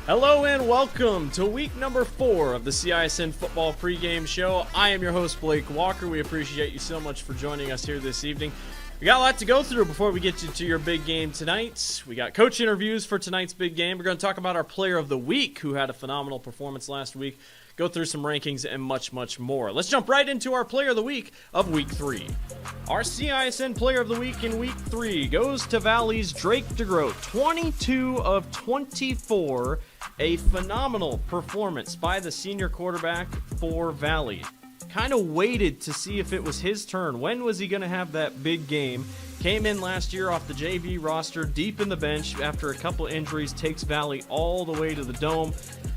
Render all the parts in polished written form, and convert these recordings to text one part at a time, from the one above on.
Hello and welcome to week number 4 of the CISN Football Pregame Show. I am your host, Blake Walker. We appreciate you so much for joining us here this evening. We got a lot to go through before we get you to your big game tonight. We got coach interviews for tonight's big game. We're going to talk about our player of the week who had a phenomenal performance last week, go through some rankings, and much, much more. Let's jump right into our player of the week of week 3. Our CISN player of the week in week 3 goes to Valley's Drake DeGroat, 22 of 24. A phenomenal performance by the senior quarterback for Valley. Kind of waited to see if it was his turn. When was he going to have that big game? Came in last year off the JV roster, deep in the bench after a couple injuries, takes Valley all the way to the Dome.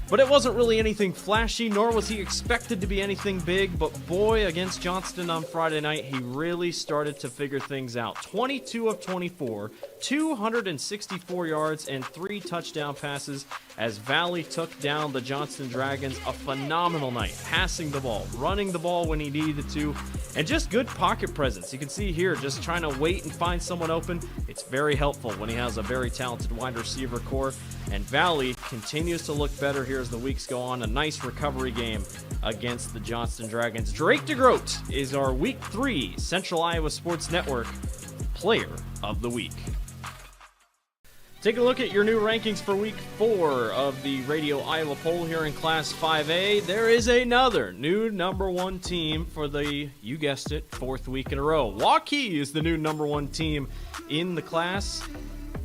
But it wasn't really anything flashy, nor was he expected to be anything big. But boy, against Johnston on Friday night, he really started to figure things out. 22 of 24, 264 yards, and 3 touchdown passes as Valley took down the Johnston Dragons. A phenomenal night, passing the ball, running the ball when he needed to, and just good pocket presence. You can see here, just trying to wait and find someone open. It's very helpful when he has a very talented wide receiver core. And Valley continues to look better here as the weeks go on. A nice recovery game against the Johnston Dragons. Drake DeGroat is our Week 3 Central Iowa Sports Network Player of the Week. Take a look at your new rankings for Week 4 of the Radio Iowa poll here in Class 5A. There is another new number 1 team for the, you guessed it, 4th week in a row. Waukee is the new number 1 team in the class.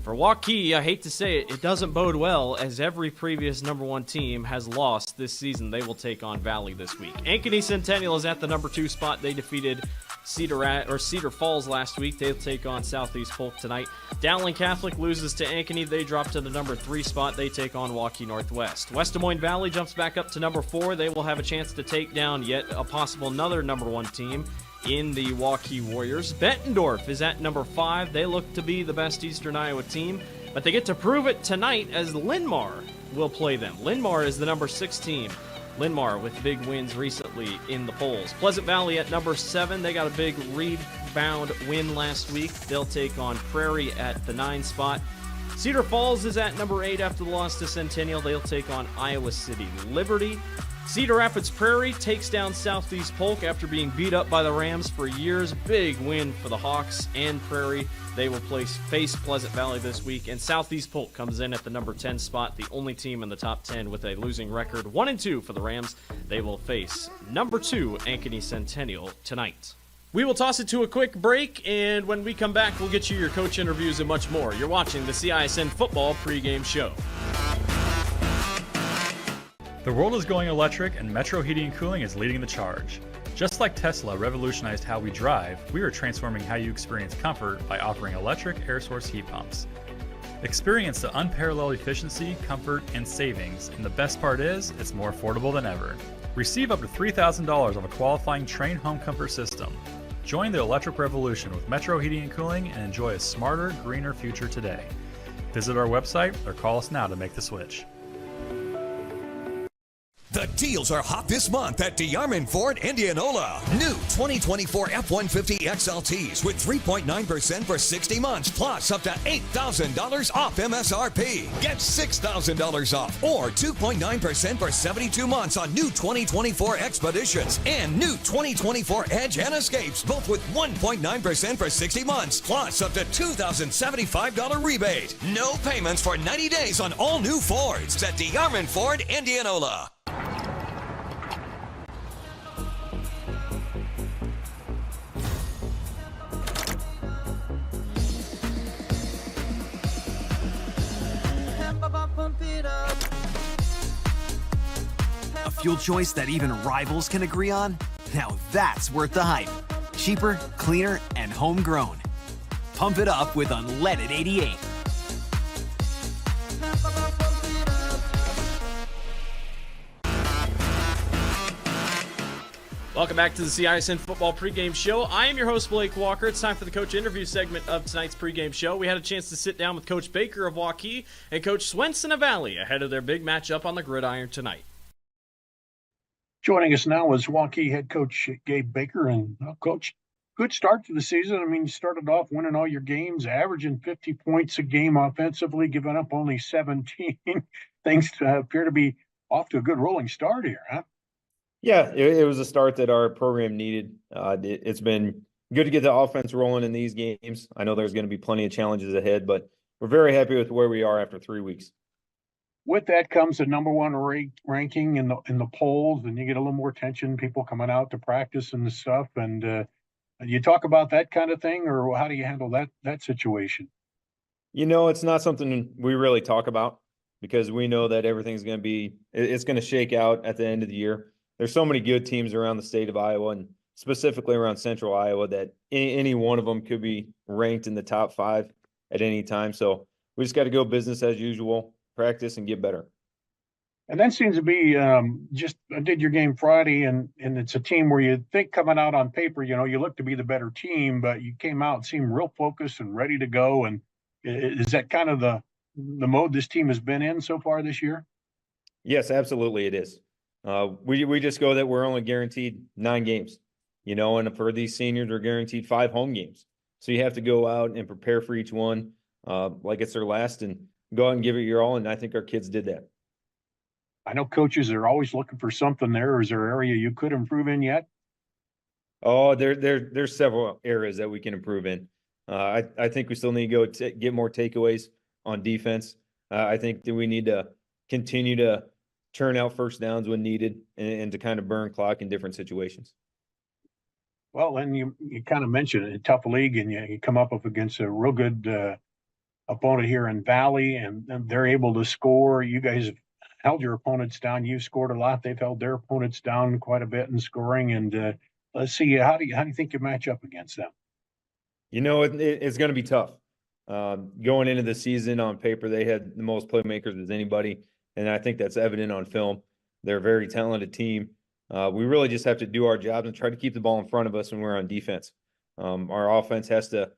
For Waukee, I hate to say it, it doesn't bode well, as every previous number 1 team has lost this season. They will take on Valley this week. Ankeny Centennial is at the number 2 spot. They defeated Cedar Falls last week. They'll take on Southeast Polk tonight. Dowling Catholic loses to Ankeny. They drop to the number 3 spot. They take on Waukee Northwest. West Des Moines Valley jumps back up to number 4. They will have a chance to take down yet a possible another number 1 team in the Waukee Warriors. Bettendorf is at number 5. They look to be the best Eastern Iowa team, but they get to prove it tonight as Linn-Mar will play them. Linn-Mar is the number 6 team. Linn-Mar with big wins recently in the polls. Pleasant Valley at number 7. They got a big rebound win last week. They'll take on Prairie at the 9 spot. Cedar Falls is at number 8 after the loss to Centennial. They'll take on Iowa City Liberty. Cedar Rapids Prairie takes down Southeast Polk after being beat up by the Rams for years. Big win for the Hawks and Prairie. They will face Pleasant Valley this week. And Southeast Polk comes in at the number 10 spot, the only team in the top 10 with a losing record. 1-2 for the Rams. They will face number 2 Ankeny Centennial tonight. We will toss it to a quick break, and when we come back, we'll get you your coach interviews and much more. You're watching the CISN Football Pregame Show. The world is going electric, and Metro Heating and Cooling is leading the charge. Just like Tesla revolutionized how we drive, we are transforming how you experience comfort by offering electric air source heat pumps. Experience the unparalleled efficiency, comfort, and savings, and the best part is, it's more affordable than ever. Receive up to $3,000 off a qualifying Train home comfort system. Join the electric revolution with Metro Heating and Cooling and enjoy a smarter, greener future today. Visit our website or call us now to make the switch. The deals are hot this month at DeArmond Ford Indianola. New 2024 F-150 XLTs with 3.9% for 60 months, plus up to $8,000 off MSRP. Get $6,000 off or 2.9% for 72 months on new 2024 Expeditions and new 2024 Edge and Escapes, both with 1.9% for 60 months, plus up to $2,075 rebate. No payments for 90 days on all new Fords at DeArmond Ford Indianola. A fuel choice that even rivals can agree on? Now that's worth the hype. Cheaper, cleaner, and homegrown. Pump it up with unleaded 88. Welcome back to the CISN Football Pregame Show. I am your host, Blake Walker. It's time for the coach interview segment of tonight's pregame show. We had a chance to sit down with Coach Bakker of Waukee and Coach Swenson of Valley ahead of their big matchup on the gridiron tonight. Joining us now is Waukee head coach Gabe Bakker. And Coach, good start to the season. I mean, you started off winning all your games, averaging 50 points a game offensively, giving up only 17. things appear to be off to a good rolling start here, huh? Yeah, it was a start that our program needed. It's been good to get the offense rolling in these games. I know there's going to be plenty of challenges ahead, but we're very happy with where we are after 3 weeks. With that comes the number one ranking in the polls, and you get a little more attention, people coming out to practice and stuff. And you talk about that kind of thing, or how do you handle that situation? It's not something we really talk about because we know that everything's going to it's going to shake out at the end of the year. There's so many good teams around the state of Iowa and specifically around central Iowa that any one of them could be ranked in the top 5 at any time. So we just got to go business as usual, practice and get better. And that seems to be I did your game Friday, and it's a team where you think coming out on paper, you look to be the better team, but you came out and seemed real focused and ready to go. And is that kind of the mode this team has been in so far this year? Yes, absolutely it is. We just go that we're only guaranteed 9 games, and for these seniors, we're guaranteed 5 home games. So you have to go out and prepare for each one like it's their last and go out and give it your all. And I think our kids did that. I know coaches are always looking for something there. Is there an area you could improve in yet? Oh, there's several areas that we can improve in. I think we still need to go get more takeaways on defense. I think that we need to continue to turn out first downs when needed and to kind of burn clock in different situations. Well, and you kind of mentioned a tough league, and you come up against a real good opponent here in Valley, and they're able to score. You guys have held your opponents down. You've scored a lot. They've held their opponents down quite a bit in scoring. And let's see, how do you think you match up against them? It's going to be tough. Going into the season on paper, they had the most playmakers as anybody, and I think that's evident on film. They're a very talented team. We really just have to do our jobs and try to keep the ball in front of us when we're on defense. Our offense has to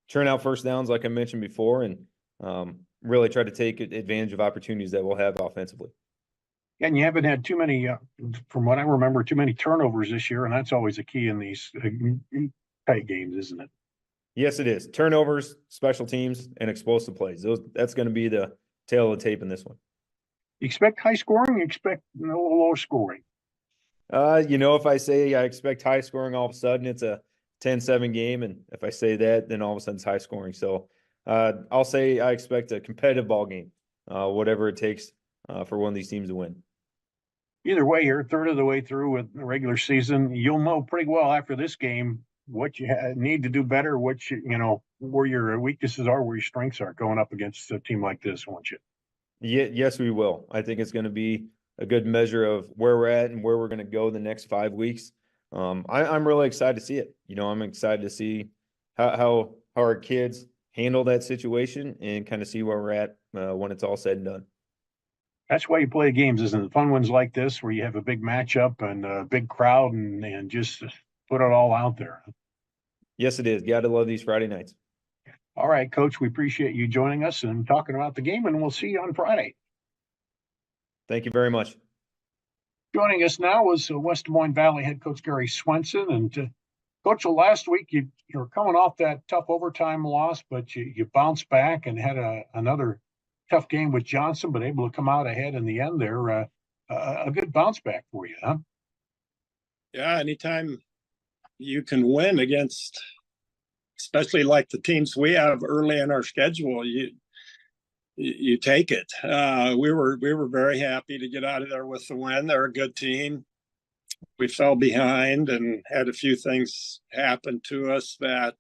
turn out first downs, like I mentioned before, and really try to take advantage of opportunities that we'll have offensively. And you haven't had too many, from what I remember, too many turnovers this year, and that's always a key in these tight games, isn't it? Yes, it is. Turnovers, special teams, and explosive plays. That's going to be the tail of the tape in this one. You expect high scoring? You expect low scoring? If I say I expect high scoring, all of a sudden it's a 10-7 game, and if I say that, then all of a sudden it's high scoring. So I'll say I expect a competitive ball game, whatever it takes for one of these teams to win. Either way, you're a third of the way through with the regular season. You'll know pretty well after this game what you need to do better, where your weaknesses are, where your strengths are going up against a team like this, won't you? Yes, we will. I think it's going to be a good measure of where we're at and where we're going to go the next 5 weeks. I'm really excited to see it. I'm excited to see how our kids handle that situation and kind of see where we're at when it's all said and done. That's why you play games, isn't it? Fun ones like this where you have a big matchup and a big crowd and just put it all out there. Yes, it is. Got to love these Friday nights. All right, Coach, we appreciate you joining us and talking about the game, and we'll see you on Friday. Thank you very much. Joining us now is West Des Moines Valley head coach Gary Swenson. And Coach, last week you were coming off that tough overtime loss, but you bounced back and had another tough game with Johnson, but able to come out ahead in the end there. A good bounce back for you, huh? Yeah, anytime you can win against, especially like the teams we have early in our schedule, you take it. We were very happy to get out of there with the win. They're a good team. We fell behind and had a few things happen to us that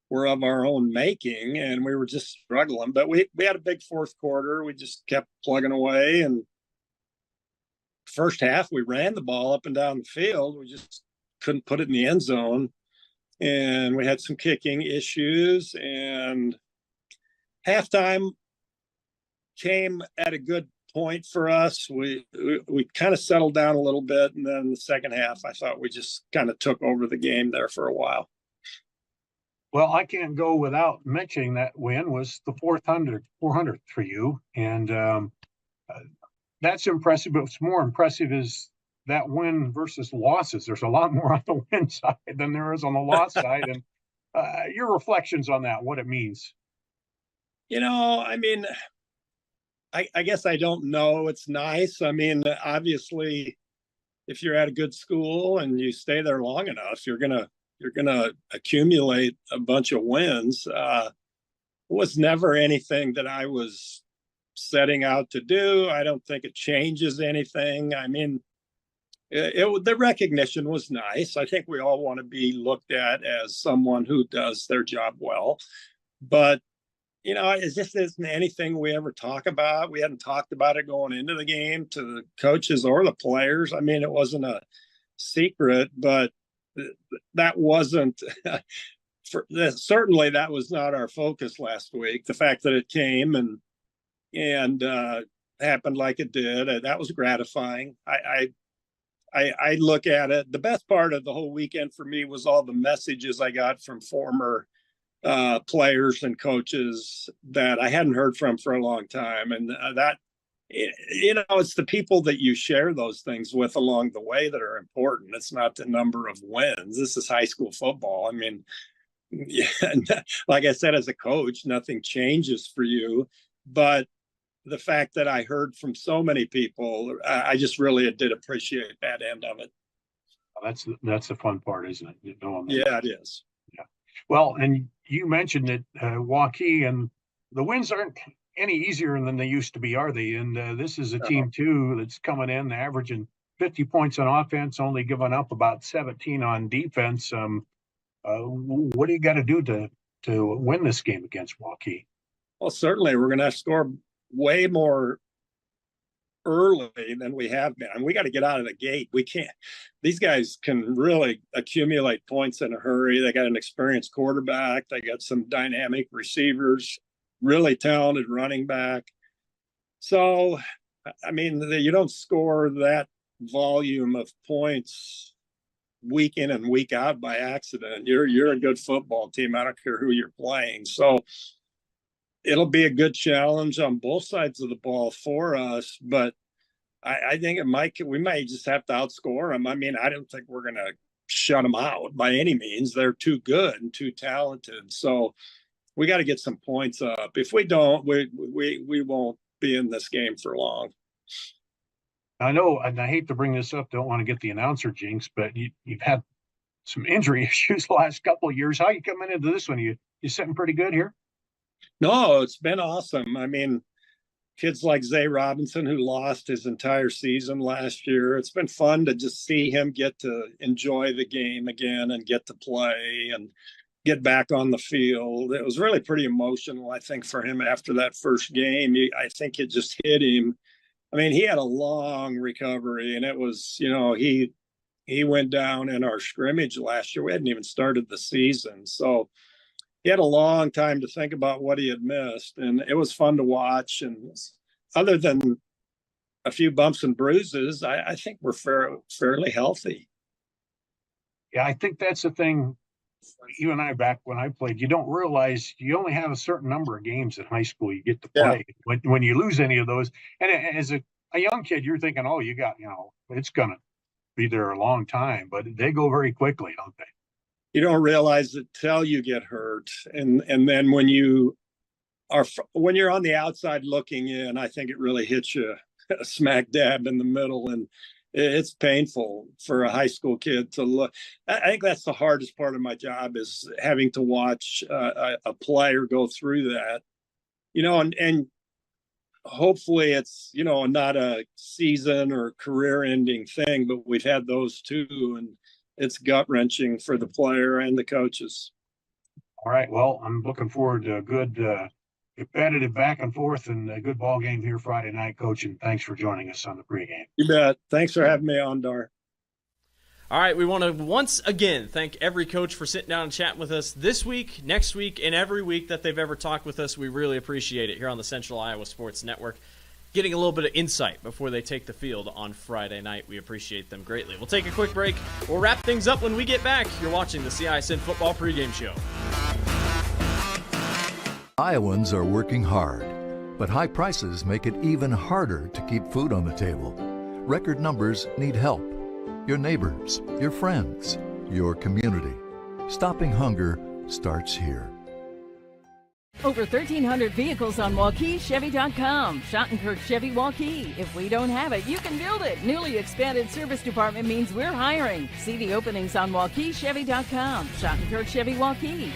were of our own making, and we were just struggling. But we had a big fourth quarter. We just kept plugging away, and first half we ran the ball up and down the field. We just couldn't put it in the end zone, and we had some kicking issues. And halftime came at a good point for us. We kind of settled down a little bit, and then the second half, I thought we just kind of took over the game there for a while. Well, I can't go without mentioning that win was the 400th for you, and that's impressive. But what's more impressive is that win versus losses. There's a lot more on the win side than there is on the loss side, and your reflections on that, what it means. I mean, I guess I don't know. It's nice. I mean, obviously, if you're at a good school and you stay there long enough, you're gonna accumulate a bunch of wins. It was never anything that I was setting out to do. I don't think it changes anything. I mean, the recognition was nice. I think we all want to be looked at as someone who does their job well, but it just isn't anything we ever talk about. We hadn't talked about it going into the game to the coaches or the players. I mean, it wasn't a secret, but that wasn't certainly that was not our focus last week. The fact that it came and happened like it did, that was gratifying. I look at it. The best part of the whole weekend for me was all the messages I got from former players and coaches that I hadn't heard from for a long time. And it's the people that you share those things with along the way that are important. It's not the number of wins. This is high school football. I mean, like I said, as a coach, nothing changes for you. But the fact that I heard from so many people, I just really did appreciate that end of it. That's the fun part, isn't it? Yeah, it is. Yeah. Well, and you mentioned that Waukee, and the wins aren't any easier than they used to be, are they? And this is a team too that's coming in averaging 50 points on offense, only giving up about 17 on defense. What do you got to do to win this game against Waukee? Well, certainly we're going to have to score way more early than we have been. And we got to get out of the gate. We can't. These guys can really accumulate points in a hurry. They got an experienced quarterback. They got some dynamic receivers, really talented running back. So, I mean, you don't score that volume of points week in and week out by accident. You're a good football team. I don't care who you're playing. So it'll be a good challenge on both sides of the ball for us, but I think we might just have to outscore them. I mean, I don't think we're going to shut them out by any means. They're too good and too talented. So we got to get some points up. If we don't, we won't be in this game for long. I know, and I hate to bring this up, don't want to get the announcer jinx, but you've had some injury issues the last couple of years. How are you coming into this one? You sitting pretty good here? No, it's been awesome. I mean, kids like Zay Robinson, who lost his entire season last year, it's been fun to just see him get to enjoy the game again and get to play and get back on the field. It was really pretty emotional, I think, for him after that first game. I think it just hit him. I mean, he had a long recovery, and it was, he went down in our scrimmage last year. We hadn't even started the season. So he had a long time to think about what he had missed, and it was fun to watch. And other than a few bumps and bruises, I think we're fairly healthy. Yeah, I think that's the thing. You and I, back when I played, you don't realize you only have a certain number of games in high school you get to play. Yeah. When you lose any of those, and as a young kid, you're thinking, oh, you got, it's going to be there a long time, but they go very quickly, don't they? You don't realize it till you get hurt. And then when you're on the outside looking in, I think it really hits you smack dab in the middle. And it's painful for a high school kid to look. I think that's the hardest part of my job, is having to watch a player go through that, and hopefully it's, not a season or career ending thing, but we've had those too. And it's gut wrenching for the player and the coaches. All right. Well, I'm looking forward to a good competitive back and forth and a good ball game here Friday night, Coach. And thanks for joining us on the pregame. You bet. Thanks for having me on, Dar. All right. We want to once again thank every coach for sitting down and chatting with us this week, next week, and every week that they've ever talked with us. We really appreciate it here on the Central Iowa Sports Network. Getting a little bit of insight before they take the field on Friday night. We appreciate them greatly. We'll take a quick break. We'll wrap things up when we get back. You're watching the CISN Football Pregame Show. Iowans are working hard, but high prices make it even harder to keep food on the table. Record numbers need help. Your neighbors, your friends, your community. Stopping hunger starts here. Over 1,300 vehicles on WaukeeChevy.com. Schottenkirk Chevy Waukee. If we don't have it, you can build it. Newly expanded service department means we're hiring. See the openings on WaukeeChevy.com. Schottenkirk Chevy Waukee.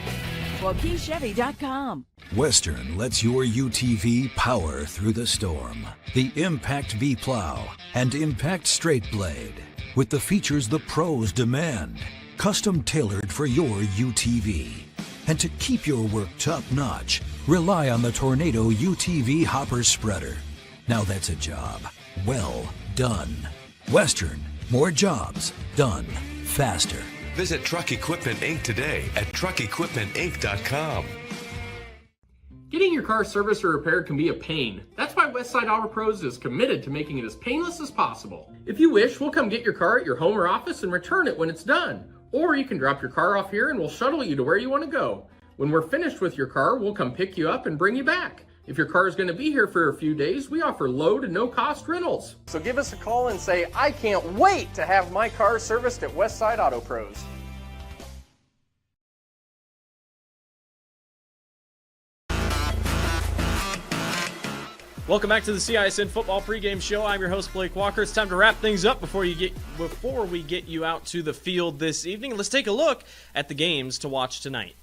WaukeeChevy.com. Western lets your UTV power through the storm. The Impact V Plow and Impact Straight Blade. With the features the pros demand. Custom tailored for your UTV. And to keep your work top-notch, rely on the Tornado UTV Hopper Spreader. Now that's a job well done. Western, more jobs done faster. Visit Truck Equipment Inc. today at truckequipmentinc.com. Getting your car serviced or repaired can be a pain. That's why Westside Auto Pros is committed to making it as painless as possible. If you wish, we'll come get your car at your home or office and return it when it's done. Or you can drop your car off here and we'll shuttle you to where you want to go. When we're finished with your car, we'll come pick you up and bring you back. If your car is going to be here for a few days, we offer low to no cost rentals. So give us a call and say, I can't wait to have my car serviced at Westside Auto Pros. Welcome back to the CISN Football Pregame Show. I'm your host, Blake Walker. It's time to wrap things up before we get you out to the field this evening. Let's take a look at the games to watch tonight.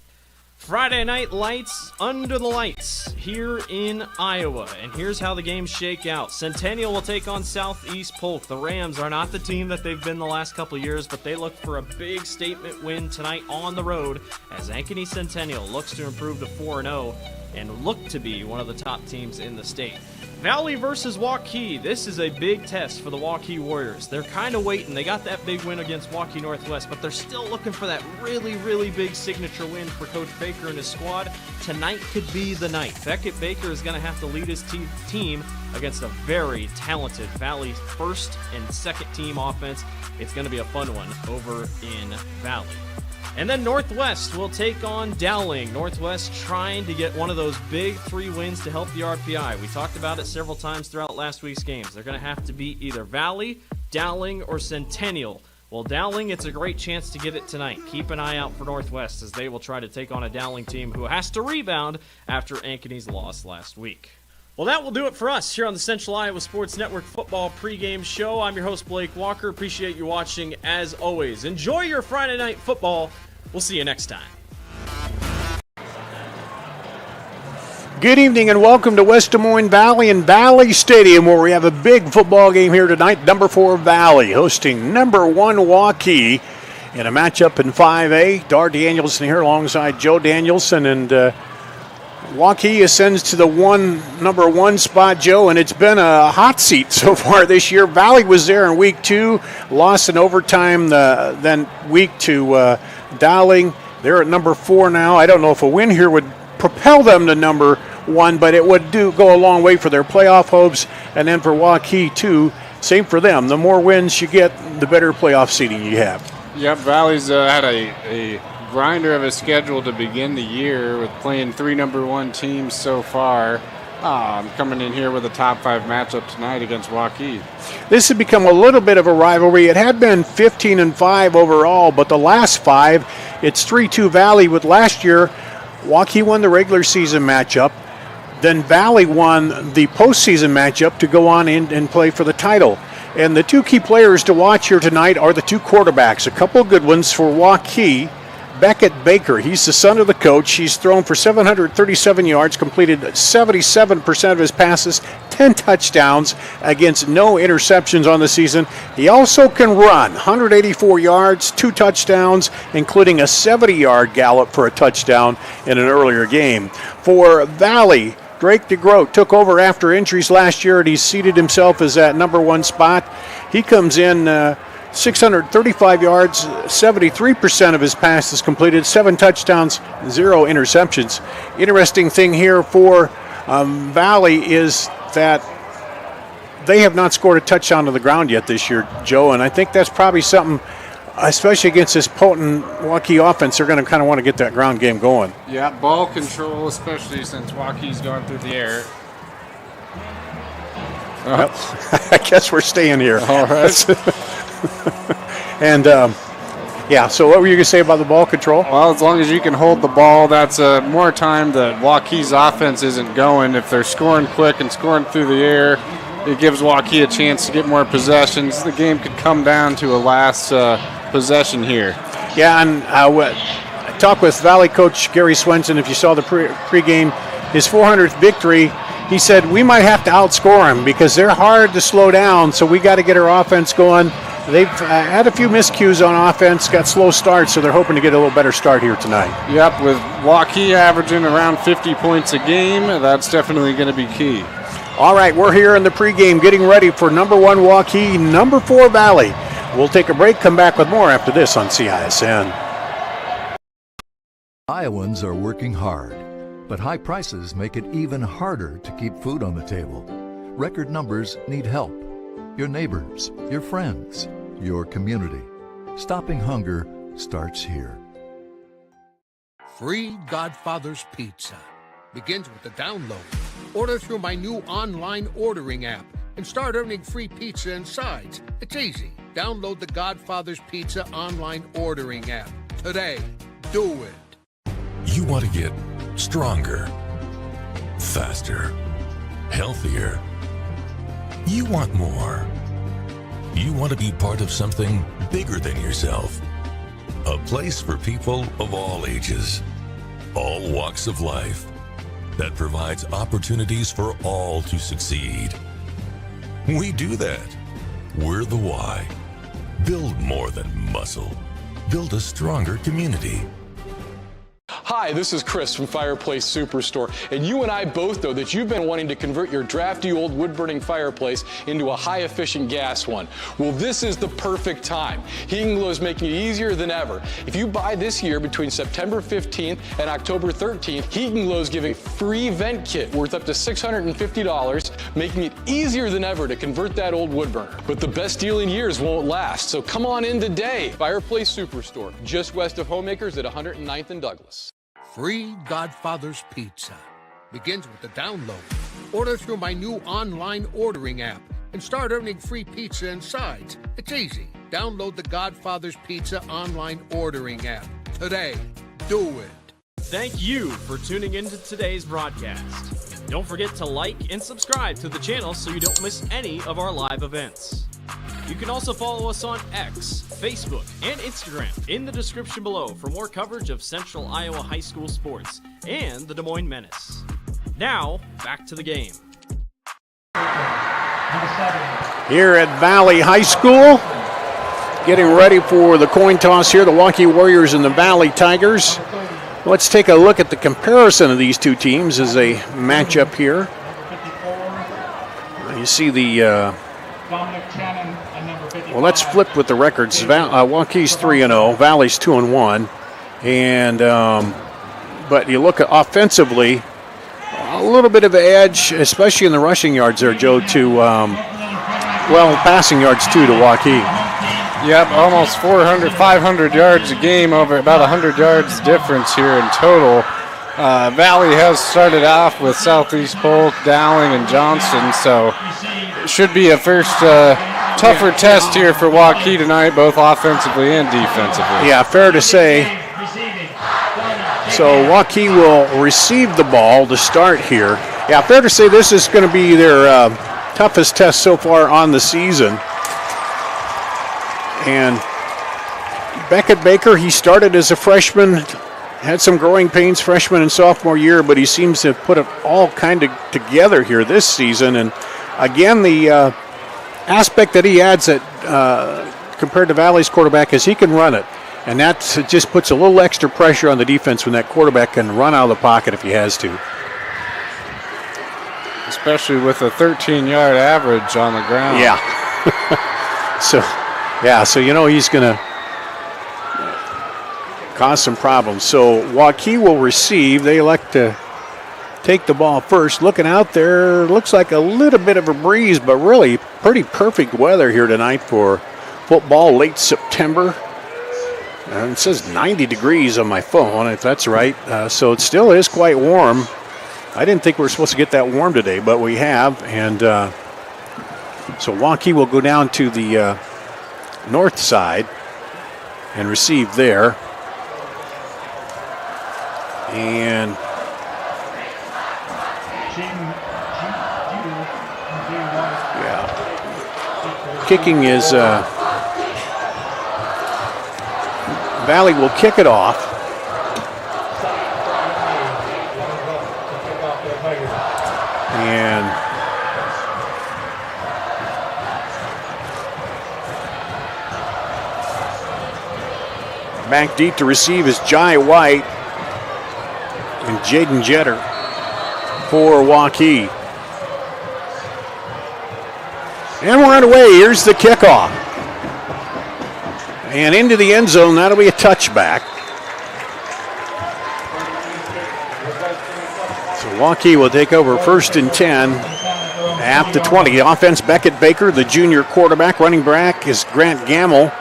Friday night lights under the lights here in Iowa. And here's how the games shake out. Centennial will take on Southeast Polk. The Rams are not the team that they've been the last couple of years, but they look for a big statement win tonight on the road as Ankeny Centennial looks to improve to 4-0 and look to be one of the top teams in the state. Valley versus Waukee. This is a big test for the Waukee Warriors. They're kind of waiting. They got that big win against Waukee Northwest, but they're still looking for that really, really big signature win for Coach Baker and his squad. Tonight could be the night. Beckett Baker is going to have to lead his team against a very talented Valley first and second team offense. It's going to be a fun one over in Valley. And then Northwest will take on Dowling. Northwest trying to get one of those big 3 wins to help the RPI. We talked about it several times throughout last week's games. They're going to have to beat either Valley, Dowling, or Centennial. Well, Dowling, it's a great chance to get it tonight. Keep an eye out for Northwest as they will try to take on a Dowling team who has to rebound after Ankeny's loss last week. Well, that will do it for us here on the Central Iowa Sports Network Football Pregame Show. I'm your host, Blake Walker. Appreciate you watching as always. Enjoy your Friday night football. We'll see you next time. Good evening and welcome to West Des Moines Valley and Valley Stadium, where we have a big football game here tonight. Number 4 Valley hosting number 1 Waukee in a matchup in 5A. Dar Danielson here alongside Joe Danielson, and Waukee ascends to the number 1 spot, Joe, and it's been a hot seat so far this year. Valley was there in week 2, lost in overtime then week to Dowling. They're at number 4 now. I don't know if a win here would propel them to number 1, but it would go a long way for their playoff hopes, and then for Waukee too. Same for them. The more wins you get, the better playoff seeding you have. Yep, Valley's had a grinder of a schedule to begin the year with playing 3 number 1 teams so far. Coming in here with a top 5 matchup tonight against Waukee. This has become a little bit of a rivalry. It had been 15-5 overall, but the last 5, it's 3-2 Valley, with last year Waukee won the regular season matchup. Then Valley won the postseason matchup to go on in and play for the title. And the 2 key players to watch here tonight are the 2 quarterbacks. A couple of good ones for Waukee. Beckett Baker, he's the son of the coach. He's thrown for 737 yards, completed 77% of his passes, 10 touchdowns against no interceptions on the season. He also can run, 184 yards, 2 touchdowns, including a 70-yard gallop for a touchdown in an earlier game. For Valley, Drake DeGroat took over after injuries last year, and he's seated himself as that number 1 spot. He comes in 635 yards, 73% of his passes completed, 7 touchdowns, 0 interceptions. Interesting thing here for Valley is that they have not scored a touchdown to the ground yet this year, Joe, and I think that's probably something, especially against this potent Waukee offense, they're going to kind of want to get that ground game going. Yeah, ball control, especially since Waukee's gone through the air. Well, I guess we're staying here. All right. And Yeah, so what were you going to say about the ball control? Well, as long as you can hold the ball, that's more time that Waukee's offense isn't going. If they're scoring quick and scoring through the air, it gives Waukee a chance to get more possessions. The game could come down to a last possession here. Yeah, and I talked with Valley coach Gary Swenson. If you saw the pregame, his 400th victory, he said we might have to outscore them because they're hard to slow down, so we got to get our offense going. They've had a few miscues on offense, got slow starts, so they're hoping to get a little better start here tonight. Yep, with Waukee averaging around 50 points a game, that's definitely going to be key. All right, we're here in the pregame getting ready for number 1 Waukee, number 4 Valley. We'll take a break, come back with more after this on CISN. Iowans are working hard, but high prices make it even harder to keep food on the table. Record numbers need help. Your neighbors, your friends, your community. Stopping hunger starts here. Free Godfather's Pizza begins with the download. Order through my new online ordering app and start earning free pizza and sides. It's easy. Download the Godfather's Pizza online ordering app today. Do it. You want to get stronger, faster, healthier. You want more. You want to be part of something bigger than yourself. A place for people of all ages, all walks of life, that provides opportunities for all to succeed. We do that. We're the why. Build more than muscle. Build a stronger community. Hi, this is Chris from Fireplace Superstore, and you and I both know that you've been wanting to convert your drafty old wood-burning fireplace into a high-efficient gas one. Well, this is the perfect time. Heating Glow is making it easier than ever. If you buy this year between September 15th and October 13th, Heating Glow is giving a free vent kit worth up to $650, making it easier than ever to convert that old wood burner. But the best deal in years won't last, so come on in today. Fireplace Superstore, just west of Homemakers at 109th and Douglas. Free Godfather's Pizza begins with the download. Order through my new online ordering app and start earning free pizza and sides. It's easy. Download the Godfather's Pizza online ordering app today. Do it. Thank you for tuning into today's broadcast. Don't forget to like and subscribe to the channel so you don't miss any of our live events. You can also follow us on X, Facebook, and Instagram in the description below for more coverage of Central Iowa high school sports and the Des Moines Menace. Now, back to the game. Here at Valley High School, getting ready for the coin toss here, the Waukee Warriors and the Valley Tigers. Let's take a look at the comparison of these two teams as a matchup here. You see the... well, let's flip with the records. Waukee's 3-0, Valley's 2-1, and but you look at offensively, a little bit of an edge, especially in the rushing yards there, Joe. To passing yards too to Waukee. Yep, almost 500 yards a game, over about 100 yards difference here in total. Valley has started off with Southeast Polk, Dowling, and Johnston, so it should be a first tougher test here for Waukee tonight, both offensively and defensively. Yeah, fair to say. So Waukee will receive the ball to start here. Yeah, fair to say this is going to be their toughest test so far on the season. And Bakker, he started as a freshman, had some growing pains freshman and sophomore year, but he seems to have put it all kind of together here this season. And again, the aspect that he adds that compared to Valley's quarterback is he can run it. And that just puts a little extra pressure on the defense when that quarterback can run out of the pocket if he has to. Especially with a 13-yard average on the ground. Yeah. So you know he's going to cause some problems. So Waukee will receive. They elect to take the ball first. Looking out there, looks like a little bit of a breeze, but really pretty perfect weather here tonight for football, late September. And it says 90 degrees on my phone, if that's right. So it still is quite warm. I didn't think we were supposed to get that warm today, but we have. And so Waukee will go down to the north side. and received there. And kicking is Valley will kick it off. And back deep to receive is Jai White and Jaden Jeter for Waukee. And we're underway. Here's the kickoff. And into the end zone. That'll be a touchback. So Waukee will take over 1st and 10 at the 20. The offense, Beckett Bakker, the junior quarterback. Running back is Grant Gamble.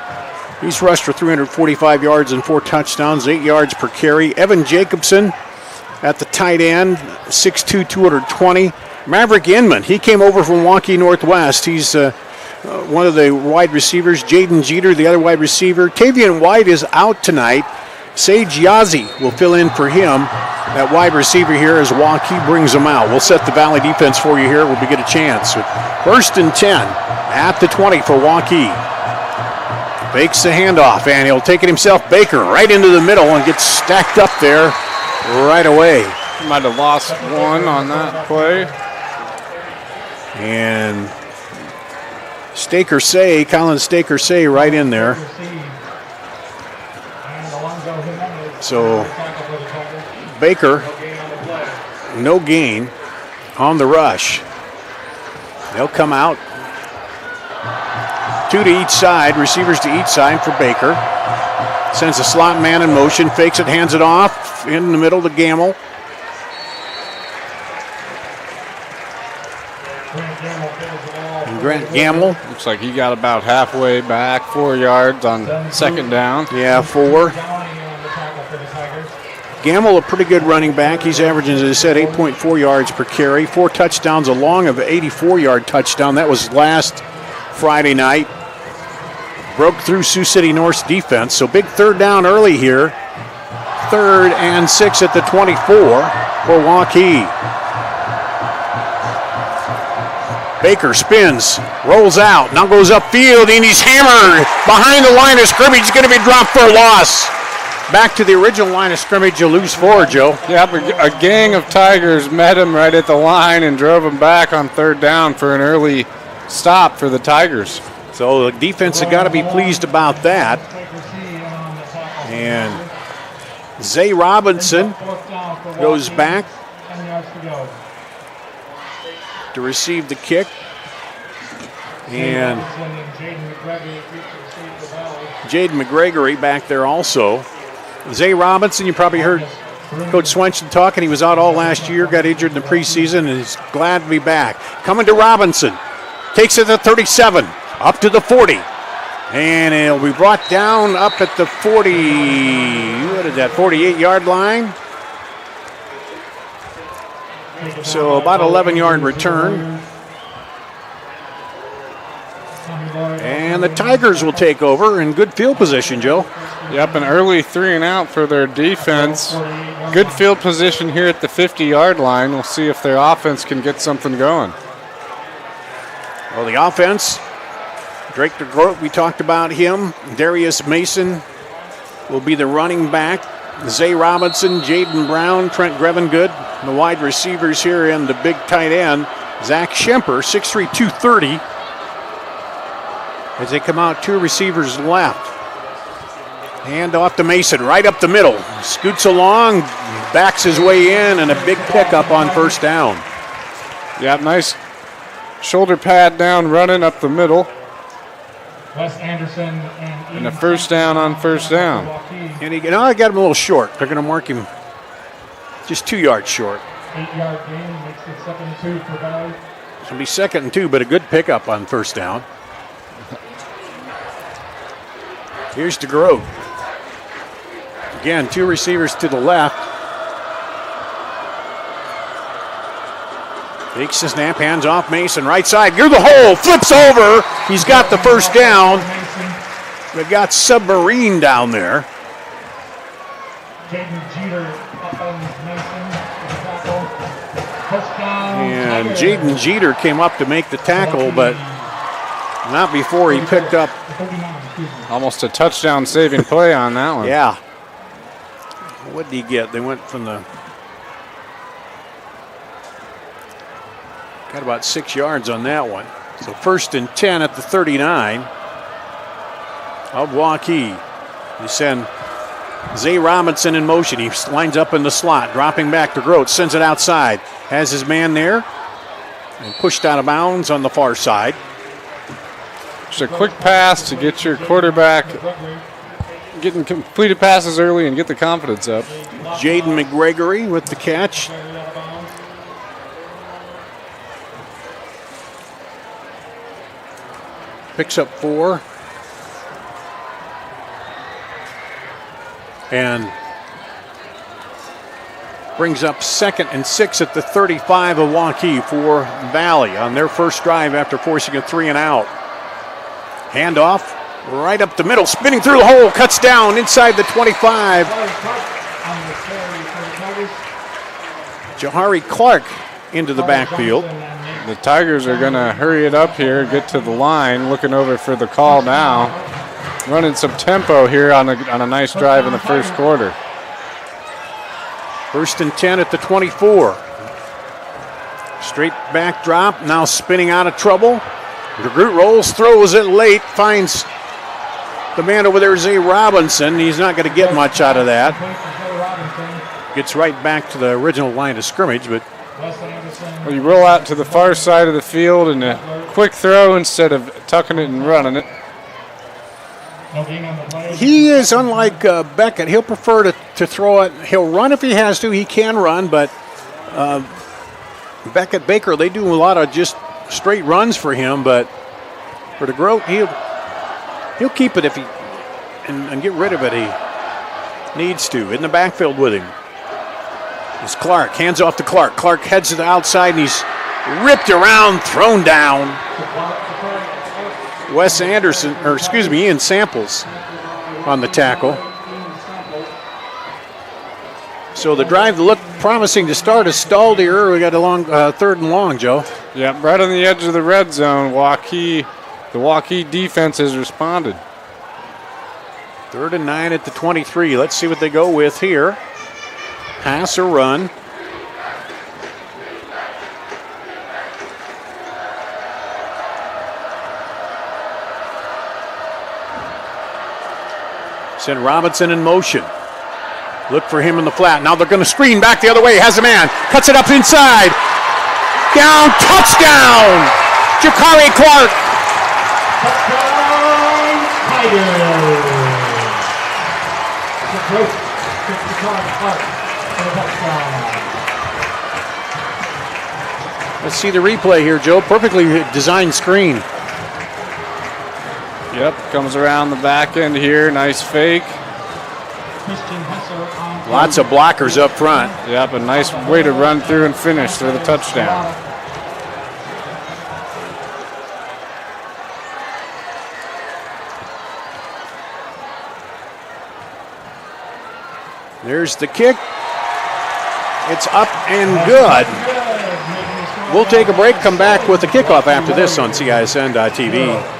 He's rushed for 345 yards and 4 touchdowns, 8 yards per carry. Evan Jacobson at the tight end, 6'2", 220. Maverick Inman, he came over from Waukee Northwest. He's one of the wide receivers. Jaden Jeter, the other wide receiver. Tavian White is out tonight. Sage Yazzie will fill in for him, that wide receiver here, as Waukee brings him out. We'll set the Valley defense for you here when we get a chance. 1st and 10 at the 20 for Waukee. Fakes the handoff, and he'll take it himself. Bakker right into the middle and gets stacked up there right away. Might have lost one on that play. And Colin Staker-Say right in there. So Bakker, no gain on the rush. They'll come out. 2 to each side, receivers to each side for Bakker. Sends a slot man in motion, fakes it, hands it off in the middle to Gamble. And Grant Gamble. Looks like he got about halfway back, 4 yards on 2nd down. Yeah, 4. Gamble, a pretty good running back. He's averaging, as I said, 8.4 yards per carry, 4 touchdowns along of an 84-yard touchdown. That was last Friday night. Broke through Sioux City North's defense. So big 3rd down early here. 3rd and 6 at the 24 for Waukee. Bakker spins, rolls out, now goes upfield, and he's hammered behind the line of scrimmage. He's going to be dropped for a loss. Back to the original line of scrimmage, you lose 4, Joe. Yep, a gang of Tigers met him right at the line and drove him back on 3rd down for an early stop for the Tigers. So the defense has got to be pleased about that. And Zay Robinson goes back to receive the kick. And Jaden McGregory back there also. Zay Robinson, you probably heard Coach Swenson talking. He was out all last year, got injured in the preseason, and is glad to be back. Coming to Robinson. Takes it to 37, up to the 40. And it'll be brought down up at the 48-yard line. So about 11-yard return. And the Tigers will take over in good field position, Joe. Yep, an early 3 and out for their defense. Good field position here at the 50-yard line. We'll see if their offense can get something going. Well, the offense, Drake DeGroat, we talked about him. Darius Mason will be the running back. Zay Robinson, Jaden Brown, Trent Grevengood. The wide receivers here and the big tight end, Zach Schemper, 6'3", 230. As they come out, 2 receivers left. Hand off to Mason, right up the middle. Scoots along, backs his way in, and a big pickup on 1st down. Yeah, nice shoulder pad down, running up the middle. Wes Anderson and a 1st down on 1st down. And I got him a little short. They're going to mark him just 2 yards short. 8-yard gain makes it 2nd and 2 for Valley. It's going to be 2nd and 2, but a good pickup on 1st down. Here's DeGroat. Again, 2 receivers to the left. Takes the snap, hands off Mason, right side, near the hole, flips over. He's got the 1st down. They've got Submarine down there. Jaden Jeter up on Mason with the tackle. Touchdown. And Jaden Jeter came up to make the tackle, but not before he picked up. Almost a touchdown saving play on that one. Yeah. What did he get? They went from the. Got about 6 yards on that one. So 1st and 10 at the 39 of Waukee. They send Zay Robinson in motion. He lines up in the slot, dropping back to Grote, sends it outside. Has his man there and pushed out of bounds on the far side. Just a quick pass to get your quarterback getting completed passes early and get the confidence up. Jaden McGregory with the catch. Picks up 4. And brings up 2nd and 6 at the 35 of Waukee for Valley on their first drive after forcing a 3 and out. Handoff right up the middle, spinning through the hole, cuts down inside the 25. Jahari Clark into the backfield. The Tigers are going to hurry it up here, get to the line, looking over for the call now. Running some tempo here on a nice drive in the first quarter. 1st and 10 at the 24. Straight back drop, now spinning out of trouble. DeGroot rolls, throws it late, finds the man over there, Zay Robinson. He's not going to get much out of that. Gets right back to the original line of scrimmage, but well, you roll out to the far side of the field and a quick throw instead of tucking it and running it. He is unlike Beckett. He'll prefer to throw it. He'll run if he has to. He can run, but Beckett Baker, they do a lot of just straight runs for him. But for DeGroat, he'll keep it if he and get rid of it. He needs to. In the backfield with him is Clark. Hands off to Clark. Clark heads to the outside and he's ripped around, thrown down. Ian Samples on the tackle. So the drive that looked promising to start is stalled here. We got a long 3rd and long, Joe. Yeah, right on the edge of the red zone. The Waukee defense has responded. 3rd and 9 at the 23. Let's see what they go with here. Pass or run. Send Robinson in motion. Look for him in the flat. Now they're going to screen back the other way. Has a man. Cuts it up inside. Down. Touchdown. Jahari Clark. Let's see the replay here, Joe. Perfectly designed screen. Yep, comes around the back end here. Nice fake. Lots of blockers up front. Yep, a nice way to run through and finish for the touchdown. There's the kick. It's up and good. We'll take a break, come back with the kickoff after this on CISN.TV.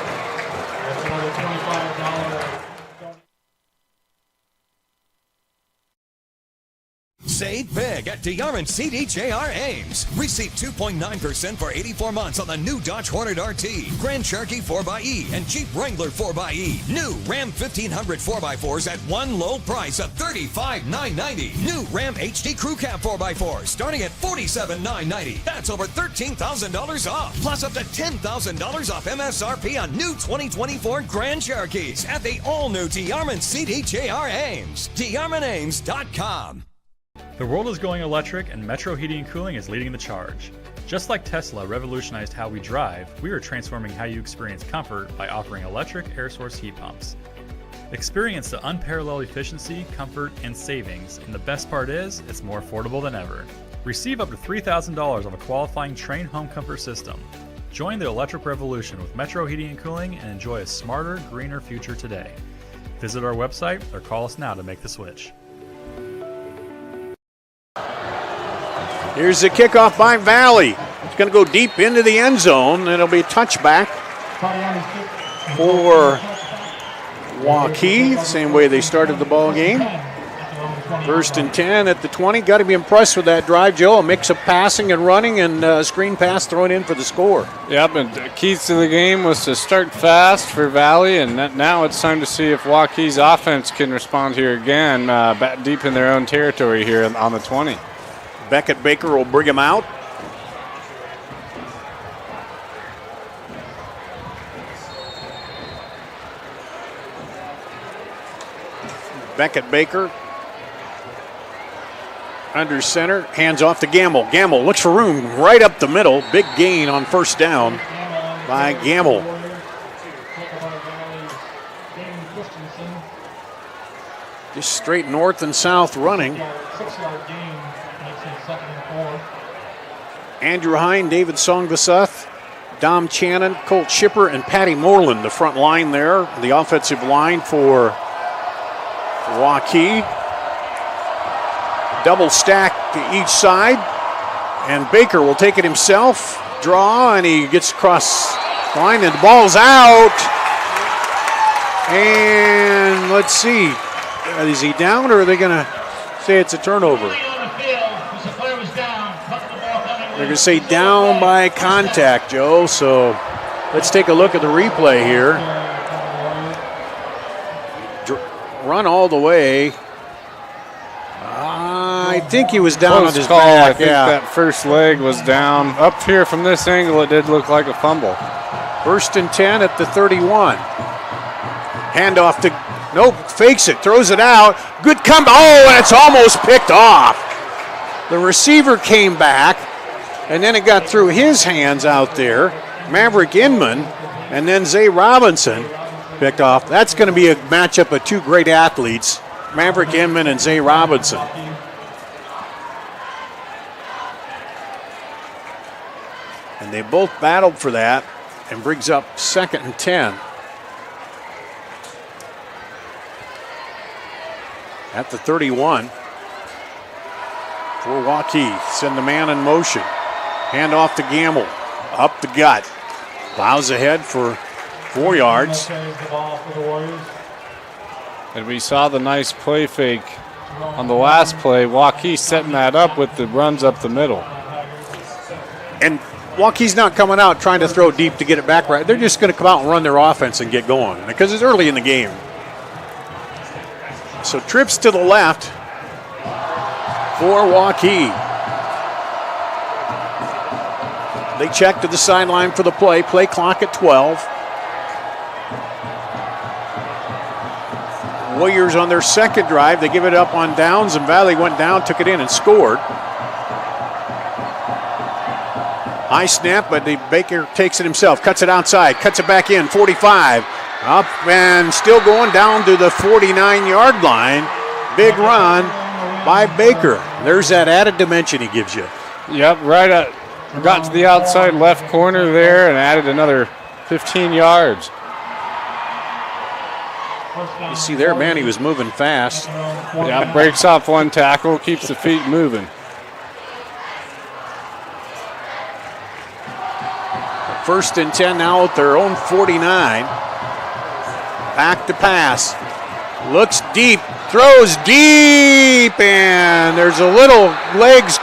Save big at DeYarman CDJR Ames. Receive 2.9% for 84 months on the new Dodge Hornet RT, Grand Cherokee 4xE, and Jeep Wrangler 4xE. New Ram 1500 4x4s at one low price of $35,990. New Ram HD Crew Cab 4x4 starting at $47,990. That's over $13,000 off. Plus up to $10,000 off MSRP on new 2024 Grand Cherokees at the all-new DeYarman CDJR Ames. DeYarmanAmes.com. The world is going electric, and Metro Heating and Cooling is leading the charge. Just like Tesla revolutionized how we drive, we are transforming how you experience comfort by offering electric air source heat pumps. Experience the unparalleled efficiency, comfort, and savings, and the best part is, it's more affordable than ever. Receive up to $3,000 of a qualifying Trane home comfort system. Join the electric revolution with Metro Heating and Cooling and enjoy a smarter, greener future today. Visit our website or call us now to make the switch. Here's the kickoff by Valley. It's going to go deep into the end zone, and it'll be a touchback for Waukee, the same way they started the ball game. 1st and 10 at the 20. Got to be impressed with that drive, Joe. A mix of passing and running and screen pass thrown in for the score. Yep, and the keys to the game was to start fast for Valley, and now it's time to see if Waukee's offense can respond here again, back deep in their own territory here on the 20. Bakker will bring him out. Bakker under center, hands off to Gamble. Gamble looks for room right up the middle. Big gain on 1st down by Gamble. Just straight north and south running. 6-yard gain makes it 2nd and 4. Andrew Hine, David Songvasuth, Dom Channon, Colt Shipper, and Patty Moreland, the front line there. The offensive line for Waukee. Double stack to each side. And Bakker will take it himself. Draw, and he gets across the line, and the ball's out. And let's see. Is he down, or are they going to say it's a turnover? They're going to say down by contact, Joe. So let's take a look at the replay here. Run all the way. I think he was down on his back. I think that first leg was down. Up here from this angle, it did look like a fumble. 1st and 10 at the 31. Handoff to, nope, fakes it, throws it out. Good come, oh, and it's almost picked off. The receiver came back, and then it got through his hands out there. Maverick Inman, and then Zay Robinson picked off. That's going to be a matchup of two great athletes, Maverick Inman and Zay Robinson. And they both battled for that, and brings up 2nd and 10. At the 31 for Waukee. Send the man in motion. Hand off to Gamble. Up the gut. Plows ahead for 4 yards. And we saw the nice play fake on the last play. Waukee setting that up with the runs up the middle. And Waukee's not coming out trying to throw deep to get it back right. They're just going to come out and run their offense and get going because it's early in the game. So trips to the left for Waukee. They check to the sideline for the play. Play clock at 12. Warriors on their second drive. They give it up on downs, and Valley went down, took it in, and scored. High snap, but Bakker takes it himself, cuts it outside, cuts it back in, 45. Up and still going down to the 49-yard line. Big run by Bakker. There's that added dimension he gives you. Yep, right at, got to the outside left corner there and added another 15 yards. You see there, man, he was moving fast. Yeah, breaks off one tackle, keeps the feet moving. First and 10 now at their own 49. Back to pass. Looks deep, throws deep, and there's a little legs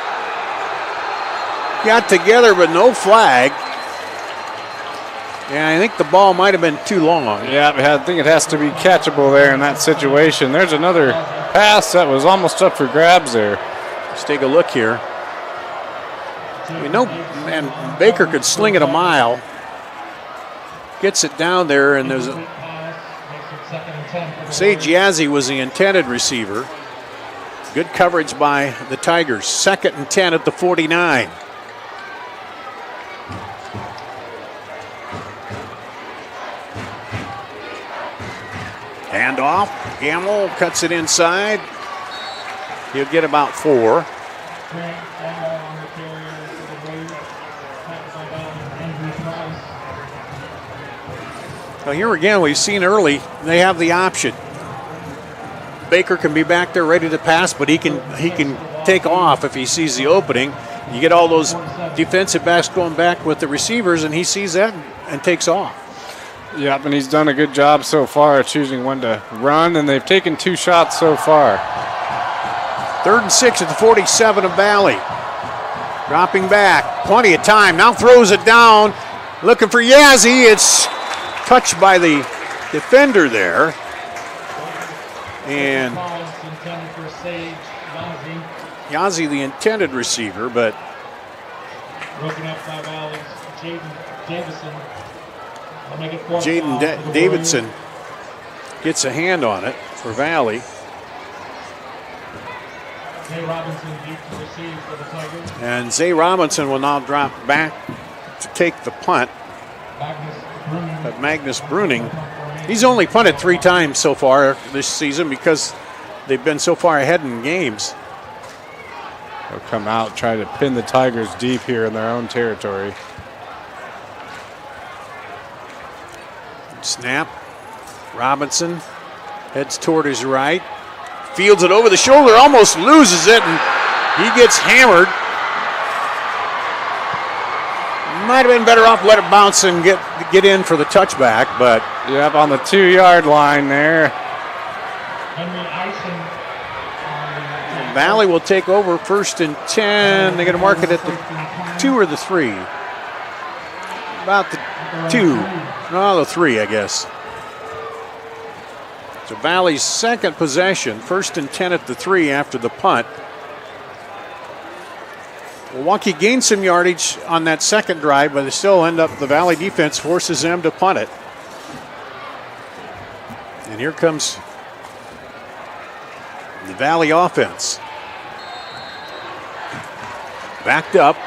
got together, but no flag. Yeah, I think the ball might have been too long. Yeah, I think it has to be catchable there in that situation. There's another pass that was almost up for grabs there. Let's take a look here. You know, man, Bakker could sling it a mile. Gets it down there, and there's a... Sage Yazzie was the intended receiver. Good coverage by the Tigers. 2nd and 10 at the 49. Hand off. Gamble cuts it inside. He'll get about 4. Now here again, we've seen early, they have the option. Bakker can be back there ready to pass, but he can take off if he sees the opening. You get all those defensive backs going back with the receivers, and he sees that and takes off. Yep, and he's done a good job so far choosing when to run, and they've taken 2 shots so far. 3rd and 6 at the 47 of Valley. Dropping back, plenty of time. Now throws it down, looking for Yazzie. It's touched by the defender there. And Yazzie, the intended receiver, but broken up by Valley's Jaden Davison. Jaden Davidson gets a hand on it for Valley. Zay Robinson deep to receive for the Tigers. And Zay Robinson will now drop back to take the punt. But Magnus Bruning, he's only punted 3 times so far this season because they've been so far ahead in games. They'll come out, try to pin the Tigers deep here in their own territory. Snap. Robinson heads toward his right. Fields it over the shoulder, almost loses it, and he gets hammered. Might have been better off let it bounce and get in for the touchback, but yep, on the 2-yard line there. Valley will take over 1st and 10. They're going to mark it at the 2 or the 3. About the 2. No, the 3, I guess. So Valley's second possession, 1st and 10 at the 3 after the punt. Waukee gained some yardage on that second drive, but they still end up, the Valley defense forces them to punt it. And here comes the Valley offense. Backed up.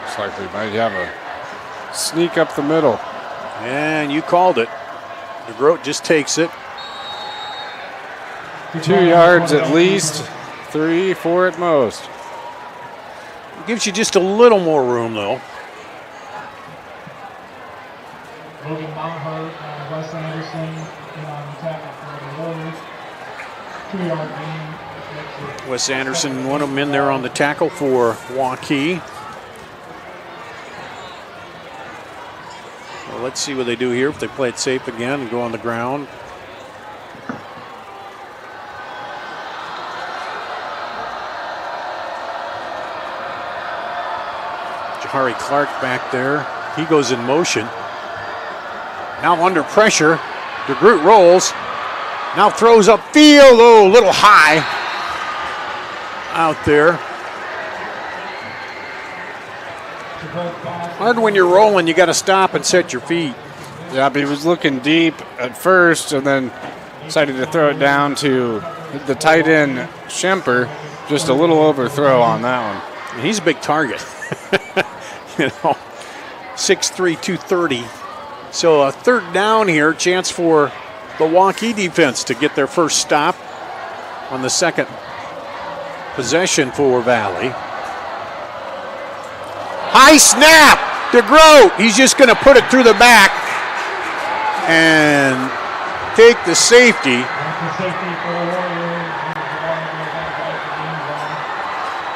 Looks like we might have a sneak up the middle. And you called it. DeGroat just takes it. 2 yards at least, 3, 4 at most. Gives you just a little more room, though. Logan Maher and Wes Anderson in on the tackle for the Warriors. 2-yard gain. Wes Anderson, one of them in there on the tackle for Waukee. Well, let's see what they do here. If they play it safe again and go on the ground. Jahari Clark back there. He goes in motion. Now under pressure. DeGroot rolls. Now throws upfield. Oh, a little high out there. Hard when you're rolling, you got to stop and set your feet. Yeah, but he was looking deep at first and then decided to throw it down to the tight end, Schemper. Just a little overthrow on that one. He's a big target. You know, 6'3", 230. So a 3rd down here, chance for the Waukee defense to get their first stop on the second possession for Valley. High snap, DeGroat. He's just going to put it through the back and take the safety.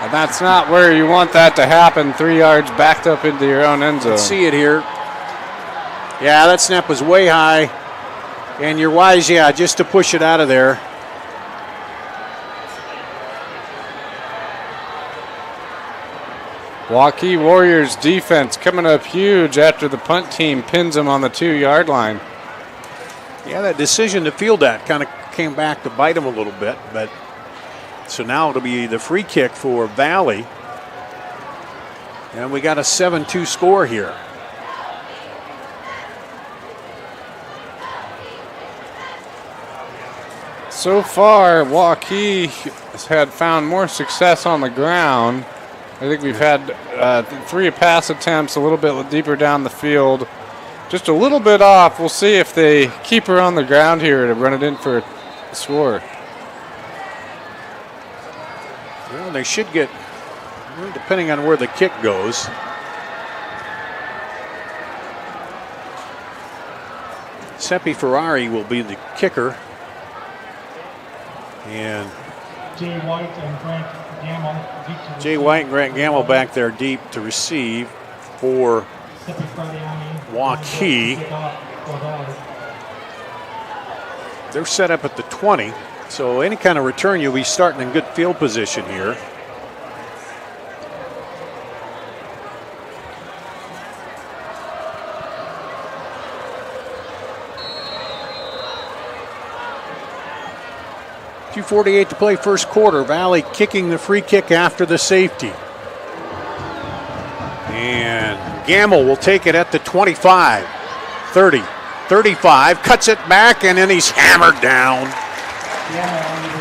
And that's not where you want that to happen. 3 yards backed up into your own end zone. Let's see it here. Yeah, that snap was way high. And you're wise, yeah, just to push it out of there. Waukee Warriors defense coming up huge after the punt team pins them on the 2-yard line. Yeah, that decision to field that kind of came back to bite them a little bit, but so now it'll be the free kick for Valley. And we got a 7-2 score here. So far, Waukee has found more success on the ground. I think we've had 3 pass attempts a little bit deeper down the field. Just a little bit off. We'll see if they keep her on the ground here to run it in for a score. Well, they should get, depending on where the kick goes. Giuseppe Ferrari will be the kicker. And Jay White and Grant Gamble. Jay White and Grant Gamble back there deep to receive for Waukee. They're set up at the 20, so any kind of return, you'll be starting in good field position here. .248 to play first quarter. Valley kicking the free kick after the safety. And Gamble will take it at the 25, 30, 35, cuts it back, and then he's hammered down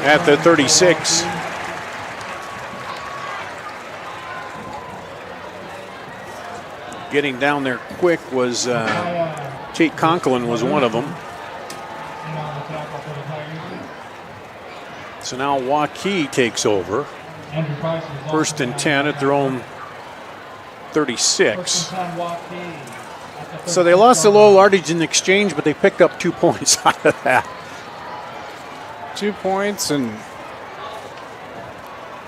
at the 36. Getting down there quick was Tate Conklin was one of them. So now Waukee takes over. First and 10 at their own 36. So they lost a little yardage in the exchange, but they picked up 2 points out of that. 2 points and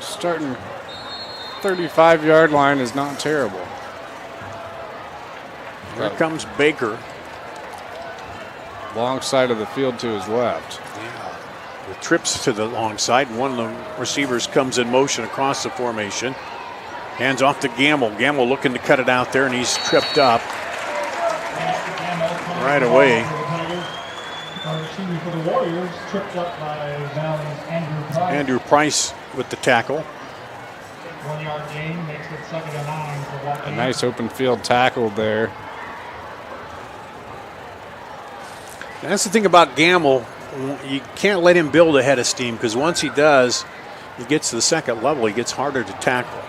starting 35-yard line is not terrible. Here comes Bakker. Long side of the field to his left. The trips to the long side. One of the receivers comes in motion across the formation. Hands off to Gamble. Gamble looking to cut it out there, and he's tripped up right away. For the Warriors, tripped up by Valley's Andrew Price. Andrew Price with the tackle. 1 yard gain makes it 2nd and 9 for Waukee. A nice open field tackle there. And that's the thing about Gamble. You can't let him build ahead of steam, because once he does, he gets to the second level, he gets harder to tackle.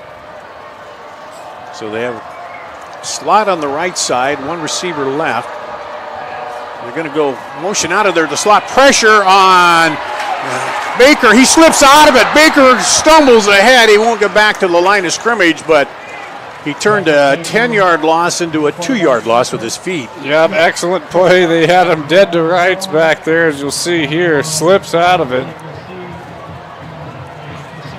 So they have a slot on the right side, one receiver left. They're going to go motion out of there. The slot pressure on Bakker. He slips out of it. Bakker stumbles ahead. He won't get back to the line of scrimmage, but he turned a 10-yard loss into a 2-yard loss with his feet. Yep, excellent play. They had him dead to rights back there, as you'll see here. Slips out of it.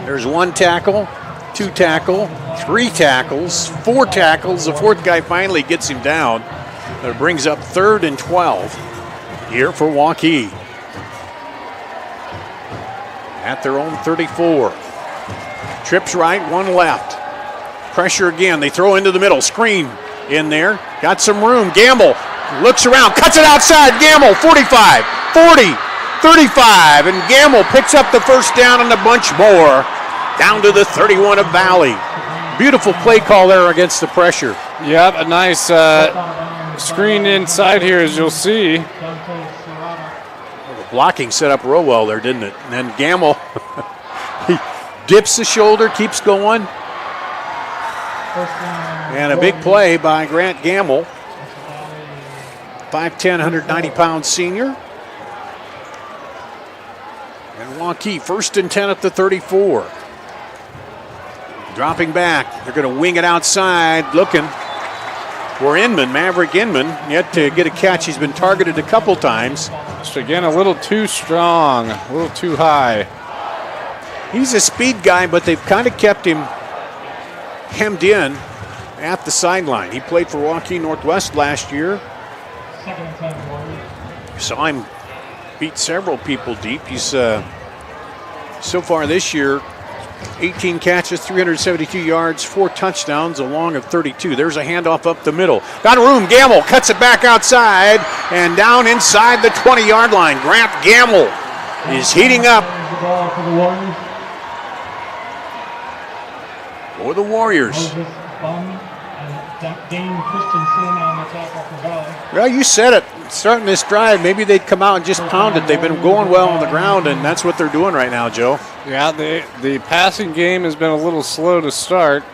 There's 1 tackle, 2 tackle, 3 tackles, 4 tackles. The 4th guy finally gets him down. That brings up 3rd and 12 here for Waukee. At their own 34. Trips right, 1 left. Pressure again. They throw into the middle. Screen in there. Got some room. Gamble looks around. Cuts it outside. Gamble, 45, 40, 35. And Gamble picks up the first down and a bunch more. Down to the 31 of Valley. Beautiful play call there against the pressure. Yep, a nice screen inside here, as you'll see. Well, the blocking set up real well there, didn't it? And then Gamble, he dips the shoulder, keeps going. And a big play by Grant Gamble. 5'10", 190-pound senior. And Waukee, 1st and 10 at the 34. Dropping back. They're going to wing it outside, looking for Inman, Maverick Inman, yet to get a catch. He's been targeted a couple times. Just again, a little too strong, a little too high. He's a speed guy, but they've kind of kept him hemmed in at the sideline. He played for Waukee Northwest last year. 2nd and 10 Warriors. Saw him beat several people deep. He's so far this year, 18 catches, 372 yards, 4 touchdowns, a long of 32. There's a handoff up the middle. Got room. Gamble cuts it back outside and down inside the 20-yard line. Grant Gamble is heating up for the Warriors. Well, you said it. Starting this drive, maybe they'd come out and just pound it. They've been going well on the ground, and that's what they're doing right now, Joe. Yeah, the passing game has been a little slow to start.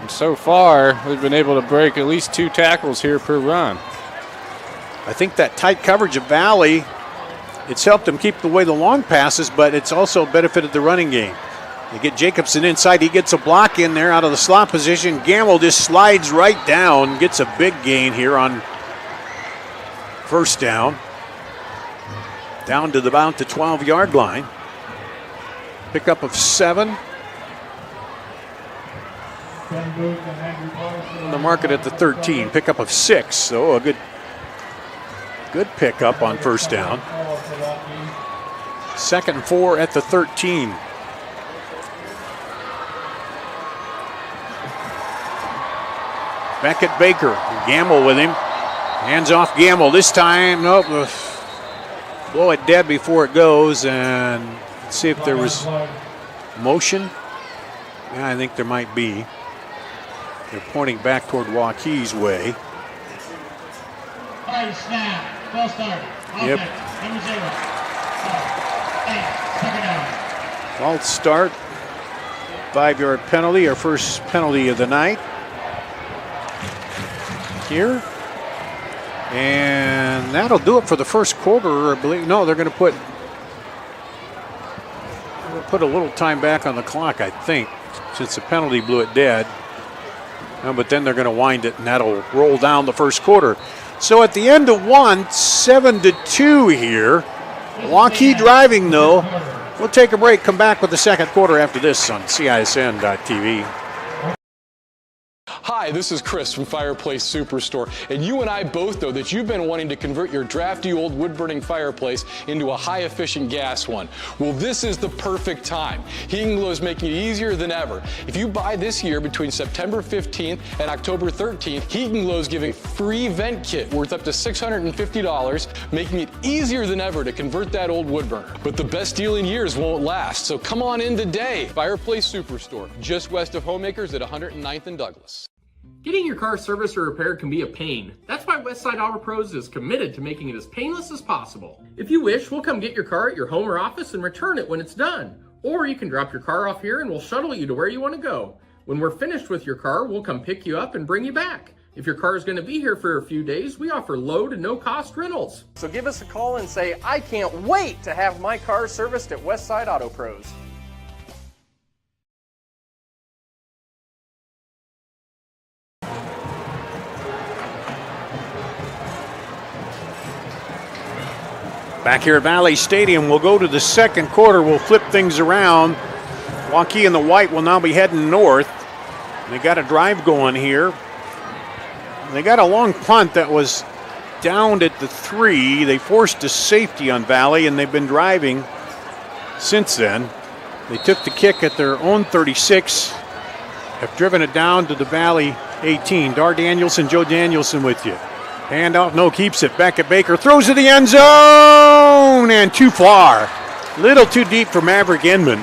And so far, they've been able to break at least 2 tackles here per run. I think that tight coverage of Valley, it's helped them keep away the long passes, but it's also benefited the running game. They get Jacobson inside. He gets a block in there out of the slot position. Gamble just slides right down, gets a big gain here on First down. Down to about the 12-yard line. Pickup of 7. On the market at the 13. Pickup of 6. So a good pickup on first down. 2nd and 4 at the 13. Beckett Bakker. Gamble with him. Hands off Gamble. This time, nope. Blow it dead before it goes, and let's see if there was motion. Yeah, I think there might be. They're pointing back toward Waukee's way. Snap. Ball start. Yep. Number 0. Second down. False start. 5-yard penalty, our first penalty of the night. Here. And that'll do it for the first quarter, I believe. No, they're going to put a little time back on the clock, I think, since the penalty blew it dead. But then they're going to wind it, and that'll roll down the first quarter. So at the end of 1, 7-2 here. Waukee driving, though. We'll take a break, come back with the second quarter after this on CISN.TV. Hi, this is Chris from Fireplace Superstore, and you and I both know that you've been wanting to convert your drafty old wood-burning fireplace into a high-efficient gas one. Well, this is the perfect time. Heating Glow is making it easier than ever. If you buy this year between September 15th and October 13th, Heating Glow is giving a free vent kit worth up to $650, making it easier than ever to convert that old wood burner. But the best deal in years won't last, so come on in today. Fireplace Superstore, just west of Homemakers at 109th and Douglas. Getting your car serviced or repaired can be a pain. That's why Westside Auto Pros is committed to making it as painless as possible. If you wish, we'll come get your car at your home or office and return it when it's done. Or you can drop your car off here and we'll shuttle you to where you want to go. When we're finished with your car, we'll come pick you up and bring you back. If your car is going to be here for a few days, we offer low to no cost rentals. So give us a call and say, I can't wait to have my car serviced at Westside Auto Pros. Back here at Valley Stadium, we'll go to the second quarter. We'll flip things around. Waukee and the white will now be heading north. They got a drive going here. They got a long punt that was downed at the 3. They forced a safety on Valley, and they've been driving since then. They took the kick at their own 36, have driven it down to the Valley 18. Dar Danielson, Joe Danielson with you. Handoff, no, keeps it. Beckett Bakker throws to the end zone, and too far. Little too deep for Maverick Inman.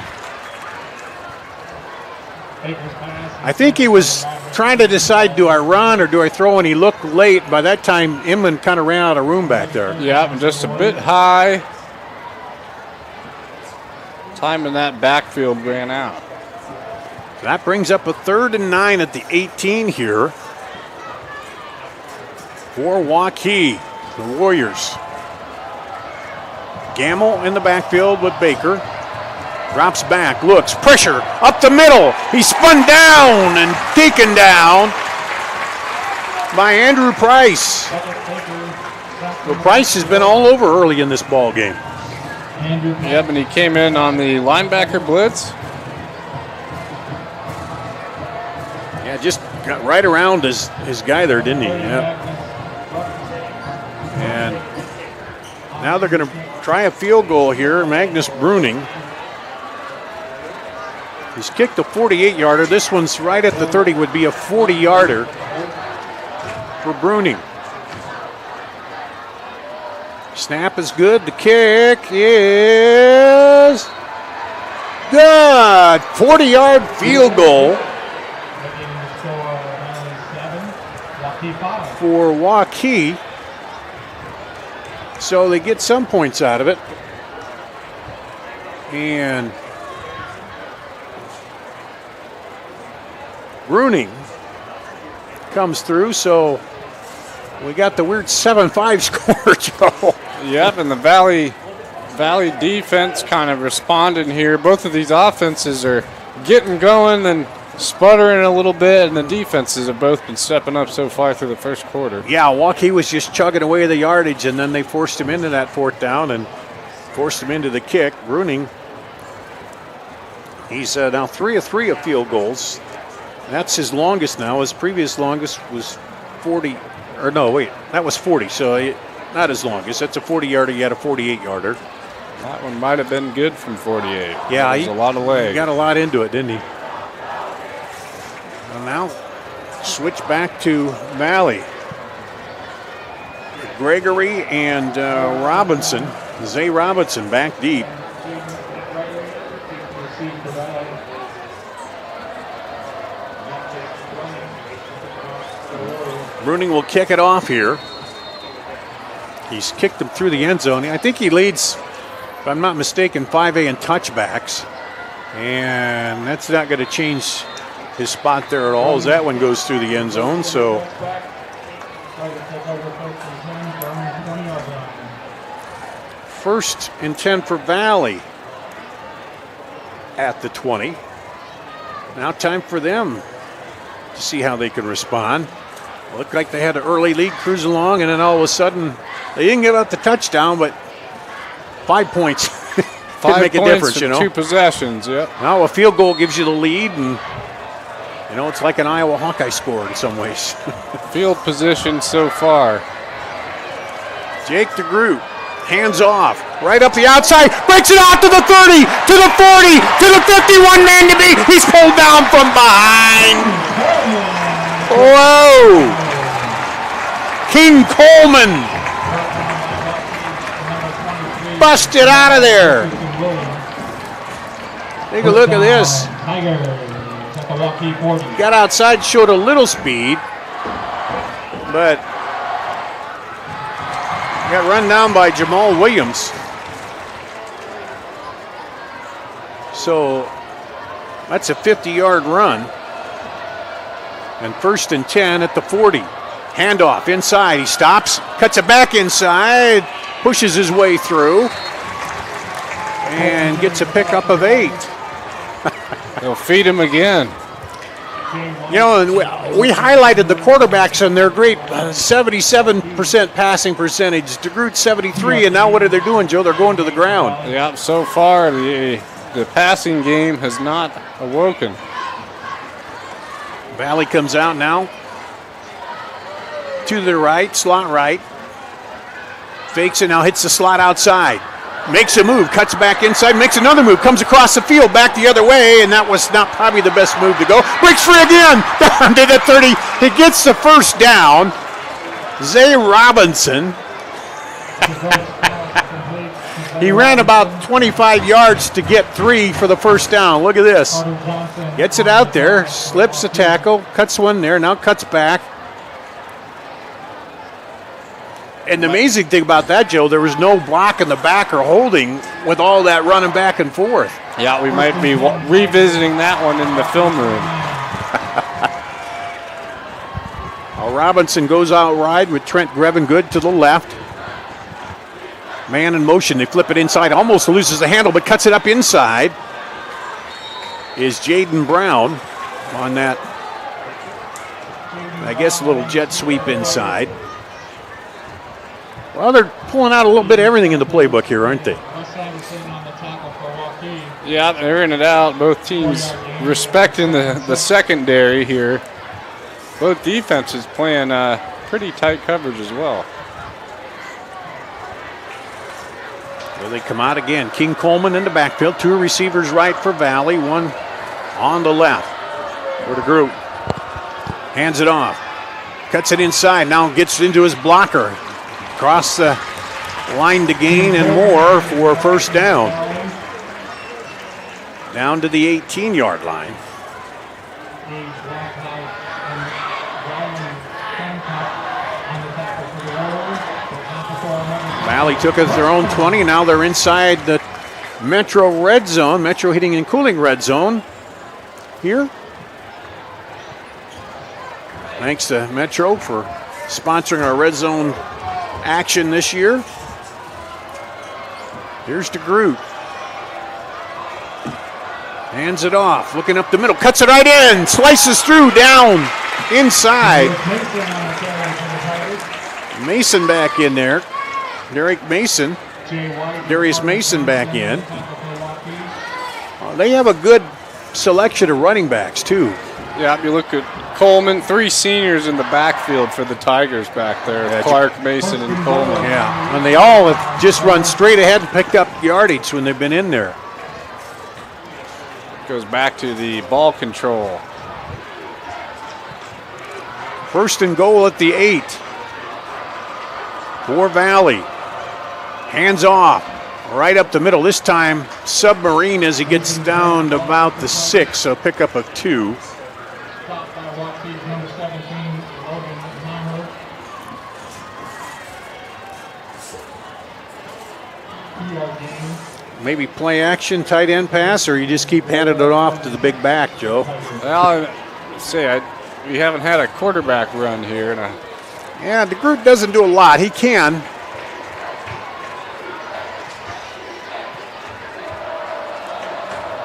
I think he was trying to decide, do I run or do I throw, and he looked late. By that time, Inman kind of ran out of room back there. Yeah, just a bit high. Time in that backfield ran out. That brings up a 3rd and 9 at the 18 here. For Waukee, the Warriors. Gamble in the backfield with Bakker. Drops back, looks, pressure, up the middle. He's spun down and taken down by Andrew Price. Well, Price has been all over early in this ball game. Yep, and he came in on the linebacker blitz. Yeah, just got right around his guy there, didn't he? Yep. And now they're going to try a field goal here. Magnus Bruning. He's kicked a 48-yarder. This one's right at the 30, would be a 40-yarder for Bruning. Snap is good. The kick is good. 40-yard field goal for Waukee. So they get some points out of it. And Bruning comes through, so we got the weird 7-5 score, Joe. Yep, and the Valley defense kind of responded here. Both of these offenses are getting going, and sputtering a little bit, and the defenses have both been stepping up so far through the first quarter. Yeah, Waukee was just chugging away the yardage, and then they forced him into that fourth down and forced him into the kick. Bruning, he's now 3 of 3 of field goals. That's his longest now. His previous longest was 40. Or no, wait, that was 40. So not his longest. That's a 40-yarder. He had a 48-yarder. That one might have been good from 48. Yeah, he a lot of leg. He got a lot into it, didn't he? Well, now switch back to Valley. Gregory and Robinson. Zay Robinson back deep. Bruning will kick it off here. He's kicked him through the end zone. I think he leads, if I'm not mistaken, 5A in touchbacks. And that's not going to change his spot there at all, as that one goes through the end zone. So first and 10 for Valley at the 20. Now time for them to see how they can respond. Looked like they had an early lead cruising along, and then all of a sudden, they didn't give up the touchdown, but 5 points could make a difference, you know. 2 possessions, yeah. Now a field goal gives you the lead, and you know, it's like an Iowa Hawkeye score in some ways. Field position so far. Jake DeGroot, hands off, right up the outside, breaks it off to the 30, to the 40, to the 51 man to beat. He's pulled down from behind. Whoa! King Coleman busted out of there. Take a look at this. Got outside, showed a little speed, but got run down by Jamal Williams. So that's a 50-yard run. And first and 10 at the 40. Handoff inside. He stops, cuts it back inside, pushes his way through, and gets a pickup of 8. They'll feed him again. You know, we highlighted the quarterbacks and their great 77% passing percentage. DeGroot 73, and now what are they doing, Joe? They're going to the ground. Yeah, so far the passing game has not awoken. Valley comes out now to the right, slot right. Fakes it, now hits the slot outside. Makes a move, cuts back inside, makes another move, comes across the field, back the other way, and that was not probably the best move to go. Breaks free again, down to the 30. He gets the first down. Zay Robinson. He ran about 25 yards to get 3 for the first down. Look at this. Gets it out there, slips a tackle, cuts one there, now cuts back. And the amazing thing about that, Joe, there was no block in the back or holding with all that running back and forth. Yeah, we might be revisiting that one in the film room. Robinson goes out wide with Trent Grevengood to the left. Man in motion, they flip it inside, almost loses the handle, but cuts it up inside. Is Jaden Brown on that, I guess, a little jet sweep inside. Well, they're pulling out a little bit of everything in the playbook here, aren't they? Yeah, they're airing it out. Both teams respecting the secondary here. Both defenses playing pretty tight coverage as well. Well, they come out again. King Coleman in the backfield. 2 receivers right for Valley. 1 on the left for the group. Hands it off. Cuts it inside. Now gets into his blocker. Across the line to gain and more for a first down. Down to the 18-yard line. Valley took it to their own 20. Now they're inside the Metro red zone, Metro Heating and Cooling red zone here. Thanks to Metro for sponsoring our red zone action this year. Here's DeGroot. Hands it off, looking up the middle, cuts it right in, slices through, down, inside. Mason back in there. Darius Mason back in. They have a good selection of running backs, too. Yeah, you look at Coleman, 3 seniors in the backfield for the Tigers back there. Yeah, Clark, Mason, and Coleman. Yeah, and they all have just run straight ahead and picked up yardage when they've been in there. Goes back to the ball control. 1st and goal at the 8. For Valley. Hands off. Right up the middle. This time, Submarine as he gets down to about the 6, so pick up a 2. Maybe play action, tight end pass, or you just keep handing it off to the big back, Joe? Well, we haven't had a quarterback run here. Yeah, DeGroot doesn't do a lot. He can.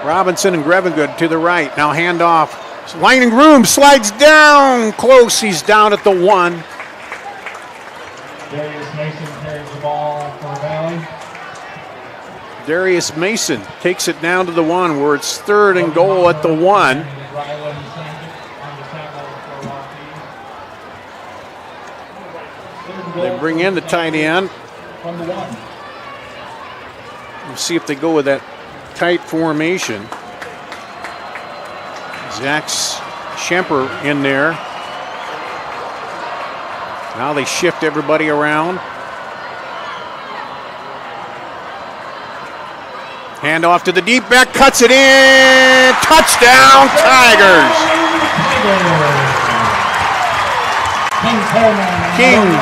Robinson and Grevengood to the right. Now hand off. Winding room, slides down close. He's down at the 1. Darius Mason carries the ball for Valley. Darius Mason takes it down to the 1 where it's 3rd and goal at the 1. They bring in the tight end. We'll see if they go with that tight formation. Zach Schemper in there. Now they shift everybody around. Hand off to the deep back, cuts it in. Touchdown, Tigers. King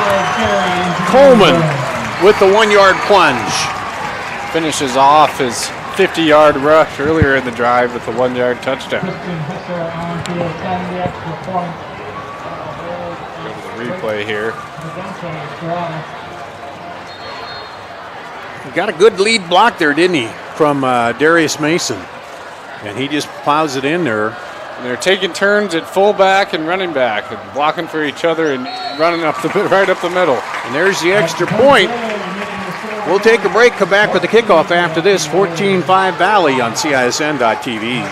Coleman with the 1-yard plunge. Finishes off his 50-yard rush earlier in the drive with a 1-yard touchdown. Go to the replay here. He got a good lead block there, didn't he, from Darius Mason? And he just plows it in there. And they're taking turns at fullback and running back, and blocking for each other and running up right up the middle. And there's the extra point. We'll take a break, come back with the kickoff after this. 14-5 Valley on CISN.TV.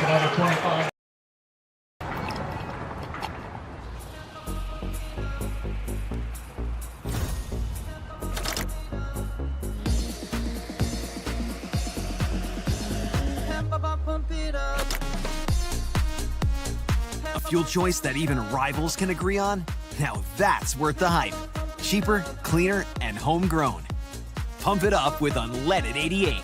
A fuel choice that even rivals can agree on? Now that's worth the hype. Cheaper, cleaner, and homegrown. Pump it up with unleaded 88.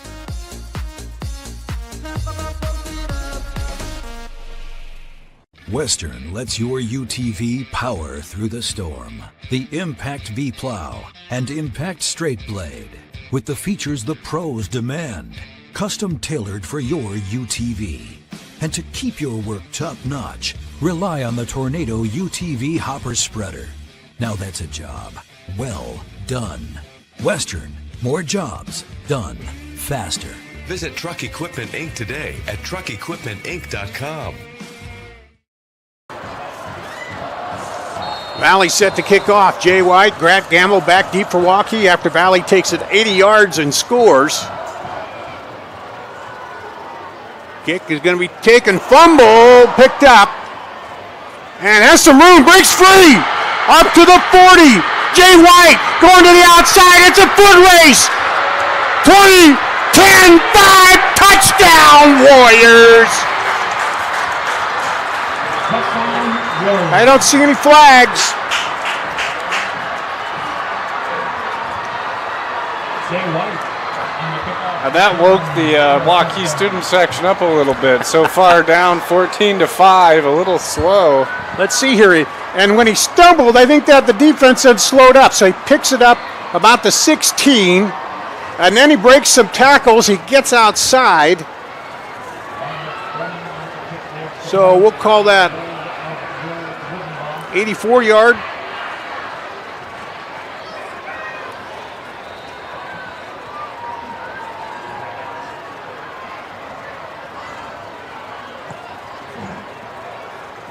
Western lets your UTV power through the storm. The Impact V Plow and Impact Straight Blade. With the features the pros demand. Custom tailored for your UTV. And to keep your work top notch, rely on the Tornado UTV Hopper Spreader. Now that's a job well done. Western. More jobs done faster. Visit Truck Equipment Inc. today at truckequipmentinc.com. Valley set to kick off. Jay White, Grant Gamble back deep for Waukee after Valley takes it 80 yards and scores. Kick is going to be taken, fumble, picked up. And has some room, breaks free. Up to the 40. Jay White going to the outside. It's a foot race. 20, 10, 5, touchdown Warriors. I don't see any flags. And that woke the Waukee student section up a little bit. So far down 14-5, a little slow. Let's see here. And when he stumbled, I think that the defense had slowed up. So he picks it up about the 16. And then he breaks some tackles. He gets outside. So we'll call that 84-yard.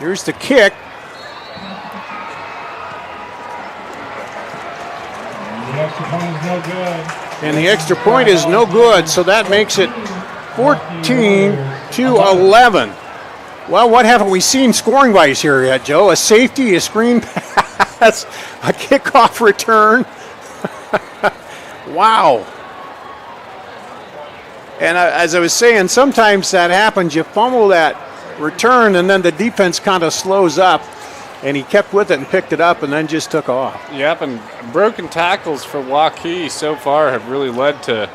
Here's the kick. The extra point is no good. And the extra point is no good, so that makes it 14-11. Well, what haven't we seen scoring-wise here yet, Joe? A safety, a screen pass, a kickoff return. Wow. And as I was saying, sometimes that happens. You fumble that return, and then the defense kind of slows up. And he kept with it and picked it up and then just took off. Yep, and broken tackles for Waukee so far have really led to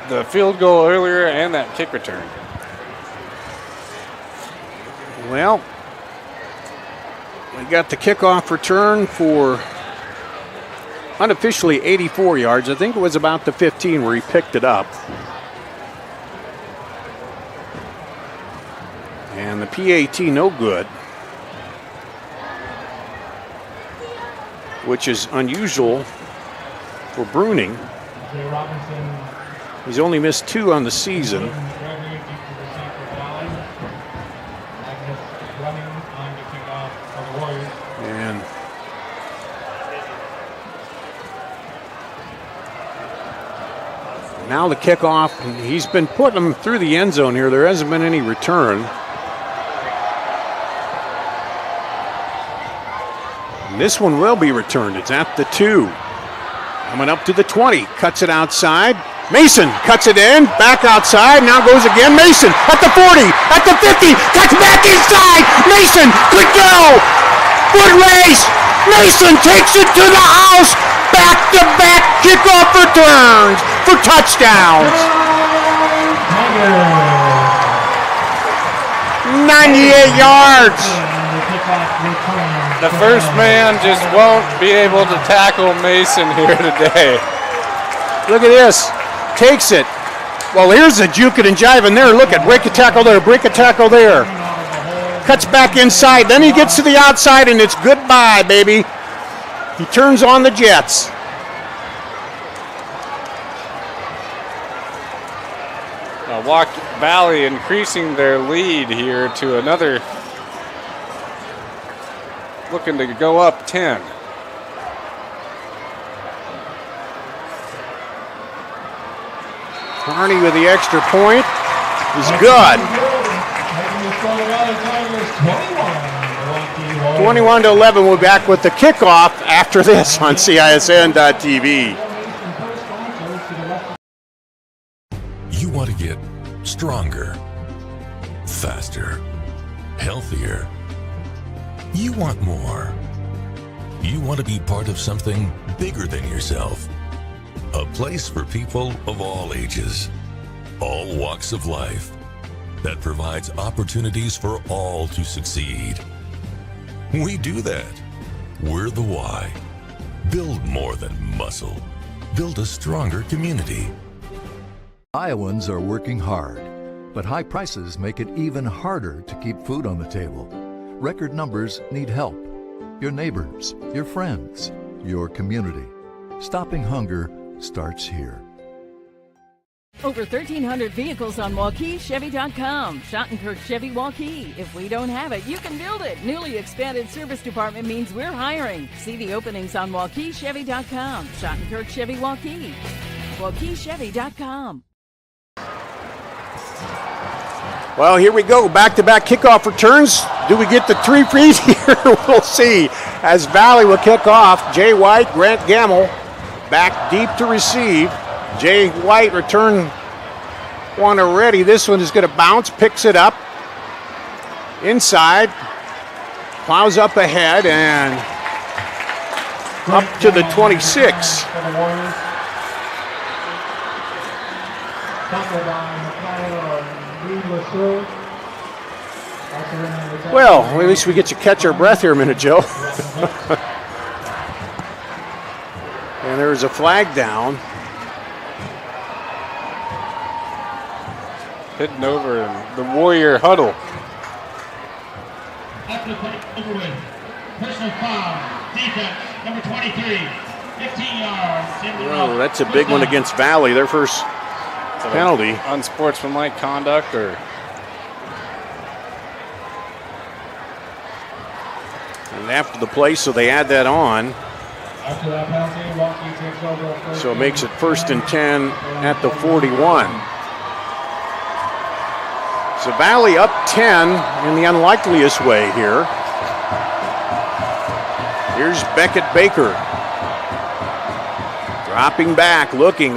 the field goal earlier and that kick return. Well, we got the kickoff return for unofficially 84 yards. I think it was about the 15 where he picked it up. And the PAT no good, which is unusual for Bruning. He's only missed 2 on the season. And now the kickoff, he's been putting them through the end zone here. There hasn't been any return. And this one will be returned. It's at the 2. Coming up to the 20. Cuts it outside. Mason cuts it in. Back outside. Now goes again. Mason at the 40. At the 50. Cuts back inside. Mason could go. Foot race. Mason takes it to the house. Back-to-back kickoff returns for touchdowns. 98 yards. The first man just won't be able to tackle Mason here today. Look at this. Takes it. Well, here's a juke it and jive in there. Look at break a tackle there, break a tackle there. Cuts back inside. Then he gets to the outside and it's goodbye, baby. He turns on the Jets. Waukee Valley increasing their lead here to another, looking to go up 10. Carney with the extra point is good. 21-11. We'll be back with the kickoff after this on CISN.TV. You want to get stronger, faster, healthier. You want more. You want to be part of something bigger than yourself. A place for people of all ages, all walks of life, that provides opportunities for all to succeed. We do that. We're the why. Build more than muscle. Build a stronger community. Iowans are working hard, but high prices make it even harder to keep food on the table. Record numbers need help. Your neighbors, your friends, your community. Stopping hunger starts here. Over 1,300 vehicles on WaukeeChevy.com. Schottenkirk Chevy Waukee. If we don't have it, you can build it. Newly expanded service department means we're hiring. See the openings on WaukeeChevy.com. Schottenkirk Chevy Waukee. WaukeeChevy.com. Well, here we go. Back-to-back kickoff returns. Do we get the 3 frees here? We'll see. As Valley will kick off, Jay White, Grant Gamble back deep to receive. Jay White return one already. This one is going to bounce, picks it up. Inside. Plows up ahead and up to the 26. Well, at least we get to catch our breath here a minute, Joe. And there's a flag down. Hitting over in the Warrior huddle. After play over with personal foul, defense, number 23, 15 yards. Oh, that's a big one against Valley, their first penalty. Unsportsmanlike conduct or And after the play, so they add that on. After that penalty, Waukee takes over. So it makes it 1st and 10 at the 41. So Valley up 10 in the unlikeliest way here. Here's Beckett Baker. Dropping back, looking.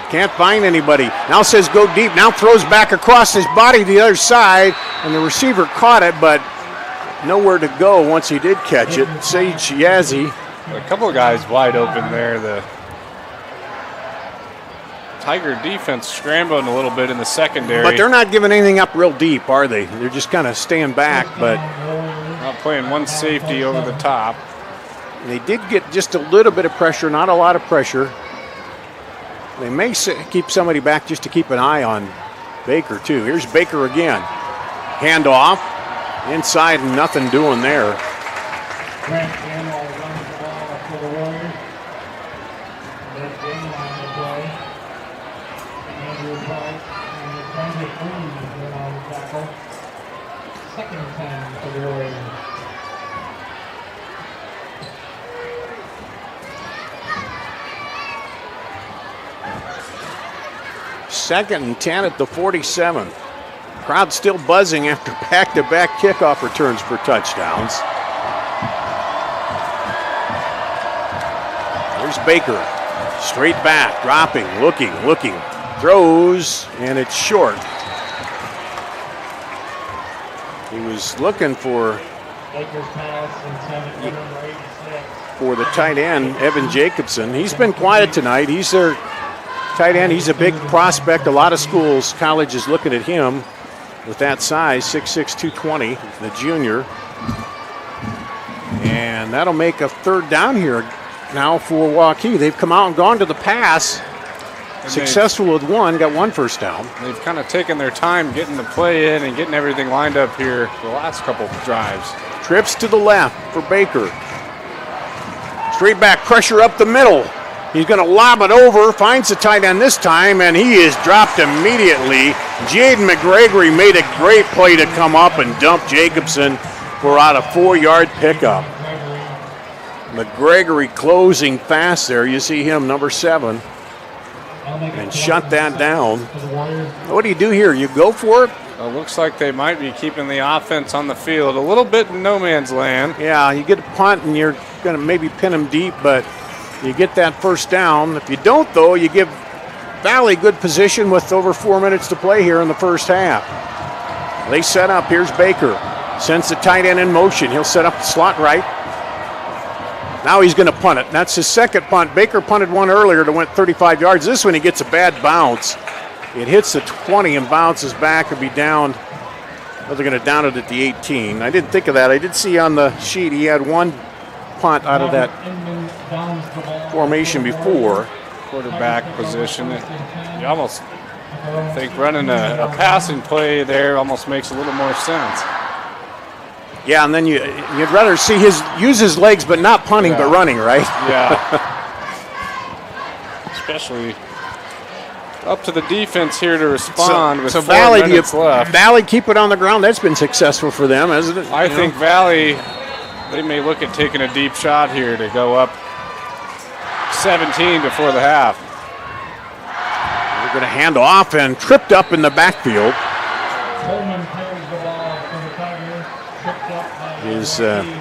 Can't find anybody. Now says go deep. Now throws back across his body to the other side. And the receiver caught it, but nowhere to go once he did catch it. Sage Yazzie. A couple of guys wide open there. The Tiger defense scrambling a little bit in the secondary. But they're not giving anything up real deep, are they? They're just kind of staying back, but not playing one safety over the top. They did get just a little bit of pressure, not a lot of pressure. They may keep somebody back just to keep an eye on Baker, too. Here's Baker again. Handoff. Inside, nothing doing there. Grant Gamble runs the ball for the Warriors. That's game on the play. Andrew Price and Brandon Cruz is on the tackle. 2nd and 10 for the Warriors. Second and 10 at the 47. Crowd still buzzing after back-to-back kickoff returns for touchdowns. There's Baker. Straight back, dropping, looking. Throws, and it's short. He was looking for the tight end, Evan Jacobson. He's been quiet tonight. He's their tight end. He's a big prospect. A lot of schools, colleges looking at him with that size, 6'6", 220, the junior. And that'll make a 3rd down here now for Waukee. They've come out and gone to the pass. Successful with one, got 1 first down. They've kind of taken their time getting the play in and getting everything lined up here the last couple of drives. Trips to the left for Baker. Straight back, pressure up the middle. He's going to lob it over, finds the tight end this time, and he is dropped immediately. Jaden McGregory made a great play to come up and dump Jacobson for out a 4-yard pickup. McGregory closing fast there. You see him, number 7, and shut that down. What do you do here? You go for it? It looks like they might be keeping the offense on the field a little bit in no man's land. Yeah, you get a punt and you're going to maybe pin them deep, but you get that first down. If you don't, though, you give Valley good position with over 4 minutes to play here in the first half. They set up. Here's Baker. Sends the tight end in motion. He'll set up the slot right. Now he's going to punt it. That's his 2nd punt. Baker punted one earlier that went 35 yards. This one he gets a bad bounce. It hits the 20 and bounces back and be down. Well, they're going to down it at the 18. I didn't think of that. I did see on the sheet he had 1 punt out of that formation before. Quarterback position. You almost think running a passing play there almost makes a little more sense. Yeah, and then you'd rather see use his legs, but not punting, but running, right? Yeah. Especially up to the defense here to respond with 4 minutes left. Valley keep it on the ground. That's been successful for them, hasn't it? I think Valley, they may look at taking a deep shot here to go up 17 before the half. They're going to hand off and tripped up in the backfield. Is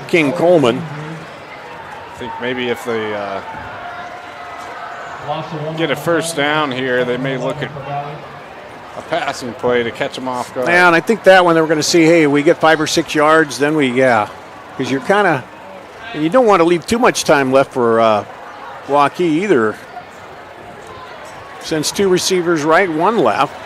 King Coleman. I think maybe if they get a first down here, they may look at a passing play to catch them off guard. Yeah, and I think that one they were going to see, hey, we get 5 or 6 yards, then because you're kind of, and you don't want to leave too much time left for Waukee either. Sends 2 receivers right, 1 left.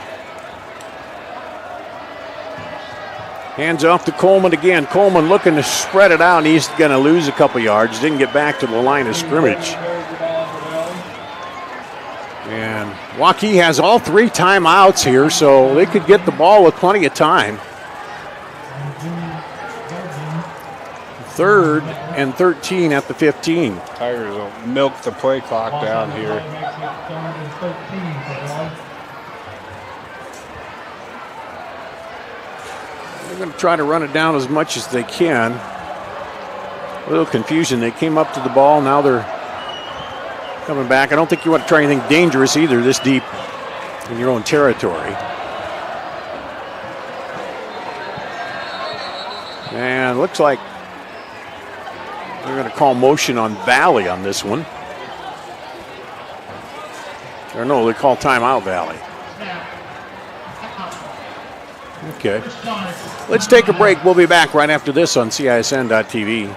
Hands off to Coleman again. Coleman looking to spread it out. He's going to lose a couple yards. Didn't get back to the line of scrimmage. And Waukee has all 3 timeouts here, so they could get the ball with plenty of time. 3rd and 13 at the 15. Tigers will milk the play clock down here. They're going to try to run it down as much as they can. A little confusion. They came up to the ball. Now they're coming back. I don't think you want to try anything dangerous either this deep in your own territory. And looks like they're going to call motion on Valley on this one. Or no, they call timeout Valley. Okay. Let's take a break. We'll be back right after this on CISN.TV.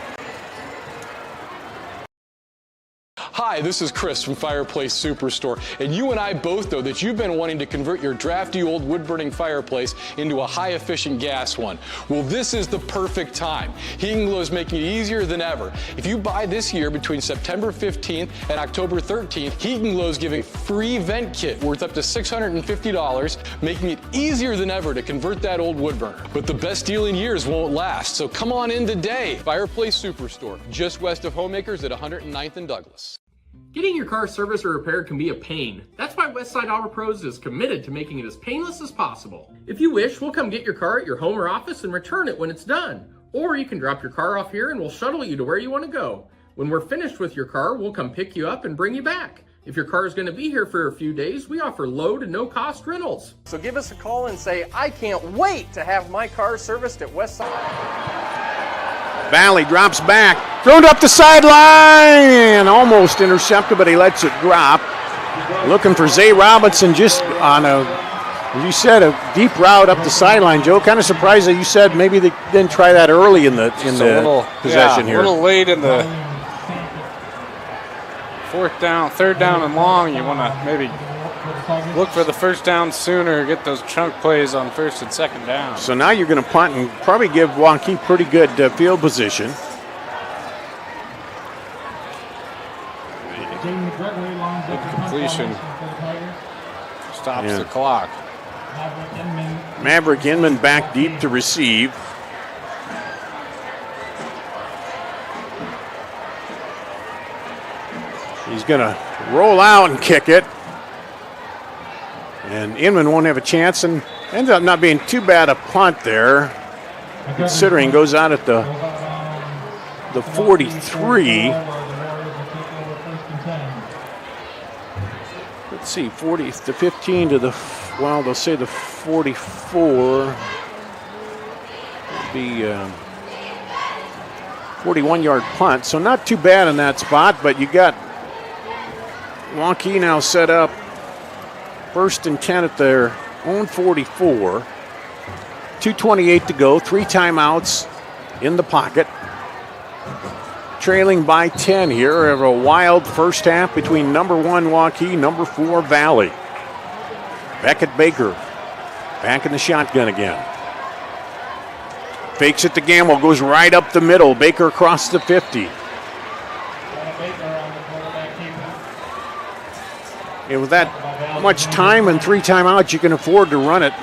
Hi, this is Chris from Fireplace Superstore, and you and I both know that you've been wanting to convert your drafty old wood-burning fireplace into a high-efficient gas one. Well, this is the perfect time. Heating Glow is making it easier than ever. If you buy this year between September 15th and October 13th, Heating Glow is giving a free vent kit worth up to $650, making it easier than ever to convert that old wood burner. But the best deal in years won't last, so come on in today. Fireplace Superstore, just west of Homemakers at 109th and Douglas. Getting your car serviced or repaired can be a pain. That's why Westside Auto Pros is committed to making it as painless as possible. If you wish, we'll come get your car at your home or office and return it when it's done. Or you can drop your car off here and we'll shuttle you to where you want to go. When we're finished with your car, we'll come pick you up and bring you back. If your car is going to be here for a few days, we offer low to no cost rentals. So give us a call and say, I can't wait to have my car serviced at Westside. Valley drops back, thrown up the sideline, almost intercepted, but he lets it drop. Looking for Zay Robinson just on as you said, a deep route up the sideline. Joe, kind of surprised that you said maybe they didn't try that early in the possession here. A little late in the third down and long. You want to maybe look for the first down sooner, get those chunk plays on first and second down. So now you're going to punt and probably give Waukee pretty good field position. Good completion. Stops the clock. Maverick Inman back deep to receive. He's going to roll out and kick it. And Inman won't have a chance, and ends up not being too bad a punt there, considering goes out at the 43. Let's see, 40 to 15 to the, well, they'll say the 44. It'll be 41-yard punt, so not too bad in that spot, but you got Waukee now set up. First and 10 at their own 44. 2:28 to go. 3 timeouts in the pocket. Trailing by 10 here. Of a wild first half between number 1 Waukee, number 4 Valley. Beckett Baker back in the shotgun again. Fakes it to Gamble. Goes right up the middle. Baker across the 50. And with that much time and 3 timeouts, you can afford to run it,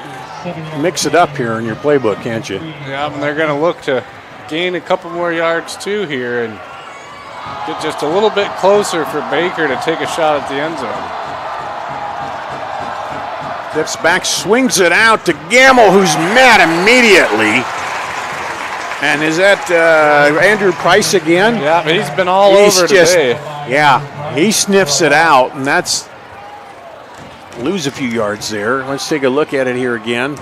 mix it up here in your playbook, can't you? Yeah, and they're going to look to gain a couple more yards too here and get just a little bit closer for Baker to take a shot at the end zone. Steps back, swings it out to Gamble, who's mad immediately. And is that Andrew Price again? Yeah, but he's been all over today. Yeah, he sniffs it out, and that's lose a few yards there. Let's take a look at it here again.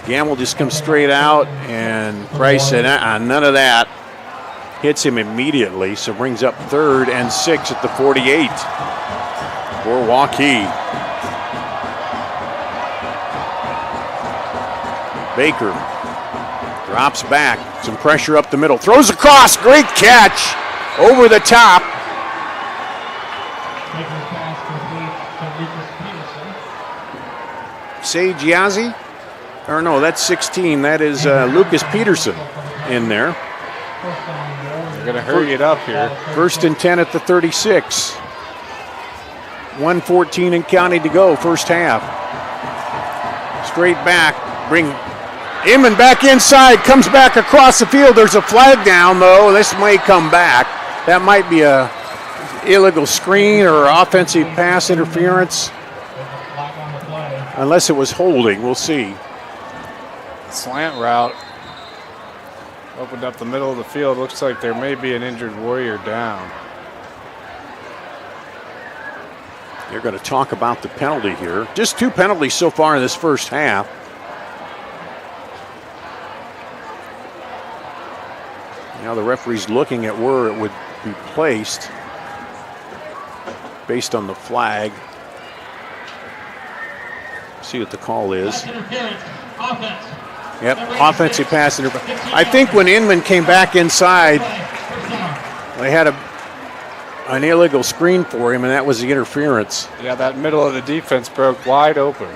Gamble just comes straight out, and Price said, none of that. Hits him immediately, so brings up 3rd and 6 at the 48 for Waukee. Baker drops back, some pressure up the middle, throws across, great catch over the top. Sage Yazzie, or no, that's 16. That is Lucas Peterson in there. They're going to hurry it up here. First and 10 at the 36. 1:14 and counting to go, first half. Straight back, bring Inman back inside, comes back across the field. There's a flag down, though. This may come back. That might be a illegal screen or offensive pass interference. Unless it was holding, we'll see. Slant route. Opened up the middle of the field. Looks like there may be an injured Warrior down. They're going to talk about the penalty here. Just 2 penalties so far in this first half. Now the referee's looking at where it would be placed based on the flag. See what the call is. Yep, offensive pass interference. I think when Inman came back inside, they had an illegal screen for him, and that was the interference. Yeah, that middle of the defense broke wide open.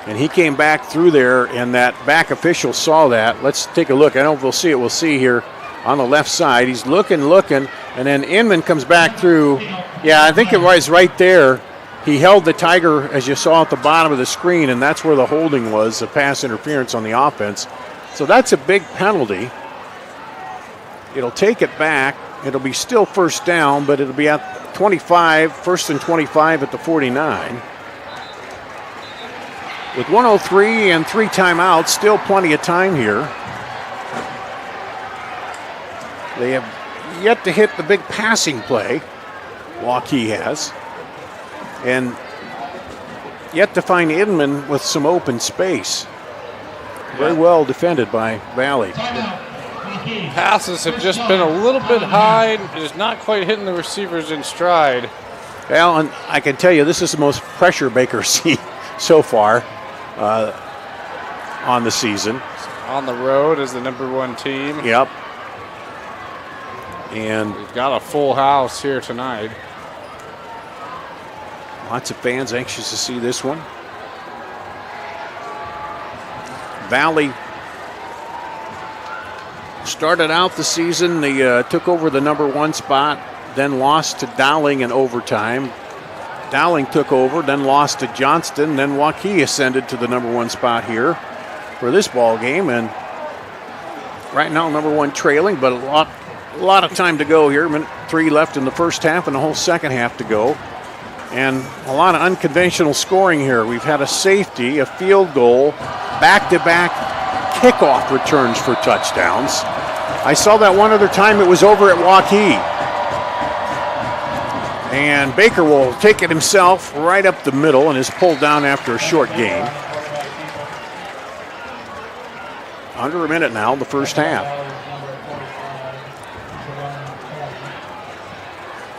And he came back through there, and that back official saw that. Let's take a look. I don't know if we'll see it. We'll see here on the left side. He's looking, and then Inman comes back through. Yeah, I think it was right there. He held the Tiger, as you saw at the bottom of the screen, and that's where the holding was, the pass interference on the offense. So that's a big penalty. It'll take it back. It'll be still first down, but it'll be at 25, first and 25 at the 49. With 1:03 and 3 timeouts, still plenty of time here. They have yet to hit the big passing play. Waukee has. And yet to find Inman with some open space. Very well defended by Valley. Passes have just been a little bit high, just not quite hitting the receivers in stride. Well, and I can tell you this is the most pressure Baker's seen so far on the season. On the road as the #1 team. Yep. And we've got a full house here tonight. Lots of fans anxious to see this one. Valley started out the season, they took over the #1 spot, then lost to Dowling in overtime. Dowling took over, then lost to Johnston, then Waukee ascended to the #1 spot here for this ball game, and right now #1 trailing, but a lot of time to go here. 3 left in the first half and the whole second half to go. And a lot of unconventional scoring here. We've had a safety, a field goal, back-to-back kickoff returns for touchdowns. I saw that one other time. It was over at Waukee. And Baker will take it himself right up the middle and is pulled down after a short gain. Under a minute now in the first half.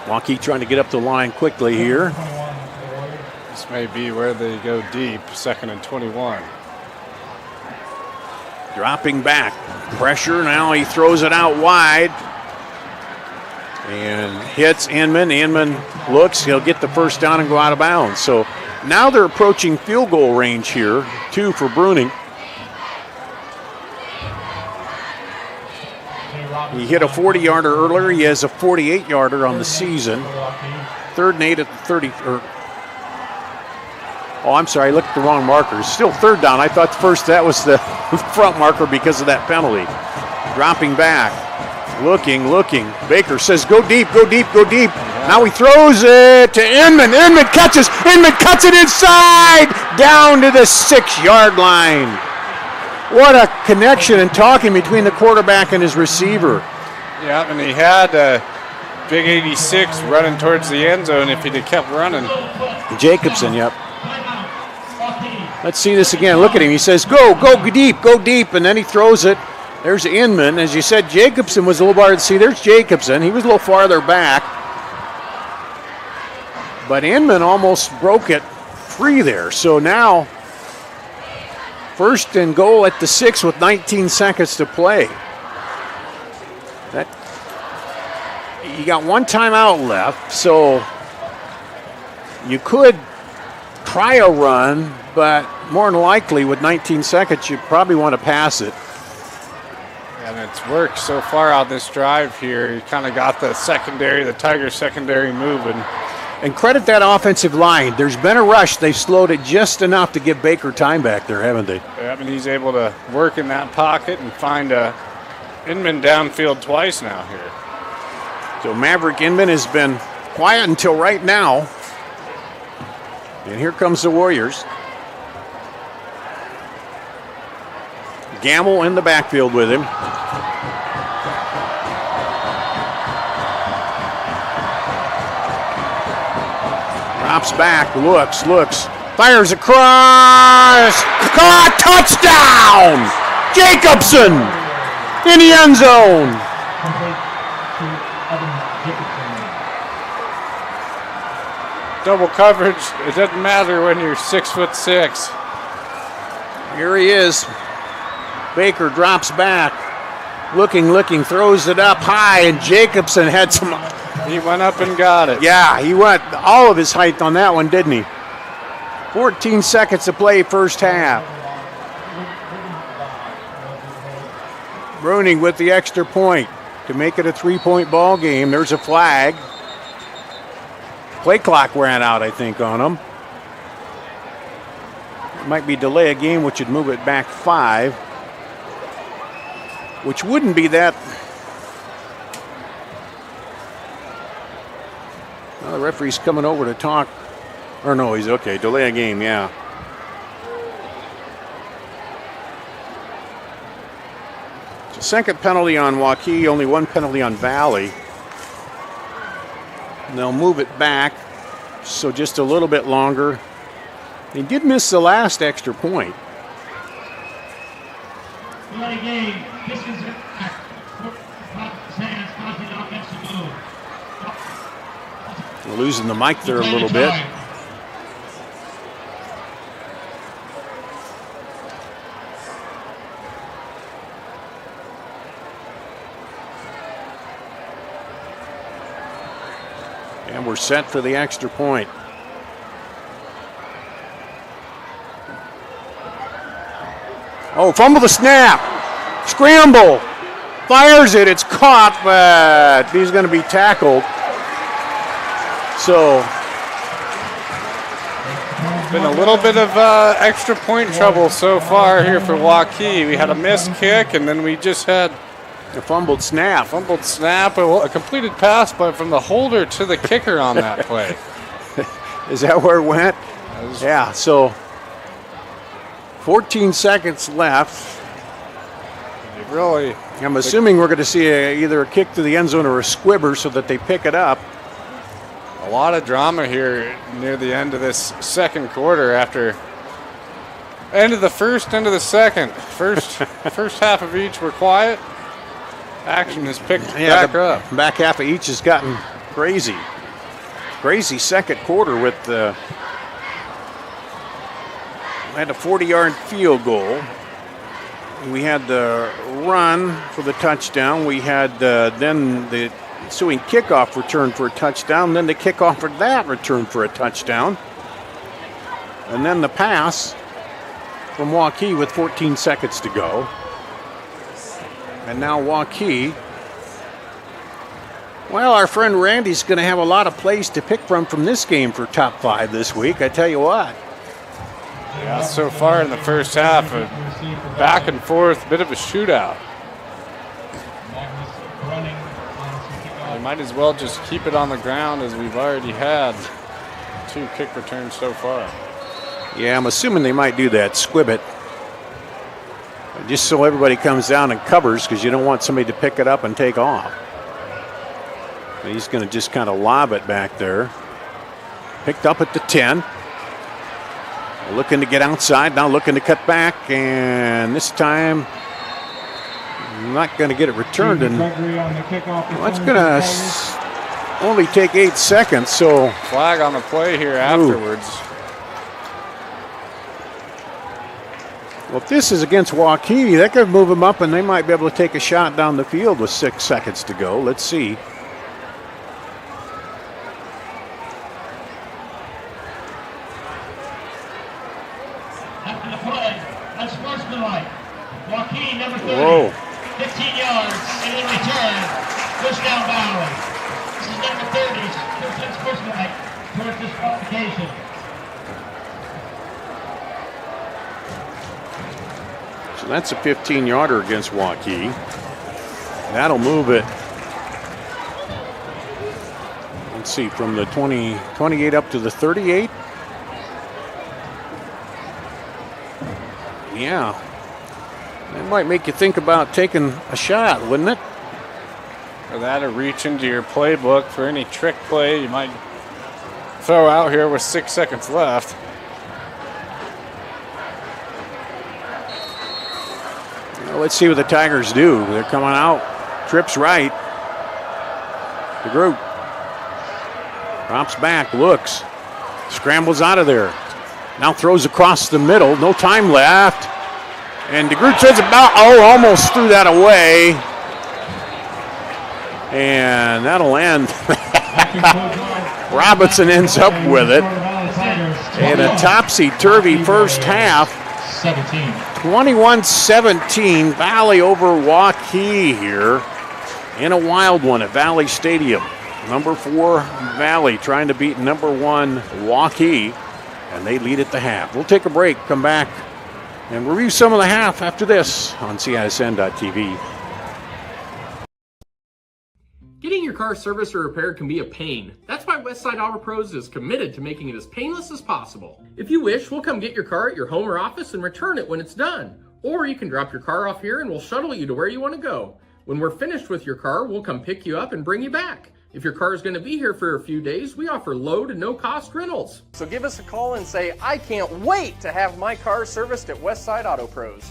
Waukee trying to get up the line quickly here. This may be where they go deep, 2nd and 21. Dropping back. Pressure, now he throws it out wide. And hits Inman. Inman looks, he'll get the first down and go out of bounds. So now they're approaching field goal range here. 2 for Bruning. He hit a 40-yarder earlier. He has a 48-yarder on the season. 3rd and 8 at the 30. Oh, I'm sorry, I looked at the wrong markers. Still 3rd down. I thought first that was the front marker because of that penalty. Dropping back. Looking. Baker says, go deep. Now he throws it to Inman. Inman catches. Inman cuts it inside. Down to the 6-yard line. What a connection and talking between the quarterback and his receiver. Yeah, and he had big 86 running towards the end zone if he'd have kept running. Jacobson, yep. Let's see this again. Look at him. He says, go deep, and then he throws it. There's Inman. As you said, Jacobson was a little hard to see. There's Jacobson. He was a little farther back. But Inman almost broke it free there. So now, 1st and goal at the 6 with 19 seconds to play. You got 1 timeout left, so you could try a run, but more than likely with 19 seconds, you probably want to pass it. And it's worked so far out this drive here. He kind of got the Tiger secondary moving. And credit that offensive line. There's been a rush. They've slowed it just enough to give Baker time back there, haven't they? Yeah, and he's able to work in that pocket and find Inman downfield twice now here. So Maverick Inman has been quiet until right now. And here comes the Warriors. Gamble in the backfield with him. drops back, looks, fires across, caught, touchdown! Jacobson in the end zone. Double coverage, it doesn't matter when you're 6'6". Here he is. Baker drops back, looking, throws it up high, and Jacobson had some. He went up and got it. Yeah, he went all of his height on that one, didn't he? 14 seconds to play first half. Bruning with the extra point to make it a 3-point ball game. There's a flag. Play clock ran out, I think, on him. It might be delay a game, which would move it back 5. Which wouldn't be that. Well, the referee's coming over to talk. Or no, he's okay. Delay a game, yeah. It's a second penalty on Waukee, only one penalty on Valley. And they'll move it back, so just a little bit longer. He did miss the last extra point. Delay game. We're losing the mic there a little bit. And we're set for the extra point. Oh, fumble the snap. Scramble. Fires it. It's caught, but he's going to be tackled. So, been a little bit of extra point trouble so far here for Waukee. We had a missed kick, and then we just had a fumbled snap. A completed pass, but from the holder to the kicker on that play. Is that where it went? Yeah, so 14 seconds left. Really? I'm assuming we're going to see either a kick to the end zone or a squibber so that they pick it up. A lot of drama here near the end of this second quarter after end of the first, end of the second. First half of each were quiet. Action has picked back up. Back half of each has gotten crazy. Crazy second quarter with the we had a 40-yard field goal. We had the run for the touchdown. We had then the ensuing kickoff return for a touchdown. Then the kickoff for that return for a touchdown. And then the pass from Waukee with 14 seconds to go. And now Waukee. Well, our friend Randy's going to have a lot of plays to pick from this game for top 5 this week. I tell you what. Yeah, so far in the first half, a back and forth, bit of a shootout. We might as well just keep it on the ground as we've already had 2 kick returns so far. Yeah, I'm assuming they might do that, squib it. Just so everybody comes down and covers because you don't want somebody to pick it up and take off. And he's going to just kind of lob it back there. Picked up at the 10. Looking to get outside, now looking to cut back, and this time not going to get it returned. And well, it's going to only take 8 seconds, so. Flag on the play here afterwards. Well, if this is against Waukee, that could move them up, and they might be able to take a shot down the field with 6 seconds to go. Let's see. Waukee, number 30, Whoa. 15 yards, and in return, touchdown Valley. This is number 30, first sportsmanlike towards disqualification. So that's a 15-yarder against Waukee. That'll move it. Let's see, from the 28 up to the 38. Yeah. That might make you think about taking a shot, wouldn't it? For that, a reach into your playbook for any trick play. You might throw out here with 6 seconds left. Well, let's see what the Tigers do. They're coming out. Trips right. The group drops back, looks, scrambles out of there. Now throws across the middle. No time left. And DeGroot says almost threw that away. And that'll end. Robinson ends up with it. And a topsy-turvy first half. 21-17, Valley over Waukee here in a wild one at Valley Stadium. Number 4 Valley trying to beat number 1 Waukee, and they lead at the half. We'll take a break, come back, and review some of the half after this on CISN.TV. Getting your car serviced or repaired can be a pain. That's why Westside Auto Pros is committed to making it as painless as possible. If you wish, we'll come get your car at your home or office and return it when it's done. Or you can drop your car off here and we'll shuttle you to where you want to go. When we're finished with your car, we'll come pick you up and bring you back. If your car is going to be here for a few days, we offer low to no cost rentals. So give us a call and say, I can't wait to have my car serviced at Westside Auto Pros.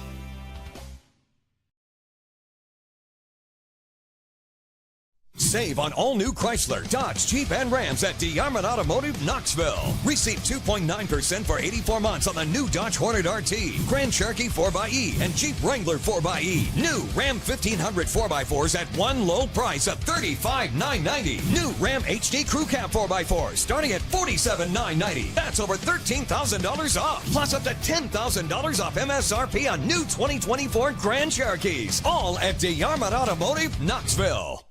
Save on all new Chrysler, Dodge, Jeep, and Rams at DeArmond Automotive, Knoxville. Receive 2.9% for 84 months on the new Dodge Hornet RT, Grand Cherokee 4xE, and Jeep Wrangler 4xE. New Ram 1500 4x4s at one low price of $35,990. New Ram HD Crew Cab 4x4 starting at $47,990. That's over $13,000 off, plus up to $10,000 off MSRP on new 2024 Grand Cherokees. All at DeArmond Automotive, Knoxville.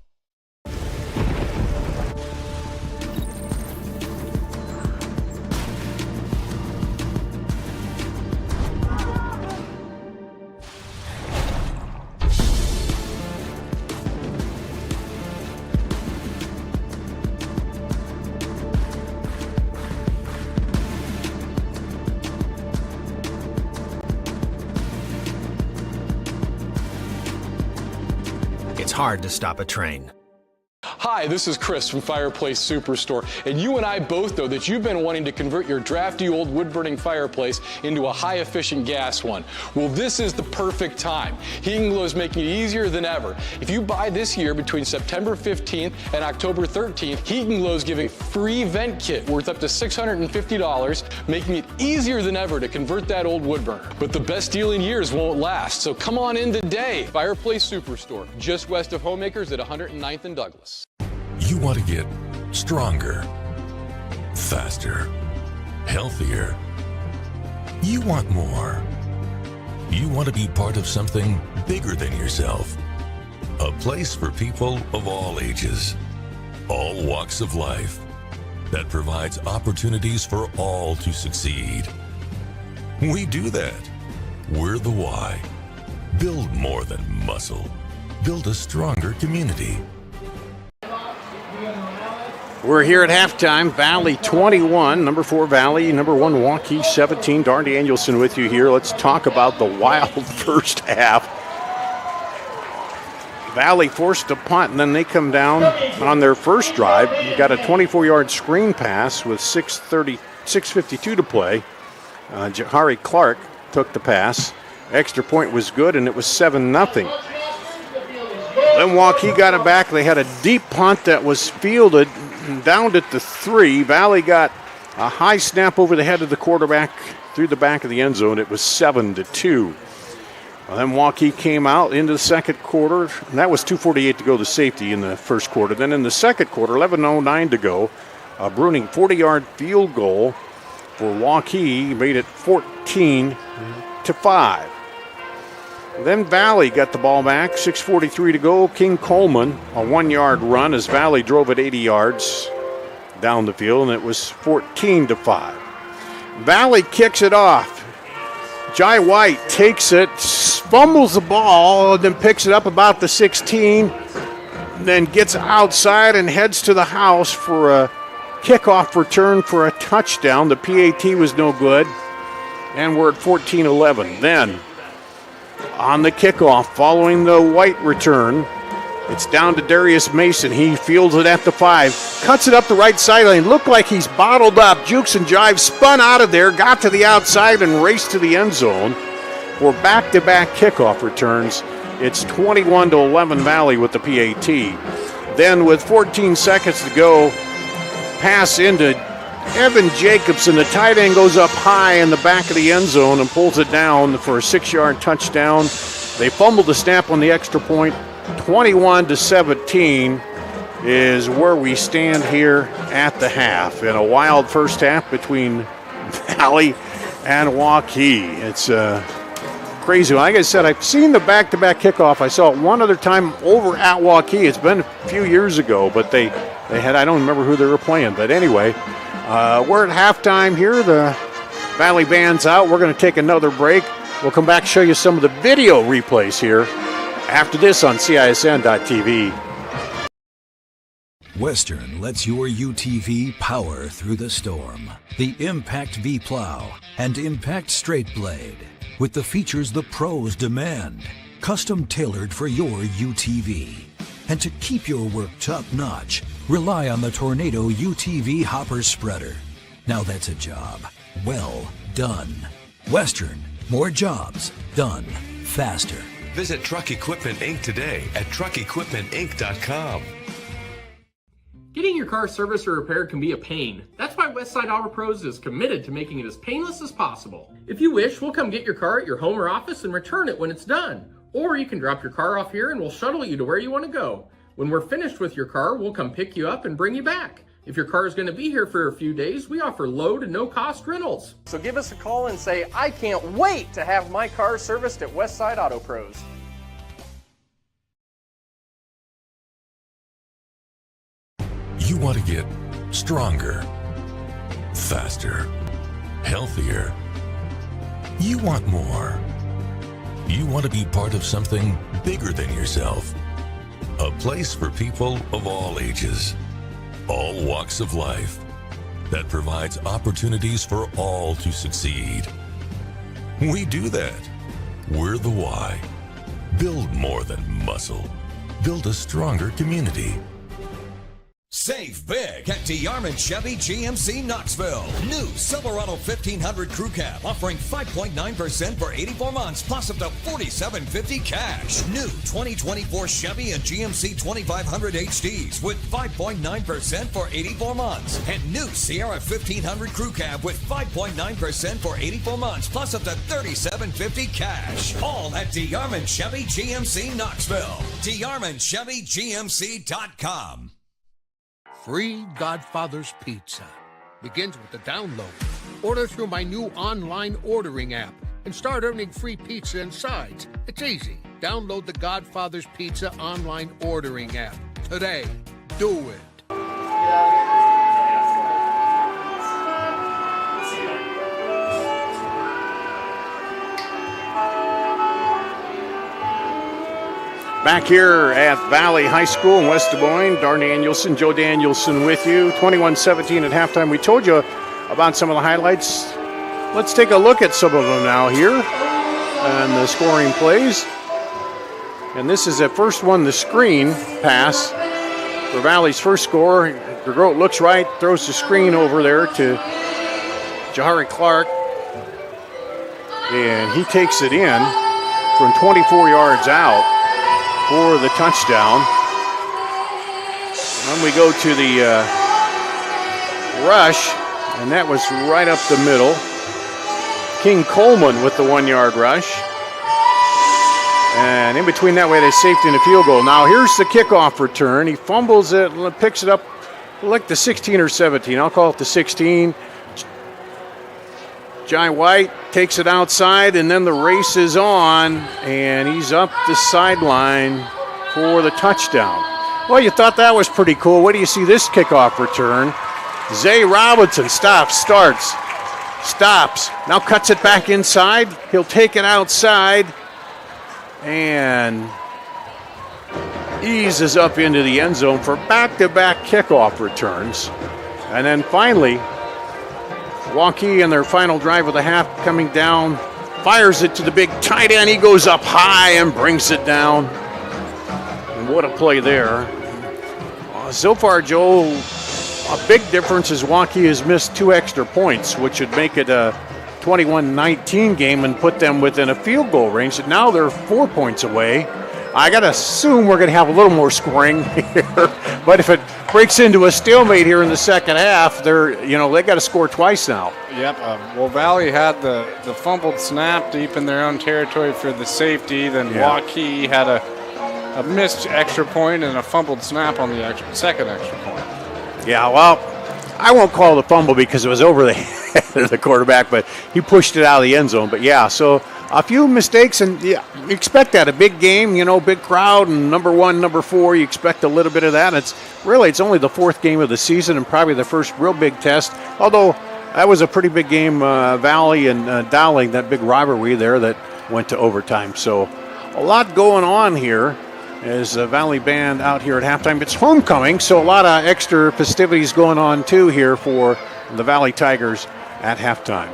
It's hard to stop a train. Hi, this is Chris from Fireplace Superstore, and you and I both know that you've been wanting to convert your drafty old wood-burning fireplace into a high-efficient gas one. Well, this is the perfect time. Heating Glow is making it easier than ever. If you buy this year between September 15th and October 13th, Heating Glow is giving a free vent kit worth up to $650, making it easier than ever to convert that old wood burner. But the best deal in years won't last, so come on in today. Fireplace Superstore, just west of Homemakers at 109th and Douglas. You want to get stronger, faster, healthier. You want more. You want to be part of something bigger than yourself. A place for people of all ages, all walks of life, that provides opportunities for all to succeed. We do that. We're the why. Build more than muscle. Build a stronger community. We're here at halftime. Valley 21, number 4 Valley, number 1 Waukee 17. Darn Danielson with you here. Let's talk about the wild first half. Valley forced a punt, and then they come down on their first drive. You got a 24-yard screen pass with 6:52 to play. Jahari Clark took the pass. Extra point was good, and it was 7-0. Then Waukee got it back. They had a deep punt that was fielded, downed at the 3. Valley got a high snap over the head of the quarterback through the back of the end zone. It was 7-2. Well, then Waukee came out into the second quarter, and that was 2:48 to go to safety in the first quarter. Then in the second quarter, 11:09 to go, a Bruning 40-yard field goal for Waukee made it 14-5. Then Valley got the ball back, 6:43 to go. King Coleman, a 1-yard run as Valley drove it 80 yards down the field, and it was 14-5. Valley kicks it off. Jai White takes it, fumbles the ball, and then picks it up about the 16, then gets outside and heads to the house for a kickoff return for a touchdown. The PAT was no good, and we're at 14-11. Then on the kickoff, following the White return, It's down to Darius Mason. He fields it at the 5. Cuts it up the right sideline. Looked like he's bottled up. Jukes and jives. Spun out of there. Got to the outside and raced to the end zone for back-to-back kickoff returns. It's 21-11 Valley with the PAT. Then with 14 seconds to go, pass into Evan Jacobson. The tight end goes up high in the back of the end zone and pulls it down for a 6-yard touchdown. They fumbled the snap on the extra point. 21-17 is where we stand here at the half in a wild first half between Valley and Waukee. It's crazy. Like I said, I've seen the back-to-back kickoff. I saw it one other time over at Waukee. It's been a few years ago, but they had, I don't remember who they were playing. But anyway, we're at halftime here. The Valley band's out. We're going to take another break. We'll come back and show you some of the video replays here after this on CISN.TV. Western lets your UTV power through the storm. The Impact V Plow and Impact Straight Blade, with the features the pros demand, custom tailored for your UTV. And to keep your work top-notch, rely on the Tornado UTV Hopper Spreader. Now that's a job well done. Western, more jobs done faster. Visit Truck Equipment Inc. today at truckequipmentinc.com. Getting your car serviced or repaired can be a pain. That's why Westside Auto Pros is committed to making it as painless as possible. If you wish, we'll come get your car at your home or office and return it when it's done. Or you can drop your car off here and we'll shuttle you to where you want to go. When we're finished with your car, we'll come pick you up and bring you back. If your car is going to be here for a few days, we offer low to no cost rentals. So give us a call and say, I can't wait to have my car serviced at Westside Auto Pros. You want to get stronger, faster, healthier. You want more. You want to be part of something bigger than yourself. A place for people of all ages, all walks of life, that provides opportunities for all to succeed. We do that. We're the why. Build more than muscle. Build a stronger community. Save big at DeArmond Chevy GMC Knoxville. New Silverado 1500 Crew Cab offering 5.9% for 84 months plus up to $4,750 cash. New 2024 Chevy and GMC 2500 HDs with 5.9% for 84 months. And new Sierra 1500 Crew Cab with 5.9% for 84 months plus up to $3,750 cash. All at DeArmond Chevy GMC Knoxville. DeArmondChevyGMC.com. Free Godfather's Pizza begins with the download. Order through my new online ordering app and start earning free pizza and sides. It's easy. Download the Godfather's Pizza online ordering app today. Do it. Back here at Valley High School in West Des Moines, Dar Danielson, Joe Danielson with you. 21-17 at halftime. We told you about some of the highlights. Let's take a look at some of them now here and the scoring plays. And this is the first one, the screen pass for Valley's first score. DeGroat looks right, throws the screen over there to Jahari Clark. And he takes it in from 24 yards out for the touchdown. Then we go to the rush, and that was right up the middle. King Coleman with the 1-yard rush. And in between that way, they safety and a field goal. Now here's the kickoff return. He fumbles it, picks it up like the 16 or 17. I'll call it the 16. Jai White takes it outside, and then the race is on, and he's up the sideline for the touchdown. Well, you thought that was pretty cool. Wait do you see this kickoff return? Zay Robinson stops, now cuts it back inside. He'll take it outside and eases up into the end zone for back-to-back kickoff returns. And then finally, Waukee in their final drive of the half coming down, fires it to the big tight end. He goes up high and brings it down. And what a play there. So far, Joe, a big difference is Waukee has missed 2 extra points, which would make it a 21-19 game and put them within a field goal range. And now they're 4 points away. I got to assume we're going to have a little more scoring here. But if it breaks into a stalemate here in the second half, they got to score twice now. Yep. Well, Valley had the fumbled snap deep in their own territory for the safety. Then Waukee had a missed extra point and a fumbled snap on the second extra point. Yeah, well, I won't call it a fumble because it was over the head of the quarterback, but he pushed it out of the end zone. But yeah, so a few mistakes, and you expect that. A big game, big crowd, and number 1, number 4, you expect a little bit of that. It's only the 4th game of the season and probably the first real big test, although that was a pretty big game, Valley and Dowling, that big rivalry there that went to overtime. So a lot going on here. As the Valley Band out here at halftime. It's homecoming, so a lot of extra festivities going on too here for the Valley Tigers at halftime.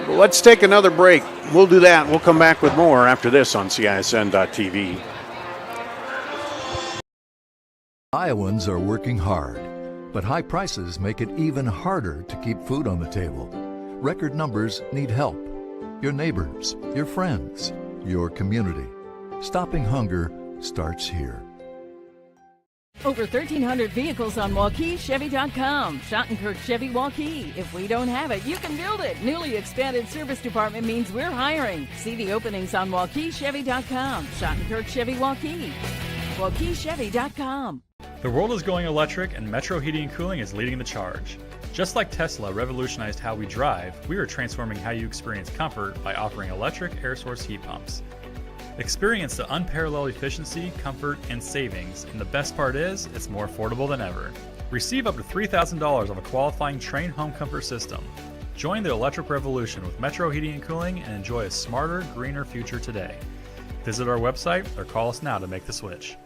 But let's take another break. We'll do that. We'll come back with more after this on CISN.TV. Iowans are working hard, but high prices make it even harder to keep food on the table. Record numbers need help. Your neighbors, your friends, your community. Stopping hunger starts here. Over 1,300 vehicles on WaukeeChevy.com. Schottenkirk Chevy Waukee. If we don't have it, you can build it. Newly expanded service department means we're hiring. See the openings on WaukeeChevy.com. Schottenkirk Chevy Waukee. WaukeeChevy.com. The world is going electric, and Metro Heating and Cooling is leading the charge. Just like Tesla revolutionized how we drive, we are transforming how you experience comfort by offering electric air source heat pumps. Experience the unparalleled efficiency, comfort, and savings, and the best part is, it's more affordable than ever. Receive up to $3,000 off a qualifying Train home comfort system. Join the electric revolution with Metro Heating and Cooling and enjoy a smarter, greener future today. Visit our website or call us now to make the switch.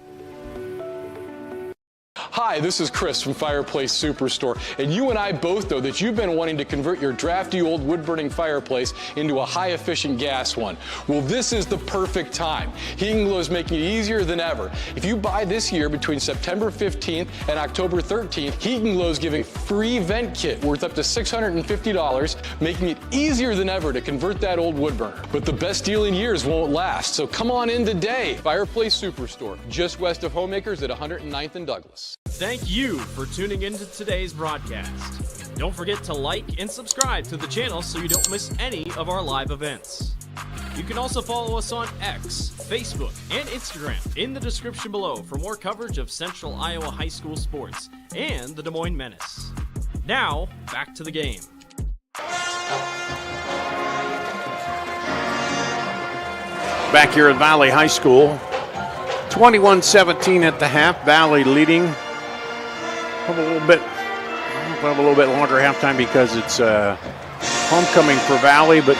Hi, this is Chris from Fireplace Superstore, and you and I both know that you've been wanting to convert your drafty old wood-burning fireplace into a high-efficient gas one. Well, this is the perfect time. Heating Glow is making it easier than ever. If you buy this year between September 15th and October 13th, Heating Glow is giving a free vent kit worth up to $650, making it easier than ever to convert that old wood burner. But the best deal in years won't last, so come on in today. Fireplace Superstore, just west of Homemakers at 109th and Douglas. Thank you for tuning into today's broadcast. Don't forget to like and subscribe to the channel so you don't miss any of our live events. You can also follow us on X, Facebook, and Instagram in the description below for more coverage of Central Iowa high school sports and the Des Moines Menace. Now, back to the game. Back here at Valley High School, 21-17 at the half. Valley leading. Have a little bit longer halftime because it's homecoming for Valley. But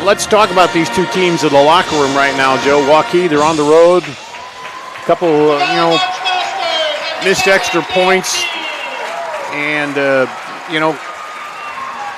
let's talk about these two teams in the locker room right now, Joe. Waukee, they're on the road. A couple, missed extra points, and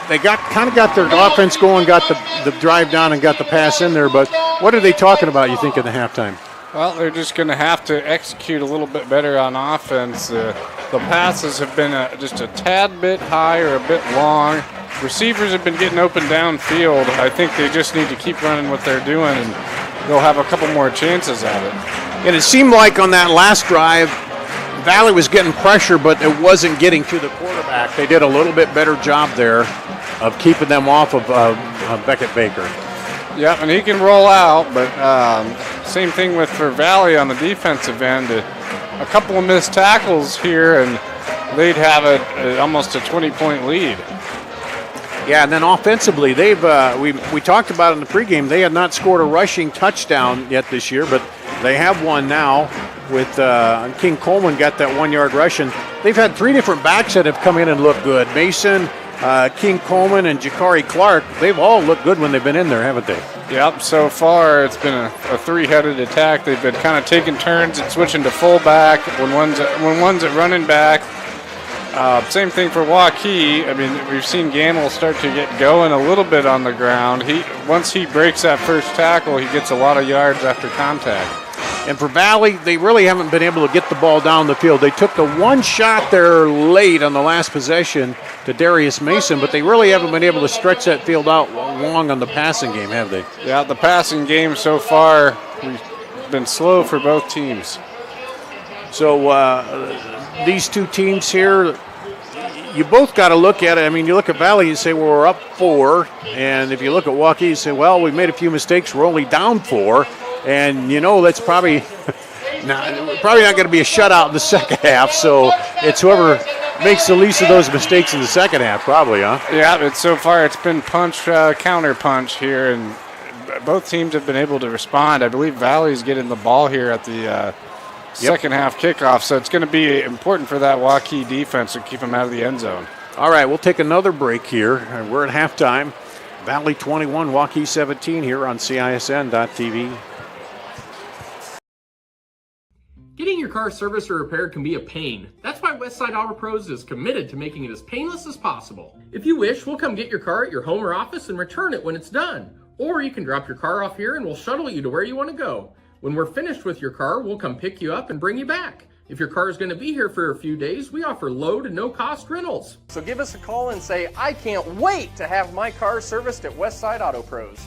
they got their offense going, got the drive down, and got the pass in there. But what are they talking about, you think, in the halftime? Well, they're just going to have to execute a little bit better on offense. The passes have been just a tad bit high or a bit long. Receivers have been getting open downfield. I think they just need to keep running what they're doing, and they'll have a couple more chances at it. And it seemed like on that last drive, Valley was getting pressure, but it wasn't getting to the quarterback. They did a little bit better job there of keeping them off of Bakker. Yeah, and he can roll out, but same thing for Valley on the defensive end. A couple of missed tackles here, and they'd have almost a 20-point lead. Yeah, and then offensively, they've we talked about in the pregame, they had not scored a rushing touchdown yet this year, but they have one now with King Coleman got that 1-yard rush. And they've had 3 different backs that have come in and looked good. Mason, King Coleman, and Jakari Clark, they've all looked good when they've been in there, haven't they? Yep, so far it's been a three-headed attack. They've been kind of taking turns and switching to fullback when one's at running back. Same thing for Waukee. I mean, we've seen Gamble start to get going a little bit on the ground. Once he breaks that first tackle, he gets a lot of yards after contact. And for Valley, they really haven't been able to get the ball down the field. They took the one shot there late on the last possession to Darius Mason, but they really haven't been able to stretch that field out long on the passing game, have they? Yeah, the passing game so far, we've been slow for both teams. So these two teams here, you both got to look at it. I mean, you look at Valley, you say, well, we're up 4. And if you look at Waukee, you say, well, we made a few mistakes. We're only down 4. And, that's probably not going to be a shutout in the second half. So it's whoever makes the least of those mistakes in the second half, probably, huh? Yeah, so far it's been counter punch here, and both teams have been able to respond. I believe Valley's getting the ball here at the second half kickoff, so it's going to be important for that Waukee defense to keep them out of the end zone. All right, we'll take another break here. We're at halftime. Valley 21, Waukee 17 here on CISN.TV. Getting your car serviced or repaired can be a pain. That's why Westside Auto Pros is committed to making it as painless as possible. If you wish, we'll come get your car at your home or office and return it when it's done. Or you can drop your car off here and we'll shuttle you to where you want to go. When we're finished with your car, we'll come pick you up and bring you back. If your car is going to be here for a few days, we offer low to no cost rentals. So give us a call and say, I can't wait to have my car serviced at Westside Auto Pros.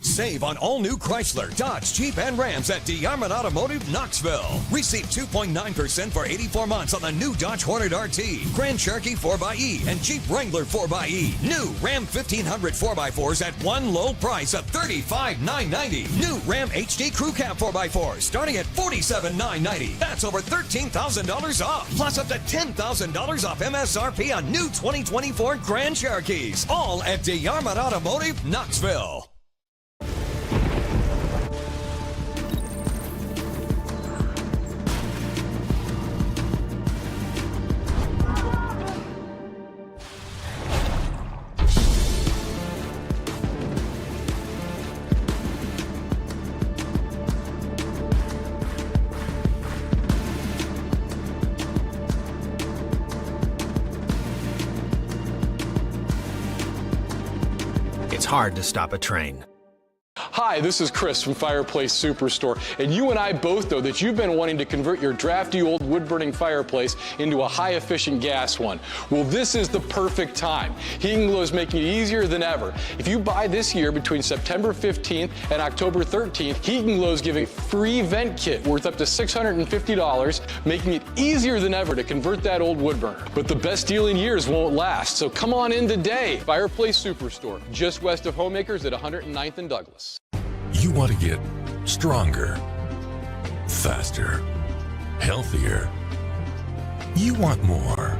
Save on all new Chrysler, Dodge, Jeep, and Rams at DeArmond Automotive, Knoxville. Receive 2.9% for 84 months on the new Dodge Hornet RT, Grand Cherokee 4xE, and Jeep Wrangler 4xE. New Ram 1500 4x4s at one low price of $35,990. New Ram HD Crew Cab 4x4 starting at $47,990. That's over $13,000 off, plus up to $10,000 off MSRP on new 2024 Grand Cherokees. All at DeArmond Automotive, Knoxville. It's hard to stop a train. Hi, this is Chris from Fireplace Superstore, and you and I both know that you've been wanting to convert your drafty old wood-burning fireplace into a high-efficient gas one. Well, this is the perfect time. Heating Glow is making it easier than ever. If you buy this year between September 15th and October 13th, Heating Glow is giving a free vent kit worth up to $650, making it easier than ever to convert that old wood burner. But the best deal in years won't last, so come on in today. Fireplace Superstore, just west of Homemakers at 109th and Douglas. You want to get stronger, faster, healthier. You want more.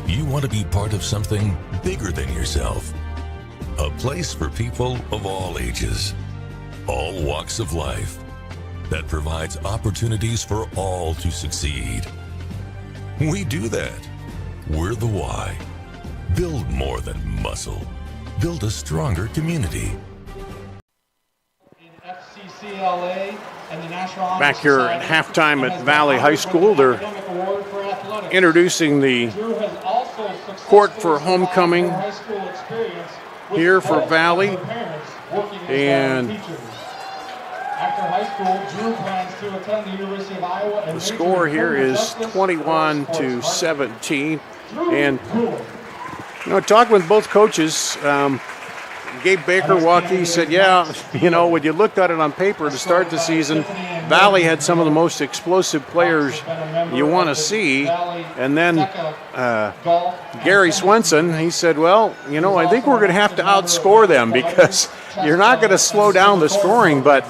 You want to be part of something bigger than yourself. A place for people of all ages, all walks of life, that provides opportunities for all to succeed. We do that. We're the why. Build more than muscle. Build a stronger community. Back here at halftime at Valley High School, they're introducing the court for homecoming here for Valley. And the score here is 21-17. And, talking with both coaches, Gabe Bakker, Waukee, said, when you looked at it on paper to start the season, Valley had some of the most explosive players you want to see. And then Gary Swenson, he said, I think we're going to have to outscore them because you're not going to slow down the scoring. But,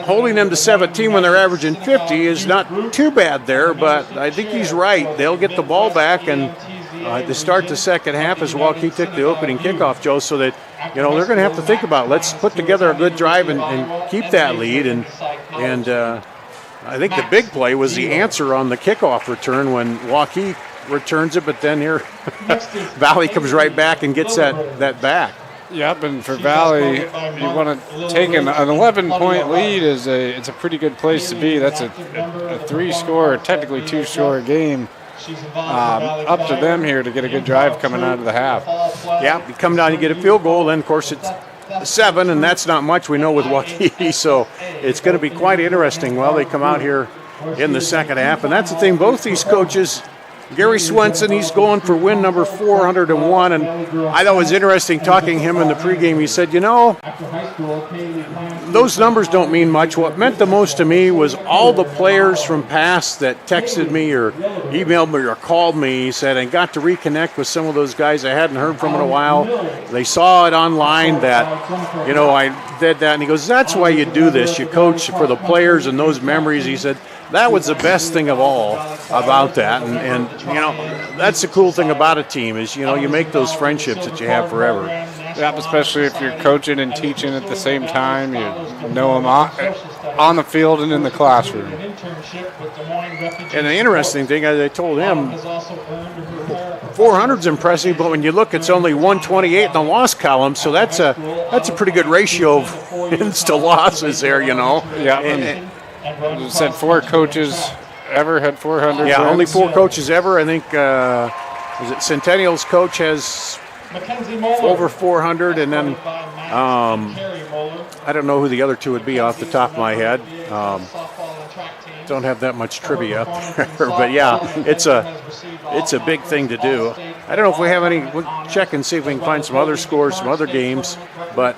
holding them to 17 when they're averaging 50 is not too bad there. But I think he's right. They'll get the ball back and to start the second half as Waukee took the opening kickoff, Joe, so that, they're going to have to think about, let's put together a good drive and keep that lead. And I think the big play was the answer on the kickoff return when Waukee returns it, but then here Valley comes right back and gets that back. Yep, and for Valley, you want to take an 11-point lead it's a pretty good place to be. That's a 3-score, technically 2-score game. up to them here to get a good drive coming out of the half. Yeah, you come down, you get a field goal, then of course it's 7, and that's not much, we know, with Waukee. So it's going to be quite interesting while they come out here in the second half. And that's the thing, both these coaches, Gary Swenson, he's going for win number 401, and I thought it was interesting talking to him in the pregame. He said, you know, those numbers don't mean much. What meant the most to me was all the players from past that texted me or emailed me or called me, he said, and got to reconnect with some of those guys I hadn't heard from in a while. They saw it online that, you know, I did that, and he goes, that's why you do this. You coach for the players and those memories. He said, that was the best thing of all about that. And you know, that's the cool thing about a team is, you know, you make those friendships that you have forever. Yeah, especially if you're coaching and teaching at the same time. You know them on the field and in the classroom. And the interesting thing, as I told him, 400's impressive, but when you look, it's only 128 in the loss column, so that's a pretty good ratio of wins to losses there, you know. Yeah, you said 4 coaches ever had 400 Yeah, wins. only 4 coaches ever. I think, is it Centennial's coach has over 400, and then I don't know who the other 2 would be off the top of my head. Don't have that much trivia up there, but yeah, it's a big thing to do. I don't know if we have any. We'll check and see if we can find some other scores, some other games, but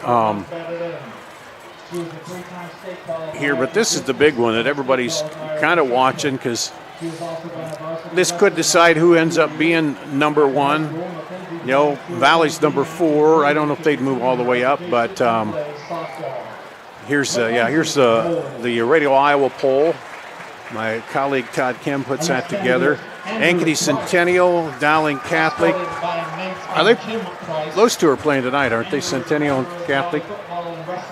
here. But this is the big one that everybody's kind of watching, because this could decide who ends up being number 1. You know, Valley's number 4. I don't know if they'd move all the way up, but here's the Radio Iowa poll. My colleague Todd Kim puts that together. Ankeny Centennial, Dowling Catholic. Are they? Those 2 are playing tonight, aren't they? Centennial and Catholic.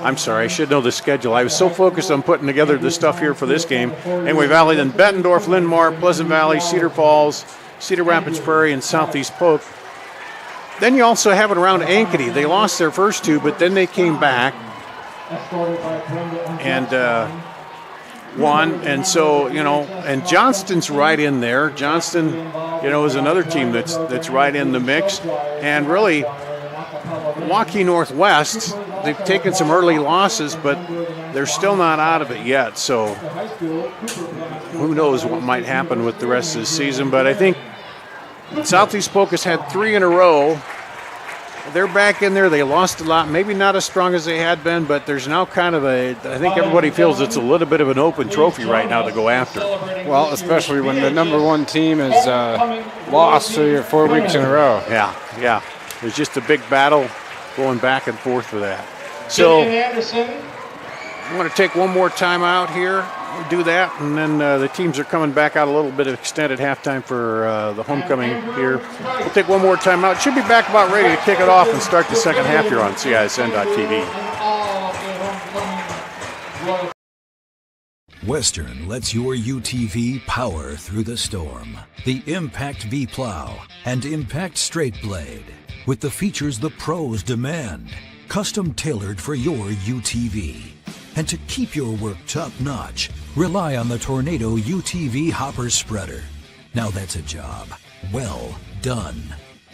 I'm sorry, I should know the schedule. I was so focused on putting together the stuff here for this game. Anyway, Valley, then Bettendorf, Linn-Mar, Pleasant Valley, Cedar Falls, Cedar Rapids Prairie, and Southeast Polk. Then you also have it around Ankeny. They lost their first 2, but then they came back and won. And so, you know, and Johnston's right in there. Johnston, you know, is another team that's right in the mix. And really, Waukee Northwest, they've taken some early losses, but they're still not out of it yet. So who knows what might happen with the rest of the season. But I think Southeast Polk has had 3 in a row. They're back in there. They lost a lot, maybe not as strong as they had been, but there's now kind of I think everybody feels it's a little bit of an open trophy right now to go after. Well, especially when the number 1 team is lost 3 or 4 weeks in a row. Yeah. There's just a big battle going back and forth for that. So I'm going to take one more time out here, do that, and then the teams are coming back out a little bit of extended halftime for the homecoming here. We'll take one more time out. Should be back about ready to kick it off and start the second half here on CISN.TV. Western lets your UTV power through the storm. The Impact V-Plow and Impact Straight Blade, with the features the pros demand, custom tailored for your UTV. And to keep your work top-notch, rely on the Tornado UTV Hopper Spreader. Now that's a job well done.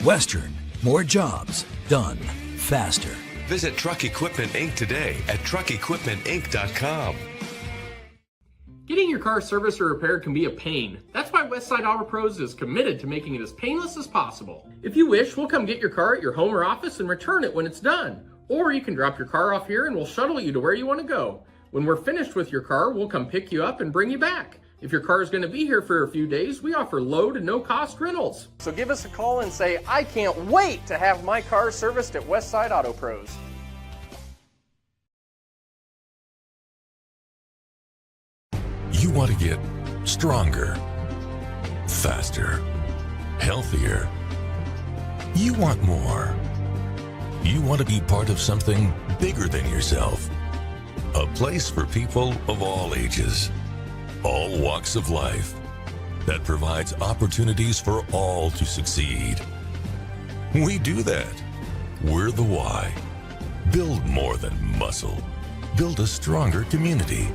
Western, more jobs done faster. Visit Truck Equipment Inc. today at truckequipmentinc.com. Getting your car serviced or repaired can be a pain. That's why Westside Auto Pros is committed to making it as painless as possible. If you wish, we'll come get your car at your home or office and return it when it's done. Or you can drop your car off here and we'll shuttle you to where you want to go. When we're finished with your car, we'll come pick you up and bring you back. If your car is going to be here for a few days, we offer low to no cost rentals. So give us a call and say, I can't wait to have my car serviced at Westside Auto Pros. You want to get stronger, faster, healthier. You want more. You want to be part of something bigger than yourself. A place for people of all ages, all walks of life, that provides opportunities for all to succeed. We do that. We're the why. Build more than muscle. Build a stronger community.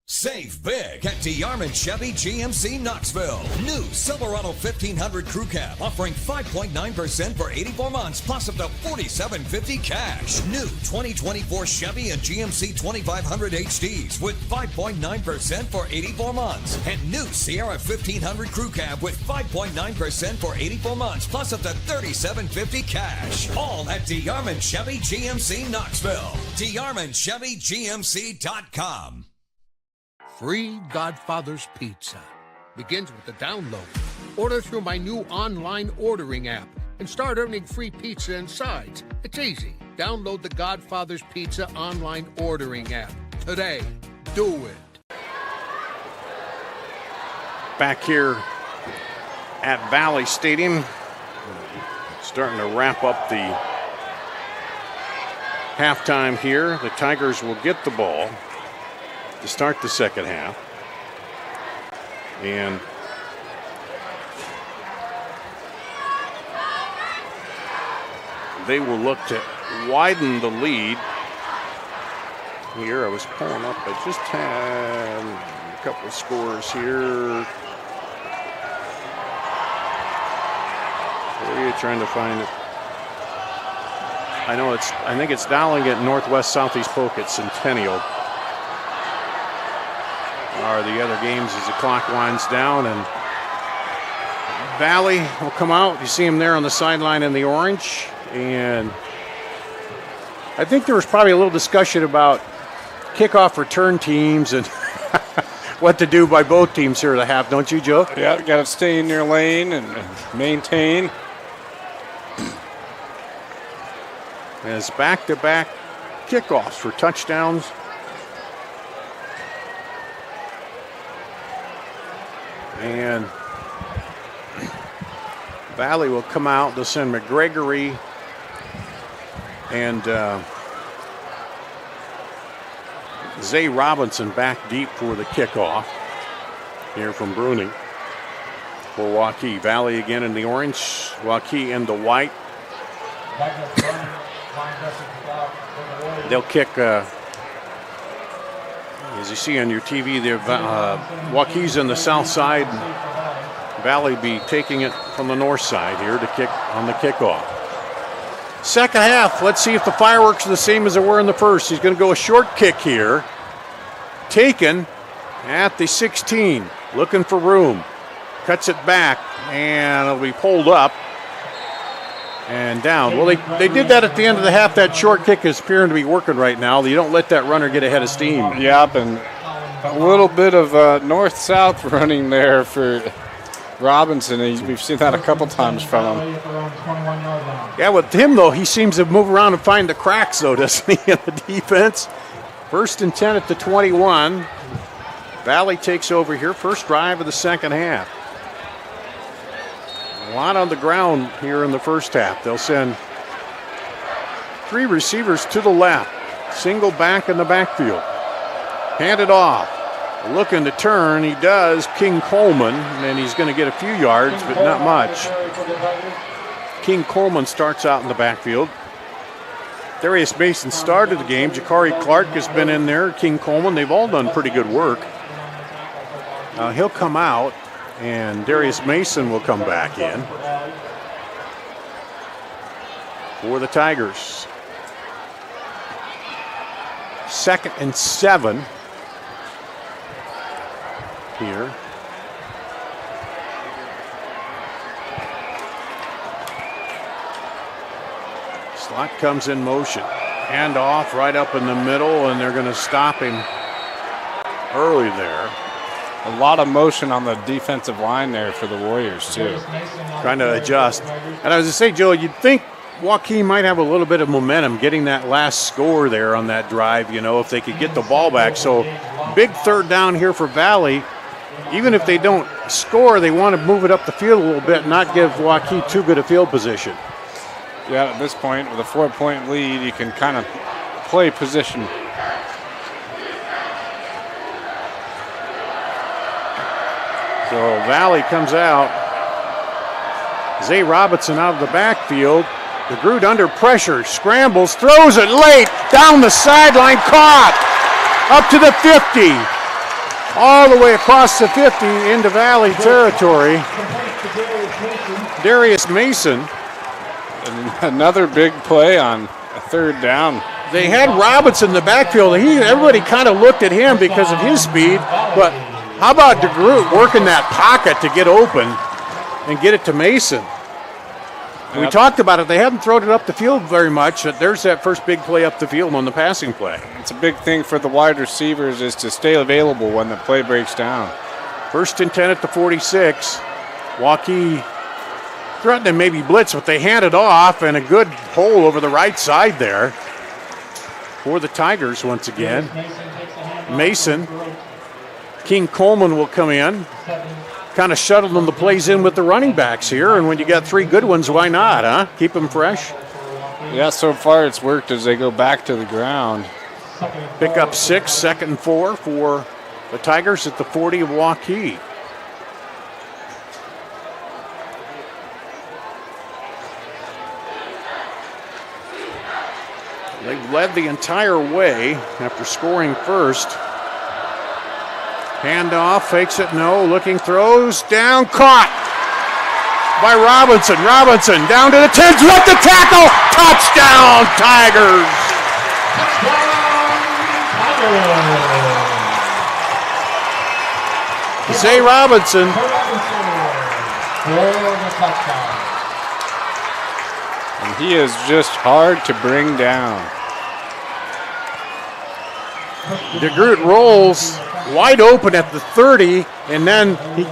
Save big at DeArmond Chevy GMC Knoxville. New Silverado 1500 Crew Cab offering 5.9% for 84 months plus up to $4,750 cash. New 2024 Chevy and GMC 2500 HDs with 5.9% for 84 months. And new Sierra 1500 Crew Cab with 5.9% for 84 months plus up to $3,750 cash. All at DeArmond Chevy GMC Knoxville. DeArmondChevyGMC.com. Free Godfather's Pizza begins with the download. Order through my new online ordering app and start earning free pizza and sides. It's easy. Download the Godfather's Pizza online ordering app today. Do it. Back here at Valley Stadium, starting to wrap up the halftime here. The Tigers will get the ball to start the second half. And they will look to widen the lead. Here, I was pulling up. I just had a couple of scores here. Where are you trying to find it? I think it's Dowling at Northwest Southeast Polk at Centennial. Are the other games as the clock winds down, and Valley will come out. You see him there on the sideline in the orange, and I think there was probably a little discussion about kickoff return teams and what to do by both teams here at the half, don't you, Joe? Yeah, got to stay in your lane and maintain. As back-to-back kickoffs for touchdowns. And Valley will come out. They'll send McGregory and Zay Robinson back deep for the kickoff here from Bruning for Waukee. Valley again in the orange, Waukee in the white. They'll kick, as you see on your TV there, Waukee's on the south side. Valley be taking it from the north side here to kick on the kickoff. Second half, let's see if the fireworks are the same as they were in the first. He's going to go a short kick here. Taken at the 16, looking for room. Cuts it back, and it'll be pulled up and down. Well, they did that at the end of the half. That short kick is appearing to be working right now. You don't let that runner get ahead of steam. Yep, and a little bit of north-south running there for Robinson. We've seen that a couple times from him. Yeah, with him, though, he seems to move around and find the cracks, though, doesn't he, in the defense? 1st and 10 at the 21. Valley takes over here. First drive of the second half. A lot on the ground here in the first half. They'll send 3 receivers to the left. Single back in the backfield. Hand it off. Looking to turn. He does. King Coleman. And he's going to get a few yards, but not much. King Coleman starts out in the backfield. Darius Mason started the game. Jakari Clark has been in there. King Coleman. They've all done pretty good work. He'll come out. And Darius Mason will come back in for the Tigers. 2nd and 7 here. Slot comes in motion. Hand off right up in the middle, and they're going to stop him early there. A lot of motion on the defensive line there for the Warriors, too. Trying to adjust. And I was going to say, Joe, you'd think Waukee might have a little bit of momentum getting that last score there on that drive, if they could get the ball back. So big third down here for Valley. Even if they don't score, they want to move it up the field a little bit and not give Waukee too good a field position. Yeah, at this point, with a 4-point lead, you can kind of play position. So Valley comes out. Zay Robinson out of the backfield. DeGroot under pressure, scrambles, throws it late, down the sideline, caught, up to the 50. all the way across the 50 into Valley territory. Darius Mason. And another big play on a third down. They had Robinson in the backfield. Everybody kind of looked at him because of his speed, but how about DeGroot working that pocket to get open and get it to Mason? Yep. We talked about it. They haven't thrown it up the field very much. There's that first big play up the field on the passing play. It's a big thing for the wide receivers is to stay available when the play breaks down. 1st and 10 at the 46. Waukee threatened to maybe blitz, but they hand it off, and a good hole over the right side there for the Tigers once again. Mason. King Coleman will come in. Kind of shuttling the plays in with the running backs here, and when you got 3 good ones, why not, huh? Keep them fresh. Yeah, so far it's worked as they go back to the ground. Pick up 6, 2nd and 4 for the Tigers at the 40 of Waukee. They've led the entire way after scoring first. Handoff, fakes it, no, looking, throws, down, caught by Robinson. Robinson down to the 10s, what the tackle, touchdown, Tigers. Zay Robinson. And he is just hard to bring down. DeGroot rolls wide open at the 30, and then he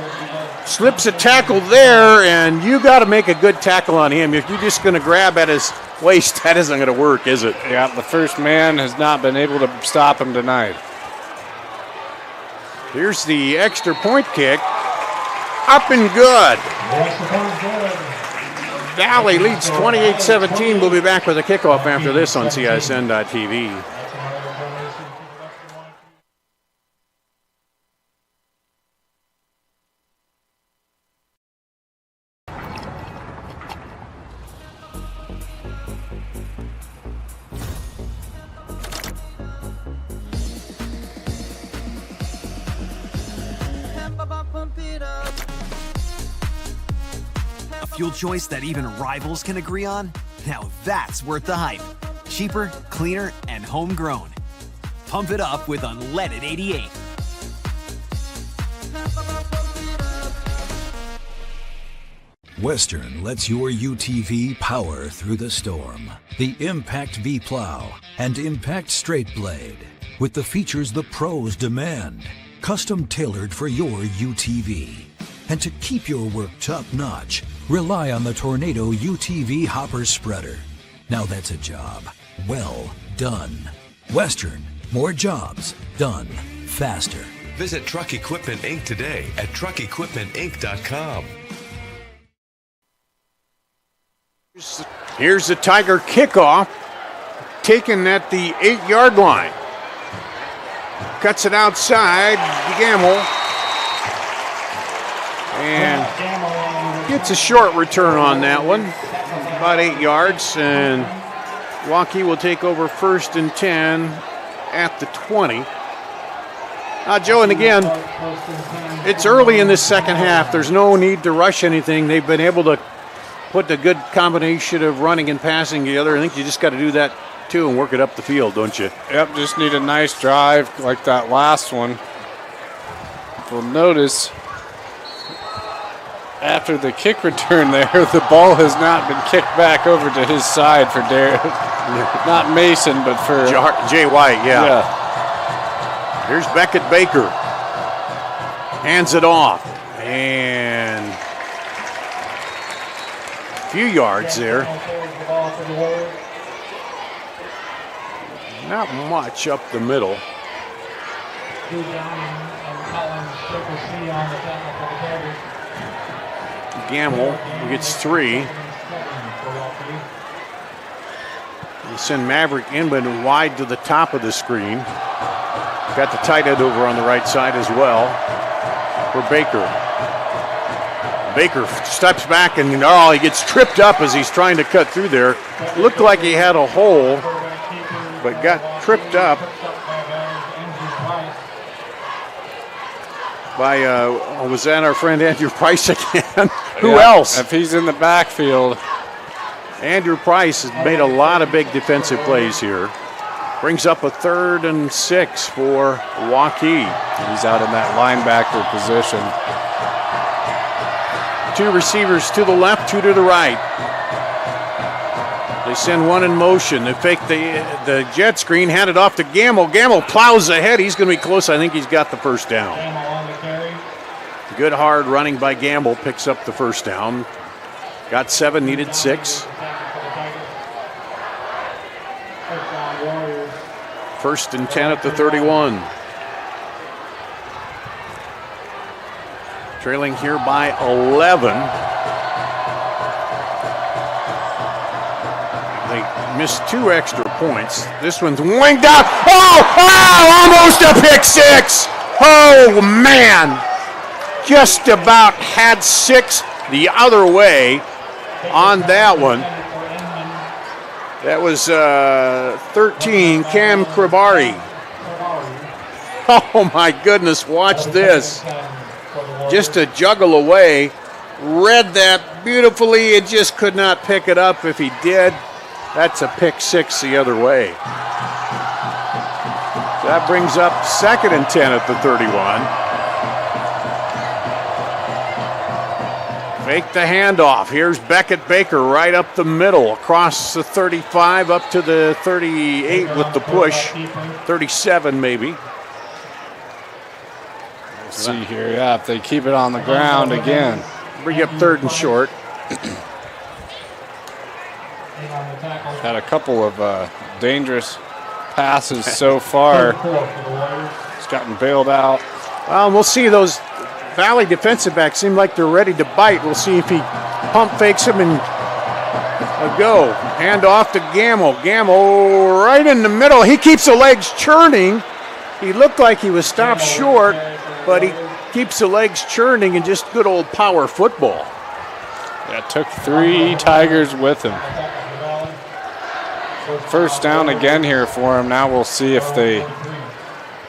slips a tackle there, and you got to make a good tackle on him. If you're just going to grab at his waist, that isn't going to work, is it? Yeah, the first man has not been able to stop him tonight. Here's the extra point kick. Up and good. Valley leads 28-17. We'll be back with a kickoff after this on CISN.TV. A fuel choice that even rivals can agree on? Now that's worth the hype. Cheaper, cleaner, and homegrown. Pump it up with unleaded 88. Western lets your UTV power through the storm. The Impact V Plow and Impact Straight Blade. With the features the pros demand. Custom tailored for your UTV. And to keep your work top-notch, rely on the Tornado UTV Hopper Spreader. Now that's a job well done. Western, more jobs done faster. Visit Truck Equipment Inc. today at truckequipmentinc.com. Here's the Tiger kickoff, taken at the 8-yard line. Cuts it outside, Gamble. And gets a short return on that one, about 8 yards, and Waukee will take over 1st and 10 at the 20. Now, Joe, and again, it's early in this second half. There's no need to rush anything. They've been able to put a good combination of running and passing together. I think you just got to do that, too, and work it up the field, don't you? Yep, just need a nice drive like that last one. If you'll notice, after the kick return there, the ball has not been kicked back over to his side for not Mason, but for Jay White, yeah. Here's Bakker. Hands it off. And a few yards there. Not much up the middle. Gamble gets 3. You send Maverick Inman wide to the top of the screen. Got the tight end over on the right side as well for Bakker. Bakker steps back and he gets tripped up as he's trying to cut through there. Looked like he had a hole, but got tripped up. by, was that our friend Andrew Price again? Who else? If he's in the backfield. Andrew Price has made a lot of big defensive plays here. Brings up a 3rd and 6 for Waukee. He's out in that linebacker position. 2 receivers to the left, 2 to the right. They send one in motion. They fake the jet screen, hand it off to Gamble. Gamble plows ahead. He's going to be close. I think he's got the first down. Good hard running by Gamble picks up the first down. Got 7, needed 6. First and 10 at the 31. Trailing here by 11. They missed 2 extra points. This one's winged out. Almost a pick 6. Oh, man. Just about had 6 the other way on that one. That was 13, Cam Krabari. Oh, my goodness, watch this. Just a juggle away. Read that beautifully. It just could not pick it up. If he did, that's a pick 6 the other way. That brings up 2nd and 10 at the 31. Fake the handoff. Here's Beckett Baker right up the middle, across the 35 up to the 38 with the push. 37 maybe. We'll see here, yeah, if they keep it on the ground again. Bring up 3rd and short. Had a couple of dangerous passes so far. It's gotten bailed out. Well, we'll see. Those Valley defensive backs seem like they're ready to bite. We'll see if he pump fakes him and a go. Hand off to Gamble. Gamble right in the middle. He keeps the legs churning. He looked like he was stopped short, but he keeps the legs churning and just good old power football. Yeah, took 3 Tigers with him. First down again here for him. Now we'll see if they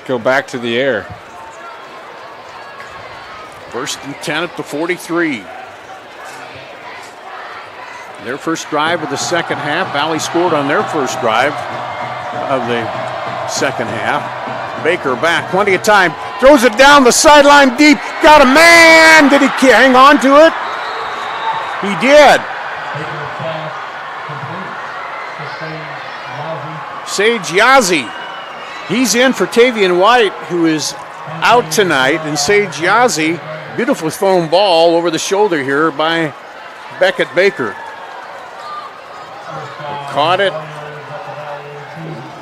go back to the air. First and 10 at the 43. Their first drive of the second half. Valley scored on their first drive of the second half. Baker back, plenty of time. Throws it down the sideline deep. Got a man. Did he hang on to it? He did. Sage Yazzie. He's in for Tavian White, who is out tonight. And Sage Yazzie, beautiful thrown ball over the shoulder here by Beckett Baker. Caught it.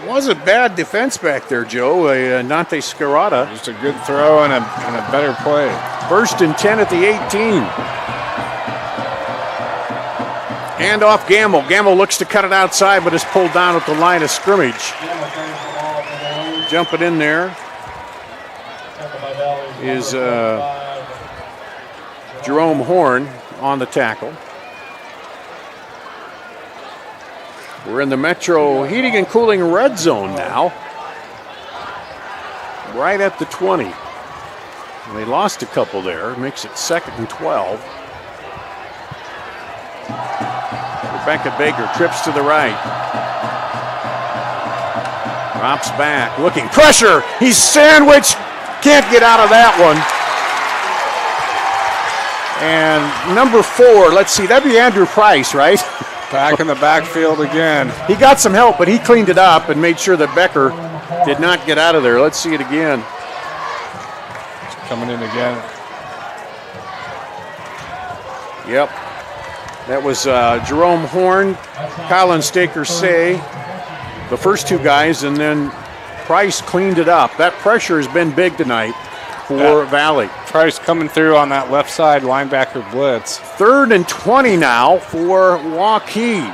Was a bad defense back there, Joe. Nante Scarata. Just a good throw and a better play. First and 10 at the 18. Hand off Gamble. Gamble looks to cut it outside, but is pulled down at the line of scrimmage. Jumping in there is Jerome Horn on the tackle. We're in the Metro Heating and Cooling red zone now. Right at the 20. And they lost a couple there. Makes it 2nd and 12. Rebecca Baker trips to the right. Drops back. Looking. Pressure. He's sandwiched. Can't get out of that one. And number 4, let's see, that'd be Andrew Price, right? Back in the backfield again. He got some help, but he cleaned it up and made sure that Bakker did not get out of there. Let's see it again. Coming in again. Yep. That was Jerome Horn, Colin Staker-Say, the first 2 guys, and then Price cleaned it up. That pressure has been big tonight for Valley. Price coming through on that left side linebacker blitz. 3rd and 20 now for Waukee.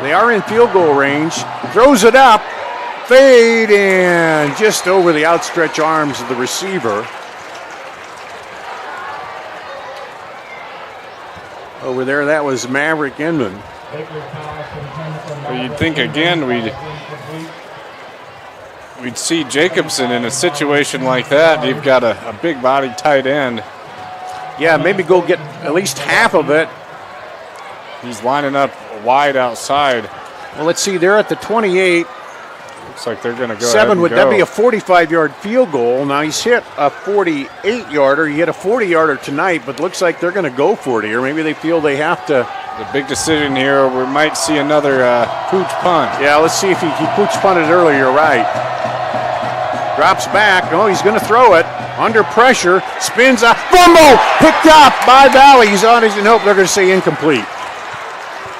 They are in field goal range. Throws it up. Fade in just over the outstretched arms of the receiver. Over there, that was Maverick Inman. Well, you'd think again we'd we'd see Jacobson in a situation like that. You've got a big body tight end. Yeah, maybe go get at least half of it. He's lining up wide outside. Well, let's see. They're at the 28. Looks like they're going to go 7, would that go. be a 45-yard field goal? Now, he's hit a 48-yarder. He hit a 40-yarder tonight, but looks like they're going to go for it here. Maybe they feel they have to. The big decision here, we might see another pooch punt. Yeah, let's see if he pooch punted earlier, right. Drops back. Oh, he's going to throw it. Under pressure. Spins up. Fumble! Picked up by Valley. He's on his. Nope, they're going to say incomplete.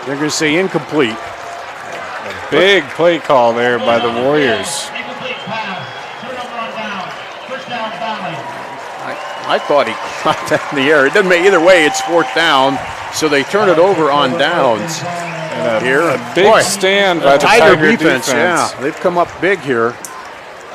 They're going to say incomplete. A big play call there by the Warriors. I thought he caught that in the air. It doesn't make either way. It's 4th down, so they turn it over on downs. Here, a big stand by the Tiger defense. Yeah, they've come up big here.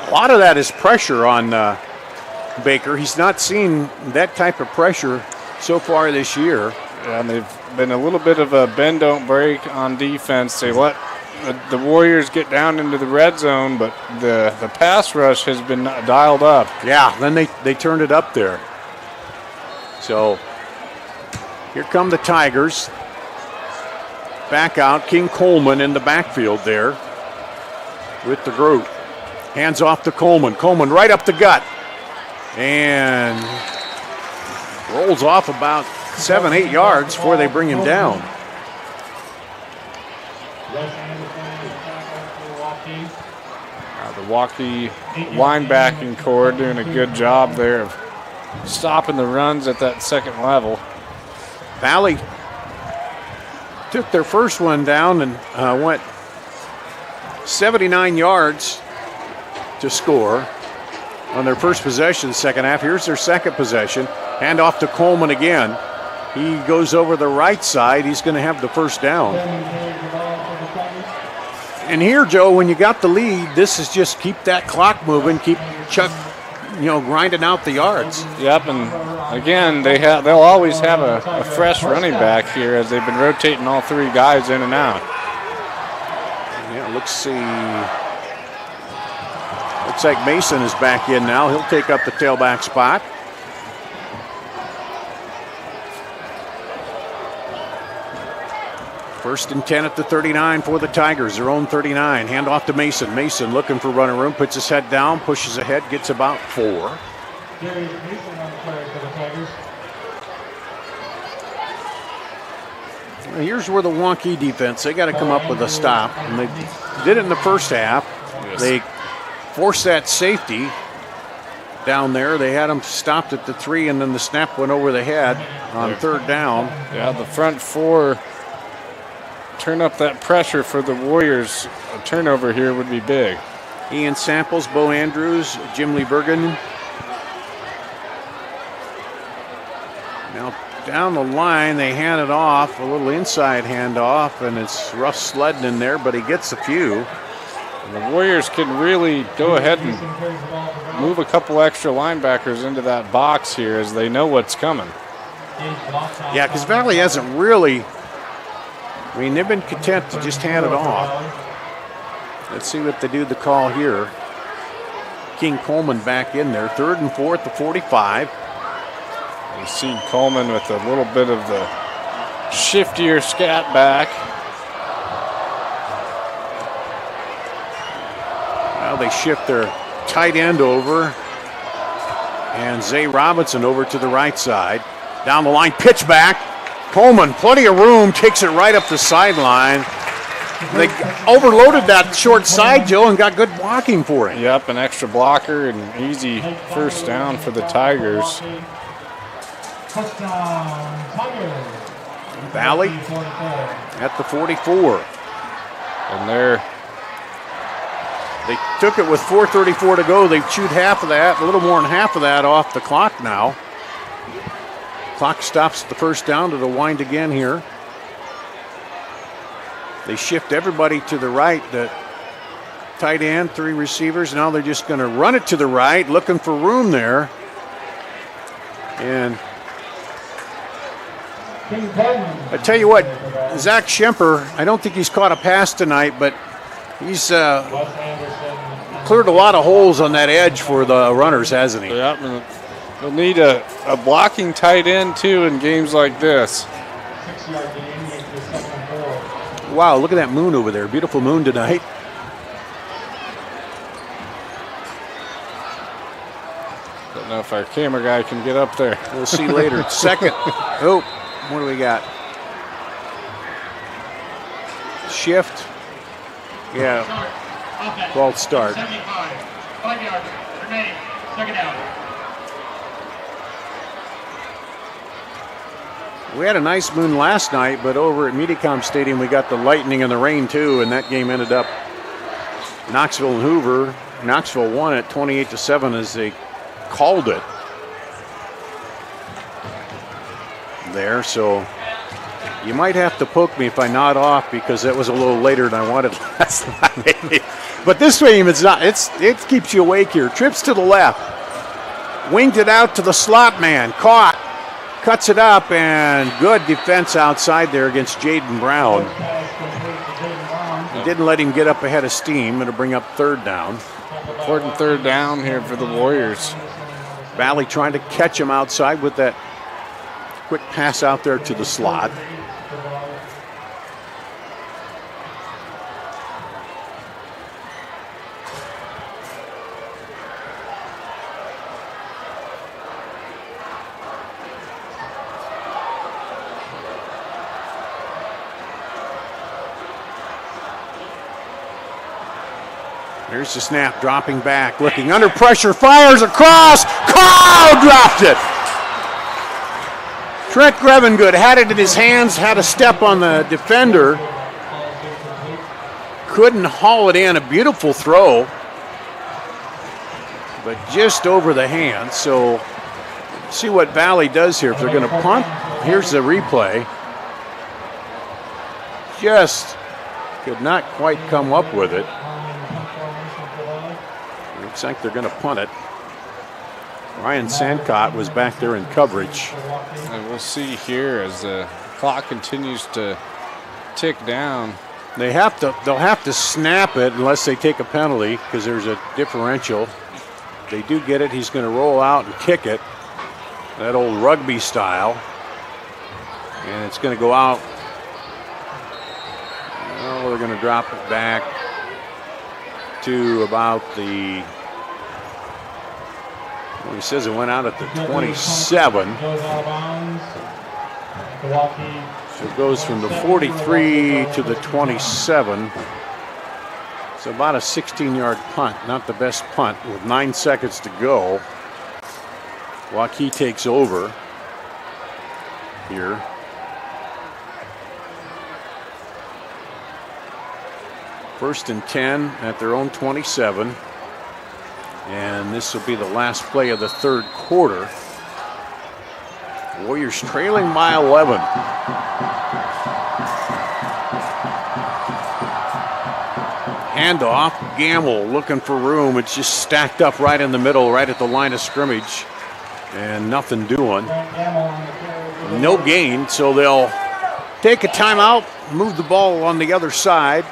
A lot of that is pressure on Bakker. He's not seen that type of pressure so far this year. Yeah, and they've been a little bit of a bend don't break on defense. They let the Warriors get down into the red zone, but the pass rush has been dialed up. Yeah, then they turned it up there. So here come the Tigers. Back out, King Coleman in the backfield there with the group. Hands off to Coleman. Coleman right up the gut. And rolls off about 7-8 yards before they bring him down. The Waukee linebacking core doing a good job there of stopping the runs at that second level. Valley took their first one down and went 79 yards to score on their first possession second half. Here's their second possession. Hand off to Coleman again. He goes over the right side. He's going to have the first down. And here, Joe, when you got the lead, this is just keep that clock moving, keep Chuck, grinding out the yards. Yep, and again, they'll always have a fresh running back here as they've been rotating all 3 guys in and out. Yeah, let's see. Looks like Mason is back in now. He'll take up the tailback spot. First and 10 at the 39 for the Tigers, their own 39. Hand off to Mason. Mason looking for running room, puts his head down, pushes ahead, gets about 4. Here's where the Waukee defense, they got to come up with a stop. And they did it in the first half. Yes. They forced that safety down there. They had them stopped at the 3, and then the snap went over the head on 3rd down. Yeah, the front 4 turn up that pressure for the Warriors. A turnover here would be big. Ian Samples, Bo Andrews, Jim Lee Bergen. Now down the line, they hand it off, a little inside handoff, and it's rough sledding in there, but he gets a few. And the Warriors can really go ahead and move a couple extra linebackers into that box here as they know what's coming. Yeah, because Valley hasn't really, they've been content to just hand it off. Let's see what they do the call here. King Coleman back in there. 3rd and 4 at the 45. You see Coleman with a little bit of the shiftier scat back. Well, they shift their tight end over. And Zay Robinson over to the right side. Down the line, pitch back. Coleman, plenty of room, takes it right up the sideline. They overloaded that short side, Joe, and got good blocking for him. Yep, an extra blocker and easy first down for the Tigers. Valley at the 44. And they took it with 4:34 to go. They've chewed half of that, a little more than half of that off the clock now. Clock stops at the first down to the wind again here. They shift everybody to the right. The tight end, 3 receivers. Now they're just going to run it to the right, looking for room there. And I tell you what, Zach Schemper, I don't think he's caught a pass tonight, but he's cleared a lot of holes on that edge for the runners, hasn't he? Yep, and he'll need a blocking tight end, too, in games like this. 6-yard gain, make this 2nd and 4. Wow, look at that moon over there. Beautiful moon tonight. Don't know if our camera guy can get up there. We'll see later. 2nd. Oh, what do we got? Shift. Yeah. False start. 75. 5 yards. Remain. 2nd down. We had a nice moon last night, but over at Medicom Stadium we got the lightning and the rain too, and that game ended up Knoxville and Hoover. Knoxville won it 28-7 as they called it there. So you might have to poke me if I nod off because that was a little later than I wanted last night. But this game, it's not. It keeps you awake here. Trips to the left, winged it out to the slot man, caught, cuts it up, and good defense outside there against Jaden Brown. Didn't let him get up ahead of steam. It'll bring up 3rd down. Important 3rd down here for the Warriors. Valley trying to catch him outside with that quick pass out there to the slot. Here's the snap, dropping back, looking under pressure, fires across. Carl dropped it. Trent Grevengood had it in his hands, had a step on the defender. Couldn't haul it in. A beautiful throw, but just over the hand. So see what Valley does here. If they're going to punt, here's the replay. Just could not quite come up with it. Looks like they're going to punt it. Ryan Sandcott was back there in coverage. And we'll see here as the clock continues to tick down. They'll have to snap it unless they take a penalty because there's a differential. If they do get it, he's going to roll out and kick it. That old rugby style. And it's going to go out. Well, they're going to drop it back to about the, well, he says it went out at the 27. So it goes from the 43 to the 27. It's about a 16-yard punt, not the best punt. With 9 seconds to go, Waukee takes over here. First and 10 at their own 27. And this will be the last play of the 3rd quarter. Warriors trailing by 11. Handoff, Gamble looking for room. It's just stacked up right in the middle, right at the line of scrimmage. And nothing doing. No gain, so they'll take a timeout, move the ball on the other side.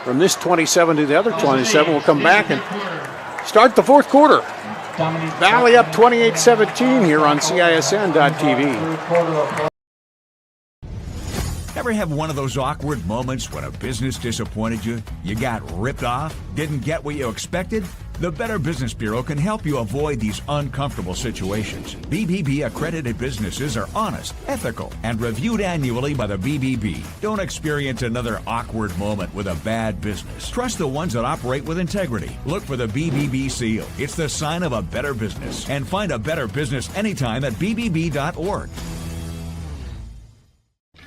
From this 27 to the other 27, we'll come back and start the 4th quarter. Valley up 28-17 here on CISN.TV. Ever have one of those awkward moments when a business disappointed you? You got ripped off? Didn't get what you expected? The Better Business Bureau can help you avoid these uncomfortable situations. BBB accredited businesses are honest, ethical, and reviewed annually by the BBB. Don't experience another awkward moment with a bad business. Trust the ones that operate with integrity. Look for the BBB seal. It's the sign of a better business. And find a better business anytime at bbb.org.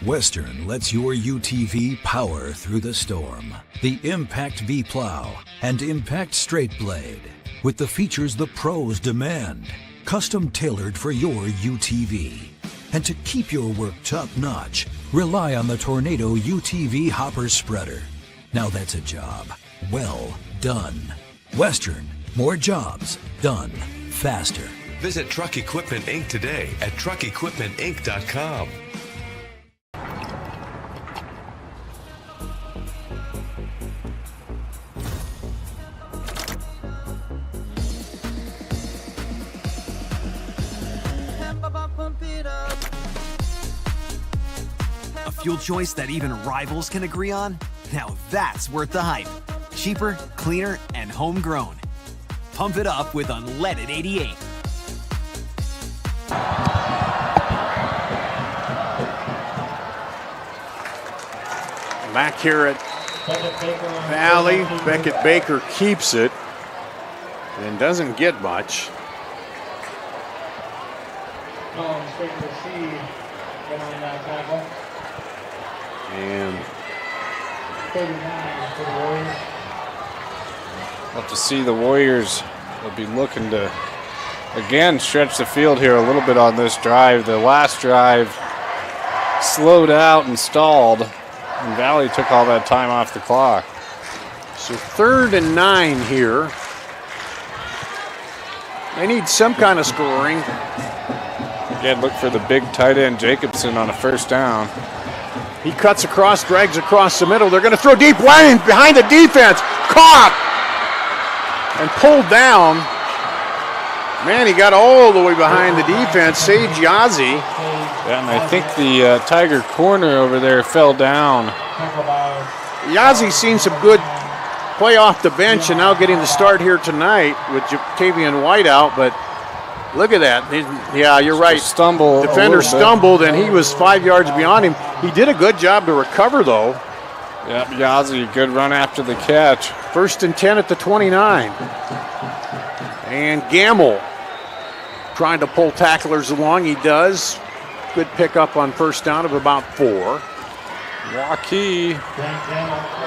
Western lets your UTV power through the storm. The Impact V Plow and Impact Straight Blade, with the features the pros demand. Custom tailored for your UTV. And to keep your work top notch, rely on the Tornado UTV Hopper Spreader. Now that's a job well done. Western, more jobs done faster. Visit Truck Equipment Inc. today at truckequipmentinc.com. fuel choice that even rivals can agree on? Now that's worth the hype. Cheaper, cleaner, and homegrown. Pump it up with unleaded 88. Back here at Valley, Beckett Bakker keeps it and doesn't get much. And we'll have to see. The Warriors will be looking to, again, stretch the field here a little bit on this drive. The last drive slowed out and stalled, and Valley took all that time off the clock. So 3rd and 9 here. They need some kind of scoring. Again, look for the big tight end Jacobson on a first down. He cuts across, drags across the middle. They're going to throw deep lane behind the defense. Caught and pulled down. Man, he got all the way behind the defense. Sage Yazzie. Yeah, and I think the Tiger corner over there fell down. Yazzie's seen some good play off the bench and now getting the start here tonight with Tavian White out, but look at that. Yeah, you're right. Defender stumbled, and he was 5 yards beyond him. He did a good job to recover, though. Yep, Yazzie, good run after the catch. 1st and 10 at the 29. And Gamble trying to pull tacklers along. He does. Good pickup on first down of about 4. Waukee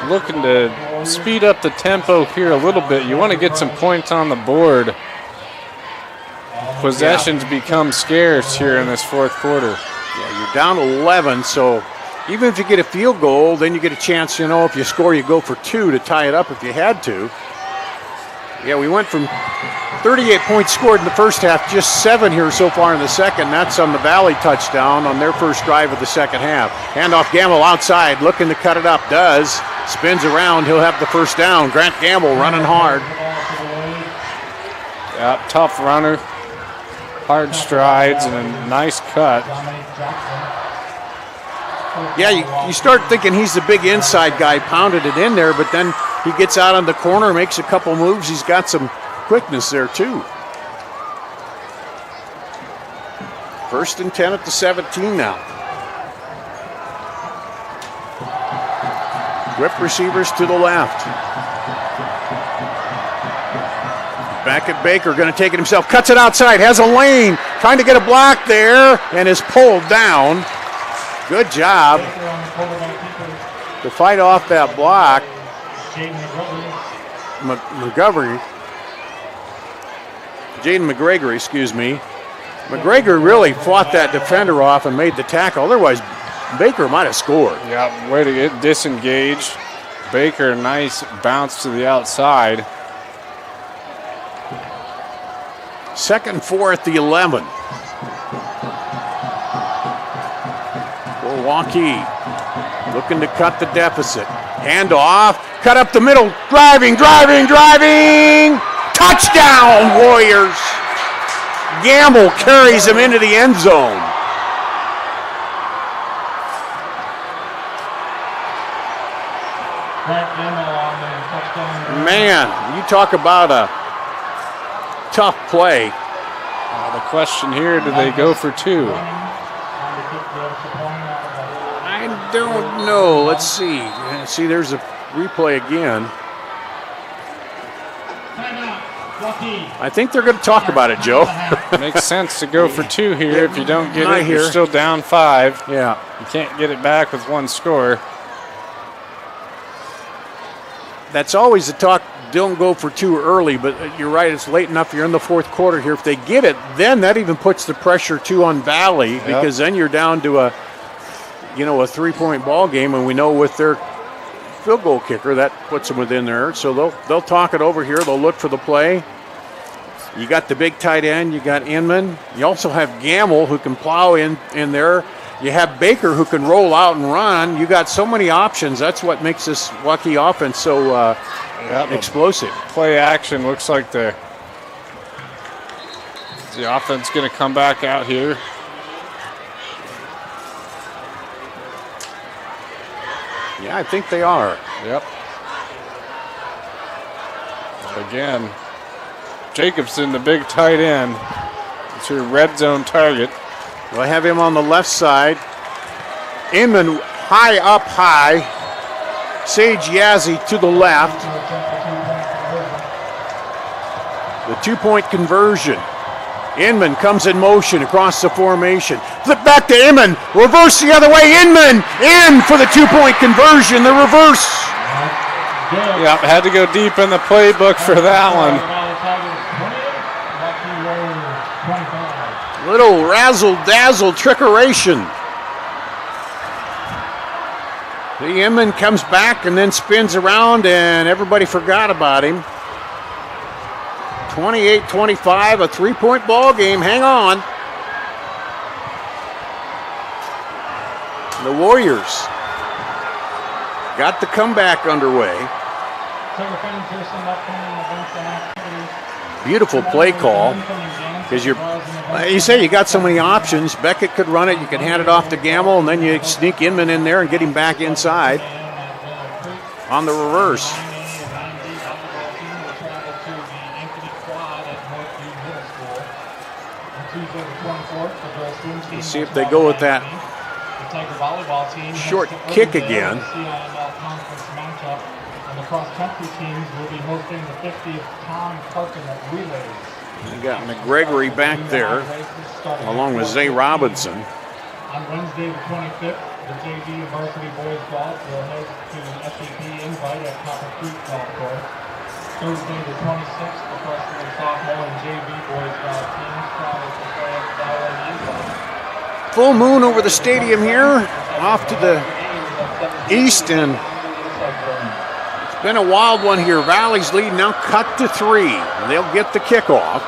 looking to speed up the tempo here a little bit. You want to get some points on the board. Possessions become scarce here in this 4th quarter. Yeah, you're down 11, so even if you get a field goal, then you get a chance, you know, if you score, you go for 2 to tie it up if you had to. Yeah, we went from 38 points scored in the first half, just 7 here so far in the second. That's on the Valley touchdown on their first drive of the second half. Handoff Gamble outside, looking to cut it up, does. Spins around, he'll have the first down. Grant Gamble running hard. Yeah, tough runner. Hard strides and a nice cut. Yeah, you start thinking he's the big inside guy, pounded it in there, but then he gets out on the corner, makes a couple moves. He's got some quickness there too. 1st and 10 at the 17 now. Grip receivers to the left. Back at Bakker, going to take it himself, cuts it outside, has a lane, trying to get a block there, and is pulled down. Good job to fight off that block. Jaden McGregor, excuse me. McGregor really fought that defender off and made the tackle. Otherwise, Bakker might have scored. Yeah, way to get disengaged. Bakker, nice bounce to the outside. 2nd and 4 at the 11. For Waukee, looking to cut the deficit. Handoff, cut up the middle, driving! Touchdown, Warriors! Gamble carries him into the end zone. Man, you talk about a tough play. The question here, do they go for 2? I don't know. Let's see. See, there's a replay again. I think they're going to talk about it, Joe. Makes sense to go for 2 here. If you don't get it, you're still down 5. Yeah. You can't get it back with 1 score. That's always the talk. Don't go for 2 early, but you're right. It's late enough. You're in the 4th quarter here. If they get it, then that even puts the pressure too on Valley, because then you're down to a 3-point ball game, and we know with their field goal kicker that puts them within there. So they'll talk it over here. They'll look for the play. You got the big tight end. You got Inman. You also have Gamble who can plow in there. You have Bakker who can roll out and run. You got so many options. That's what makes this Waukee offense so explosive. Play action looks like the offense going to come back out here. Yeah, I think they are. Yep. Again, Jacobson, the big tight end. It's your red zone target. We'll have him on the left side. Inman high. Sage Yazzie to the left. The 2-point conversion. Inman comes in motion across the formation. Flip back to Inman. Reverse the other way. Inman in for the 2-point conversion. The reverse. Yep, had to go deep in the playbook for that one. Little razzle-dazzle trickeration. The Inman comes back and then spins around, and everybody forgot about him. 28-25, a 3-point ball game. Hang on. The Warriors got the comeback underway. Beautiful play call. Because you say you got so many options. Beckett could run it. You could hand it off to Gamble, and then you sneak Inman in there and get him back inside on the reverse. Let's see if they go with that short kick again. And the cross-country teams will be hosting the 50th Tom Parkin Relays. You got McGregory back there, along with Zay Robinson. On Wednesday the 25th, the JV and varsity boys golf will host to SAP Invite at Copper Creek Golf Course. Thursday the 26th, the freshman and sophomore and JV boys golf teams travel to play at Valley Invite. Full moon over the stadium here, off to the east, and it's been a wild one here. Valley's lead now cut to 3. They'll get the kickoff.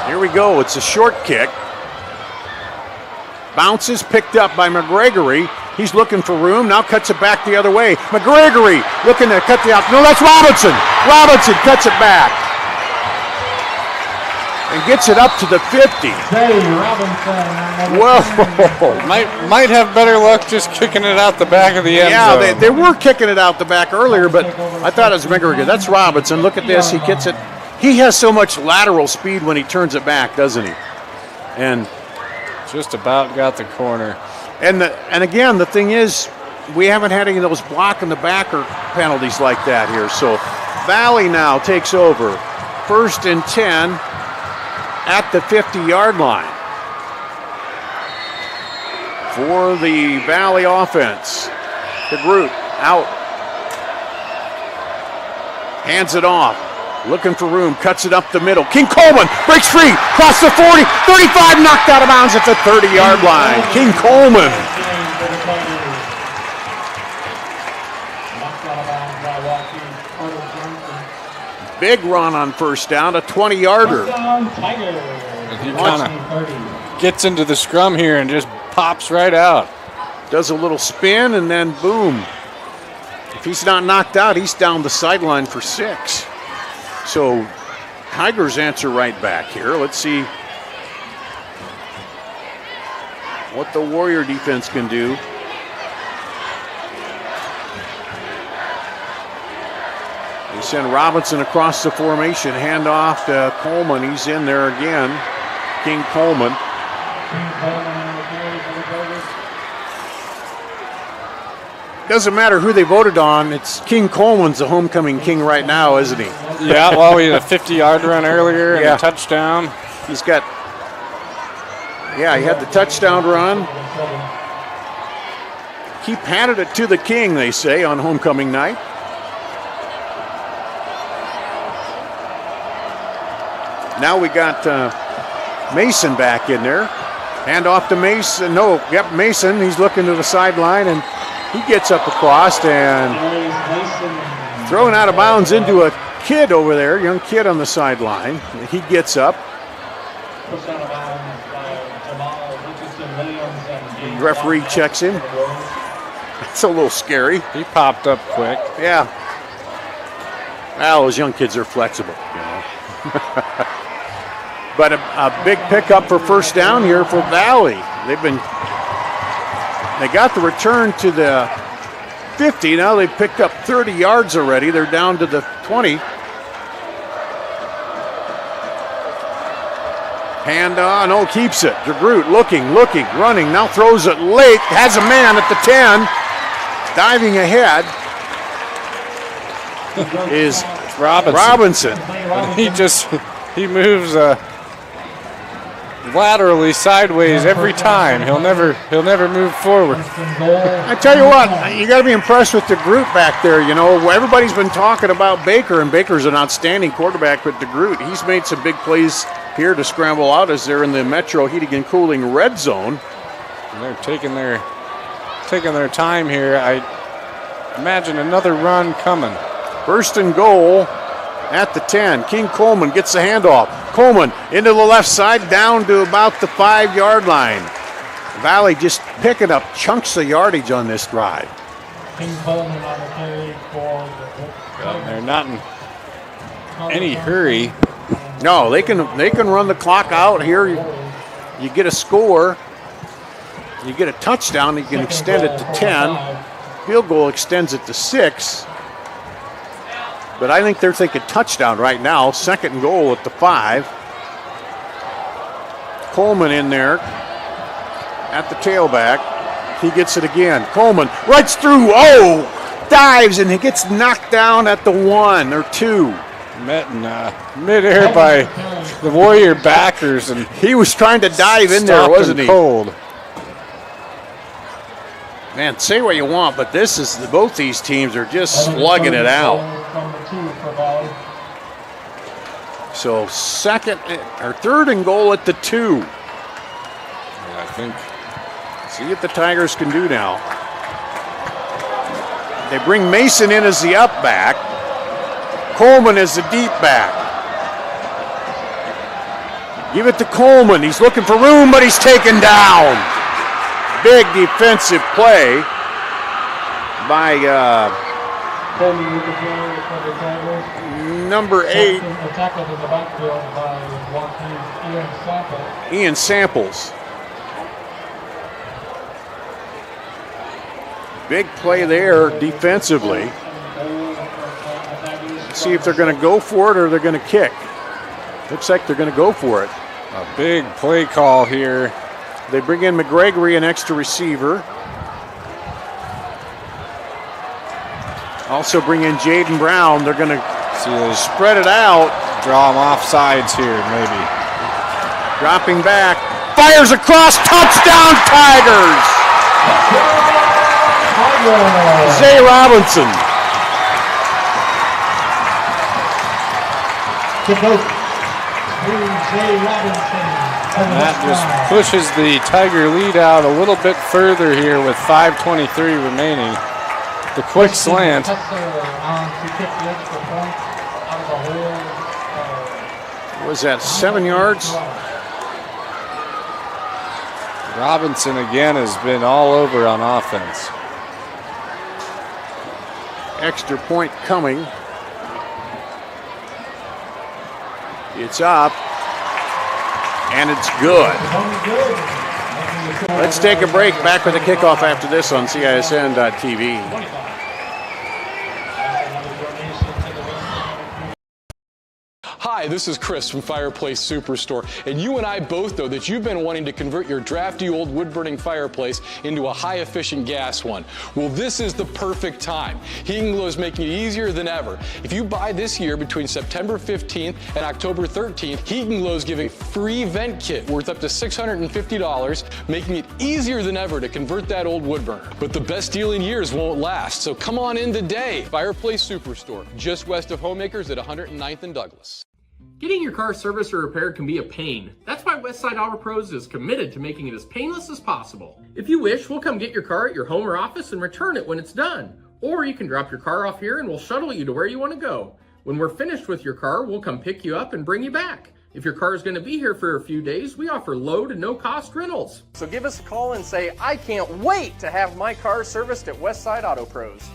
Here we go. It's a short kick. Bounces, picked up by McGregory. He's looking for room. Now cuts it back the other way. McGregory looking to cut the out. No, that's Robinson. Robinson cuts it back and gets it up to the 50. Whoa. Might have better luck just kicking it out the back of the end zone. Yeah, they were kicking it out the back earlier, but I thought it was McGregor. That's Robinson. Look at this. He gets it. He has so much lateral speed when he turns it back, doesn't he? And just about got the corner. And again, the thing is, we haven't had any of those block in the backer penalties like that here. So Valley now takes over. 1st and 10. At the 50-yard line for the Valley offense. The group out. Hands it off. Looking for room. Cuts it up the middle. King Coleman breaks free. Cross the 40. 35 knocked out of bounds at the 30-yard line. King Coleman. Big run on 1st down, a 20-yarder. He kind of gets into the scrum here and just pops right out. Does a little spin and then boom. If he's not knocked out, he's down the sideline for 6. So Tigers answer right back here. Let's see what the Warrior defense can do. They send Robinson across the formation, hand off to Coleman. He's in there again. King Coleman. Doesn't matter who they voted on. It's King Coleman's the homecoming king right now, isn't he? Yeah, well, he had a 50-yard run earlier and a touchdown. He's got, he had the touchdown run. He handed it to the king, they say, on homecoming night. Now we got Mason back in there. Hand off to Mason. Mason. He's looking to the sideline, and he gets up across and thrown out of bounds into a kid over there, young kid on the sideline. He gets up. The referee checks him. That's a little scary. He popped up quick. Yeah. Well, those young kids are flexible, you know. But a big pickup for 1st down here for Valley. They got the return to the 50. Now they've picked up 30 yards already. They're down to the 20. Hand on, keeps it. DeGroot looking, running. Now throws it late. Has a man at the 10. Diving ahead is Robinson. He moves laterally sideways every time. He'll never move forward. I tell you what, you got to be impressed with the group back there. You know, everybody's been talking about Bakker, and Baker's an outstanding quarterback, but DeGroot, he's made some big plays here to scramble out as they're in the Metro Heating and Cooling red zone. And they're taking their time here. I imagine another run coming. First and goal at the 10. King Coleman gets the handoff. Coleman into the left side, down to about the 5-yard line. Valley just picking up chunks of yardage on this drive. King Coleman on the carry for They're not in any hurry. No, they can run the clock out here. You get a score, you get a touchdown, you can extend it to 10. Field goal extends it to 6. But I think they're thinking touchdown right now. Second and goal at the 5. Coleman in there at the tailback. He gets it again. Coleman runs through. Dives and he gets knocked down at the 1 or 2. Met in midair by the Warrior backers, and he was trying to dive in there, wasn't he? Cold. Man, say what you want, but both these teams are just slugging it out. So third and goal at the 2. Yeah, I think. See what the Tigers can do now. They bring Mason in as the up back. Coleman is the deep back. Give it to Coleman. He's looking for room, but he's taken down. Big defensive play by Coleman with the play for the Tigers. Number 8. Tackled in the backfield by Waukee, Ian Samples. Big play there defensively. Let's see if they're going to go for it or they're going to kick. Looks like they're going to go for it. A big play call here. They bring in McGregory, an extra receiver. Also bring in Jaden Brown. They're going to spread it out. Draw them off sides here, maybe. Dropping back. Fires across. Touchdown, Tigers! Zay Robinson. That just pushes the Tiger lead out a little bit further here with 5:23 remaining. The quick slant. Was that 7 yards? Robinson again has been all over on offense. Extra point coming. It's up. And it's good. Let's take a break. Back with the kickoff after this on CISN.TV. Hi, this is Chris from Fireplace Superstore, and you and I both know that you've been wanting to convert your drafty old wood-burning fireplace into a high-efficient gas one. Well, this is the perfect time. Heating Glow is making it easier than ever. If you buy this year between September 15th and October 13th, Heating Glow is giving a free vent kit worth up to $650, making it easier than ever to convert that old wood burner. But the best deal in years won't last, so come on in today. Fireplace Superstore, just west of Homemakers at 109th and Douglas. Getting your car serviced or repaired can be a pain. That's why Westside Auto Pros is committed to making it as painless as possible. If you wish, we'll come get your car at your home or office and return it when it's done. Or you can drop your car off here and we'll shuttle you to where you want to go. When we're finished with your car, we'll come pick you up and bring you back. If your car is going to be here for a few days, we offer low to no cost rentals. So give us a call and say, I can't wait to have my car serviced at Westside Auto Pros.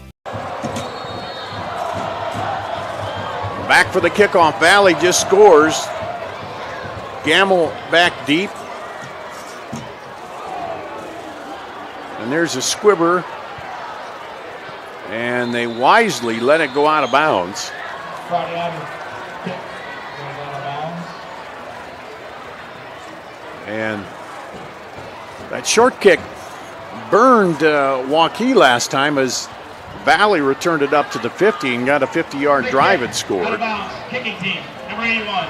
Back for the kickoff. Valley just scores. Gamble back deep. And there's a squibber. And they wisely let it go out of bounds. And that short kick burned Waukee last time as Valley returned it up to the 50 and got a 50-yard drive and scored. Out of bounds, kicking team, number 81.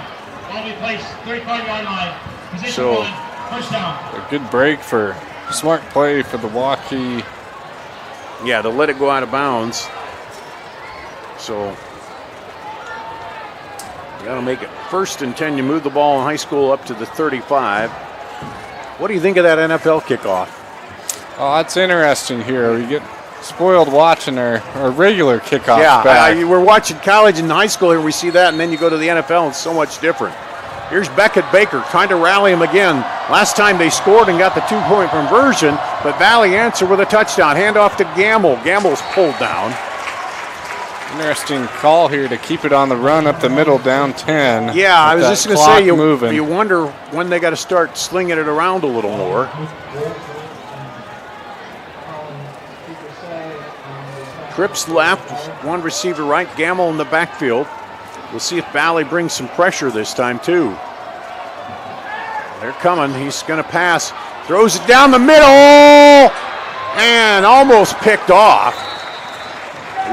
Ball be placed, 35-yard line. Position So, 1, first down. A good break for smart play for the Waukee. Yeah, to let it go out of bounds. So, you got to make it 1st and 10. You move the ball in high school up to the 35. What do you think of that NFL kickoff? Oh, that's interesting here. We get spoiled watching our regular kickoff. Yeah, we're watching college and high school here. We see that, and then you go to the NFL, and it's so much different. Here's Bakker trying to rally him again. Last time they scored and got the 2-point conversion, but Valley answered with a touchdown. Hand off to Gamble. Gamble's pulled down. Interesting call here to keep it on the run up the middle, down 10. Yeah, I was just going to say, moving. You wonder when they got to start slinging it around a little more. Cripps left, one receiver right, Gamble in the backfield. We'll see if Valley brings some pressure this time too. They're coming, he's going to pass. Throws it down the middle and almost picked off.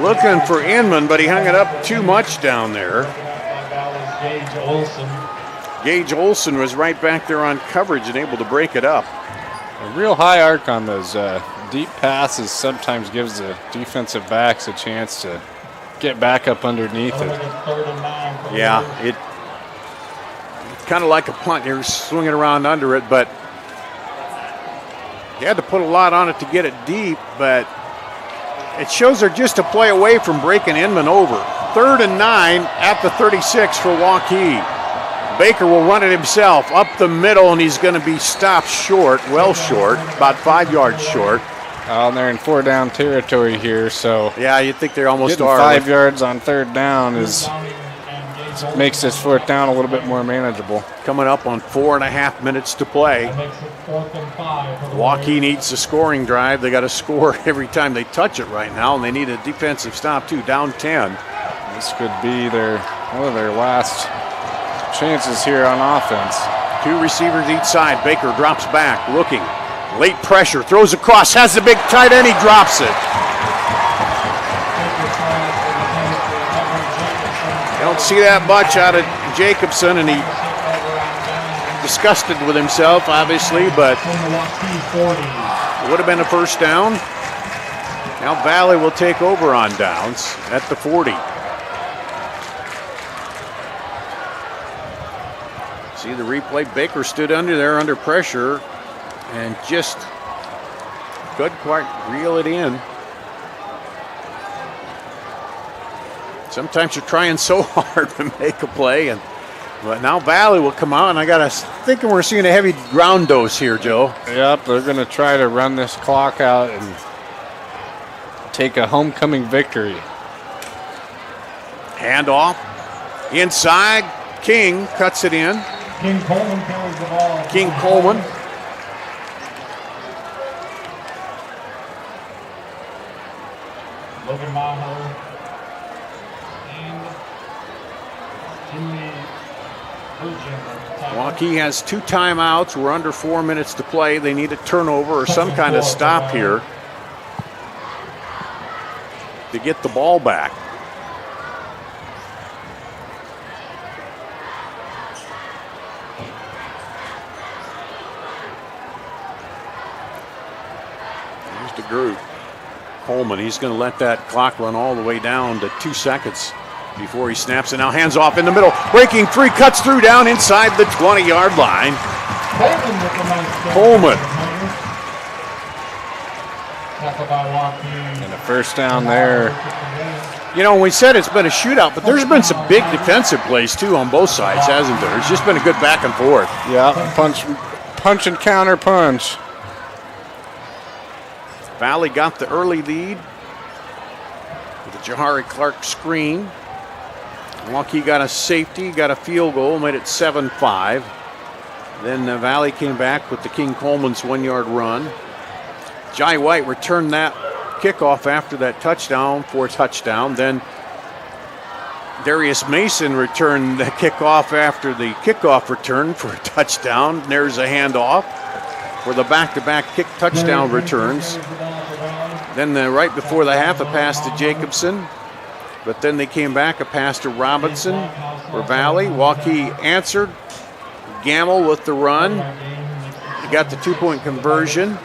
Looking for Inman, but he hung it up too much down there. Gage Olson was right back there on coverage and able to break it up. A real high arc on those deep passes sometimes gives the defensive backs a chance to get back up underneath it. Yeah, it's kind of like a punt. You're swinging around under it, but you had to put a lot on it to get it deep, but it shows they're just a play away from breaking Inman over. 3rd and 9 at the 36 for Waukee. Bakker will run it himself up the middle, and he's going to be stopped short, well short, about 5 yards short. Oh, and they're in 4-down territory here, so yeah, you think they're almost getting 5 yards on 3rd down makes this 4th down a little bit more manageable. Coming up on 4.5 minutes to play. Waukee needs a scoring drive. They got to score every time they touch it right now, and they need a defensive stop too. Down 10. This could be one of their last chances here on offense. 2 receivers each side. Bakker drops back, looking. Late pressure, throws across, has the big tight end, he drops it. You don't see that much out of Jacobson, and he disgusted with himself, obviously, but it would have been a 1st down. Now Valley will take over on downs at the 40. See the replay, Bakker stood under there under pressure and just couldn't quite reel it in. Sometimes you're trying so hard to make a play, but now Valley will come out, and I got to think we're seeing a heavy ground dose here, Joe. Yep, they're going to try to run this clock out and take a homecoming victory. Handoff inside, King cuts it in. King Coleman carries the ball. King Coleman. Logan Maho. And Waukee has 2 timeouts. We're under 4 minutes to play. They need a turnover or some kind of stop here to get the ball back. Here's the group. Coleman, he's going to let that clock run all the way down to 2 seconds before he snaps it. Now hands off in the middle, breaking free, cuts through down inside the 20-yard line. Coleman. And a 1st down there. You know, we said it's been a shootout, but there's been some big defensive plays too on both sides, hasn't there? It's just been a good back and forth. Yeah, punch and counter punch. Valley got the early lead with a Jahari Clark screen. Waukee got a safety, got a field goal, made it 7-5. Then Valley came back with the King Coleman's 1-yard run. Jai White returned that kickoff after that touchdown for a touchdown. Then Darius Mason returned the kickoff after the kickoff return for a touchdown. There's a handoff for the back-to-back kick touchdown returns. Then right before the half, a pass to Jacobson. But then they came back, a pass to Robinson for Valley. Waukee answered. Gamble with the run. He got the 2-point conversion.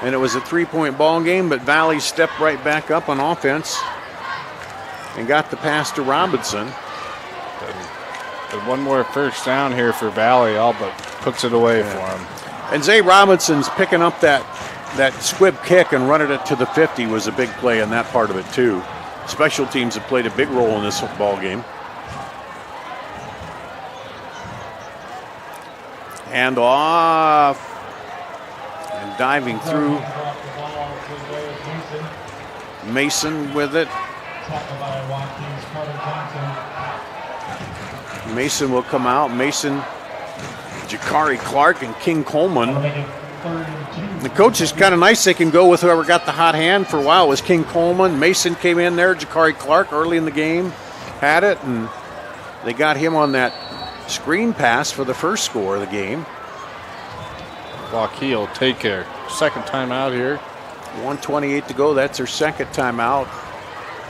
And it was a 3-point ball game, but Valley stepped right back up on offense and got the pass to Robinson. And one more first down here for Valley, all but puts it away for him. And Zay Robinson's picking up that squib kick and running it to the 50 was a big play in that part of it too. Special teams have played a big role in this ball game. Hand off. And diving through. Mason with it. Mason will come out. Mason, Jakari Clark, and King Coleman. The coach is kind of nice. They can go with whoever got the hot hand. For a while it was King Coleman. Mason came in there. Jakari Clark early in the game had it, and they got him on that screen pass for the first score of the game. Waukee will take their second timeout here. 1:28 to go. That's their second timeout.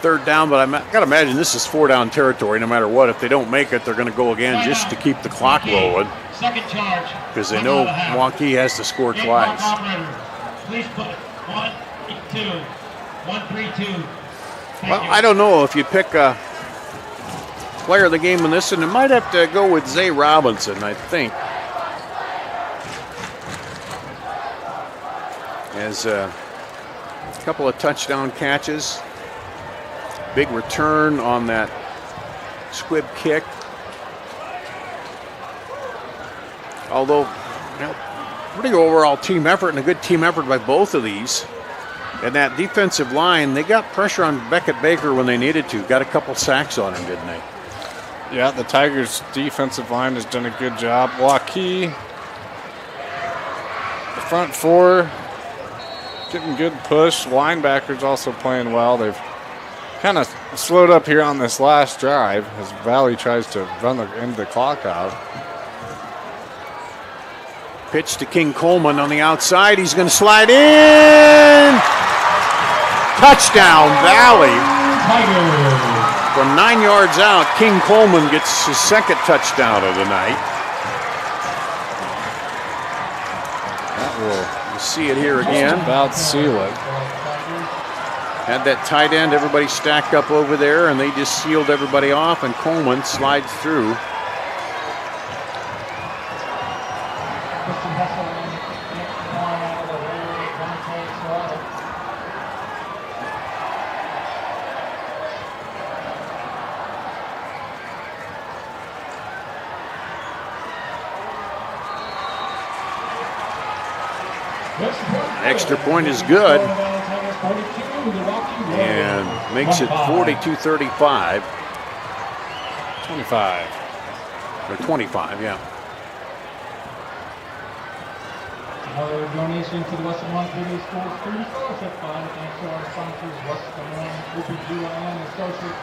Third down, but I got to imagine this is 4-down territory no matter what. If they don't make it, they're going to go again just to keep the clock rolling. Second charge. Because they know Waukee has to score twice. Please put 1, 2, 1, 3, 2. Well, I don't know if you pick a player of the game in this, and it might have to go with Zay Robinson, I think. As a couple of touchdown catches. Big return on that squib kick. Although, pretty overall team effort and a good team effort by both of these. And that defensive line, they got pressure on Beckett Bakker when they needed to. Got a couple sacks on him, didn't they? Yeah, the Tigers' defensive line has done a good job. Waukee, the front four, getting good push. Linebackers also playing well. They've kind of slowed up here on this last drive as Valley tries to end the clock out. Pitch to King Coleman on the outside. He's going to slide in. Touchdown, Valley. From 9 yards out, King Coleman gets his second touchdown of the night. We'll see it here again. Just about seal it. Had that tight end, everybody stacked up over there, and they just sealed everybody off, and Coleman slides through. Extra point is good and makes it 42-35. 25. Or 25, yeah. Another donation to the Western One Community Schools Student Scholarship Fund. Thanks to our sponsors, Western One, OBGYN, Associate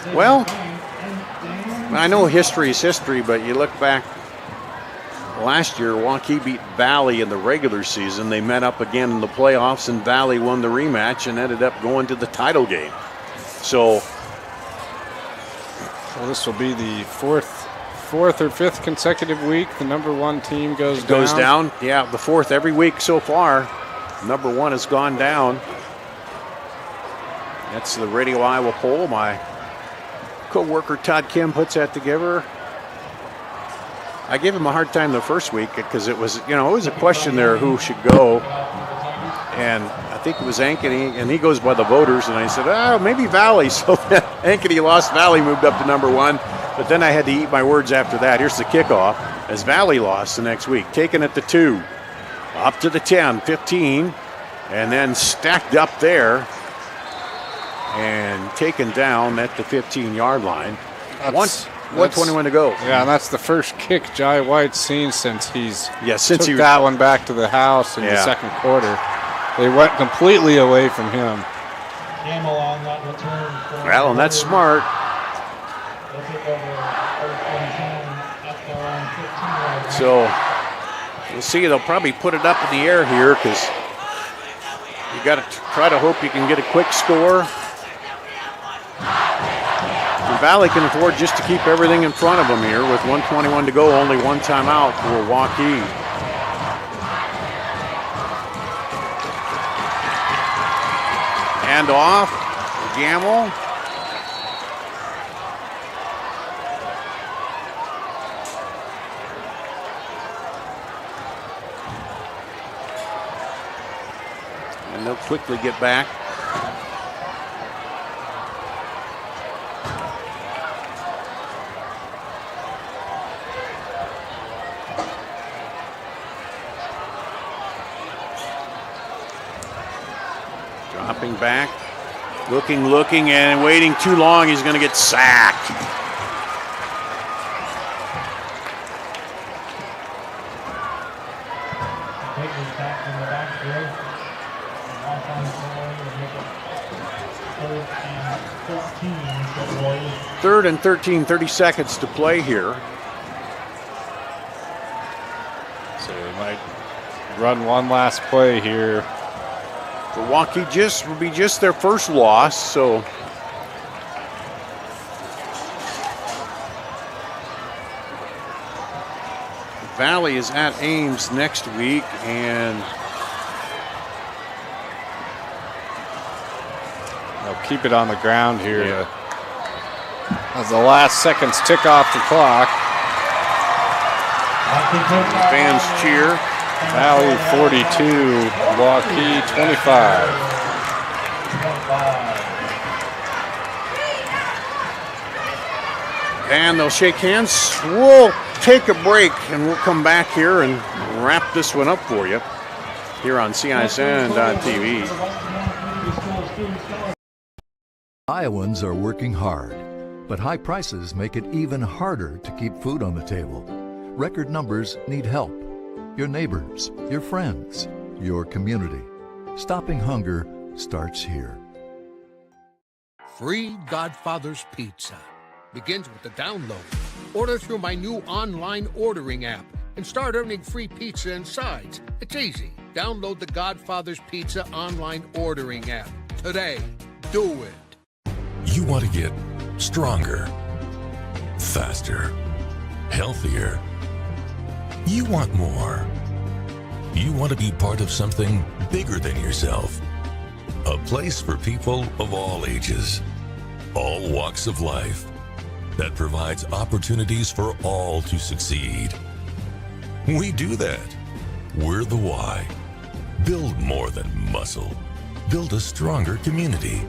PC. Well, I know history is history, but you look back. Last year, Waukee beat Valley in the regular season. They met up again in the playoffs, and Valley won the rematch and ended up going to the title game. So this will be the fourth or fifth consecutive week the number one team goes down. Yeah, the fourth every week so far. Number one has gone down. That's the Radio Iowa poll. My co-worker Todd Kim puts that together. I gave him a hard time the first week because it was a question there who should go. And I think it was Ankeny, and he goes by the voters. And I said, maybe Valley. So then Ankeny lost. Valley moved up to number one. But then I had to eat my words after that. Here's the kickoff as Valley lost the next week. Taking it to 2. Up to the 10, 15. And then stacked up there. And taken down at the 15-yard line. 1:21 to go. Yeah, and that's the first kick Jai White's seen since he's took that one back to the house in the second quarter. They went completely away from him. CIML on that return. Well, and that's smart. They'll take over 3rd and 10 at their own 15 right now. So you'll see they'll probably put it up in the air here because you got to try to hope you can get a quick score. And Valley can afford just to keep everything in front of them here with 1:21 to go, only one timeout for Waukee. Hand off, Gamble. And they'll quickly get back. Dropping back, looking, and waiting too long. He's going to get sacked. Baker's back in the backfield. Off on the play, we'll make it 3rd and 13 for the Warriors. 3rd and 13, 30 seconds to play here. So they might run one last play here. For Waukee, will be just their first loss, so Valley is at Ames next week, and they'll keep it on the ground here as the last seconds tick off the clock. Fans cheer. Valley 42, Waukee 25. And they'll shake hands. We'll take a break and we'll come back here and wrap this one up for you here on CISN.TV. Iowans are working hard, but high prices make it even harder to keep food on the table. Record numbers need help. Your neighbors, your friends, your community. Stopping hunger starts here. Free Godfather's Pizza begins with the download. Order through my new online ordering app and start earning free pizza and sides. It's easy. Download the Godfather's Pizza online ordering app today. Do it. You want to get stronger, faster, healthier. You want more. You want to be part of something bigger than yourself. A place for people of all ages, all walks of life, that provides opportunities for all to succeed. We do that. We're the why. Build more than muscle. Build a stronger community.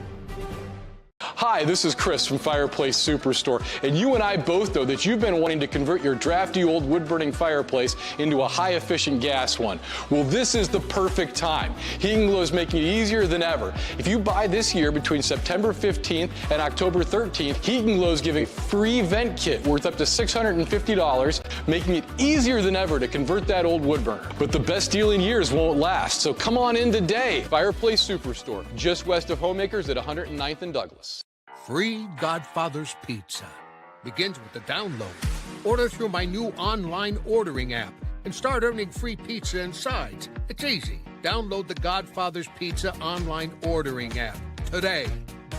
Hi, this is Chris from Fireplace Superstore, and you and I both know that you've been wanting to convert your drafty old wood-burning fireplace into a high-efficient gas one. Well, this is the perfect time. Heating Glow is making it easier than ever. If you buy this year between September 15th and October 13th, Heating Glow is giving a free vent kit worth up to $650, making it easier than ever to convert that old wood burner. But the best deal in years won't last, so come on in today. Fireplace Superstore, just west of Homemakers at 109th and Douglas. Free Godfather's Pizza begins with the download. Order through my new online ordering app and start earning free pizza and sides. It's easy. Download the Godfather's Pizza online ordering app today.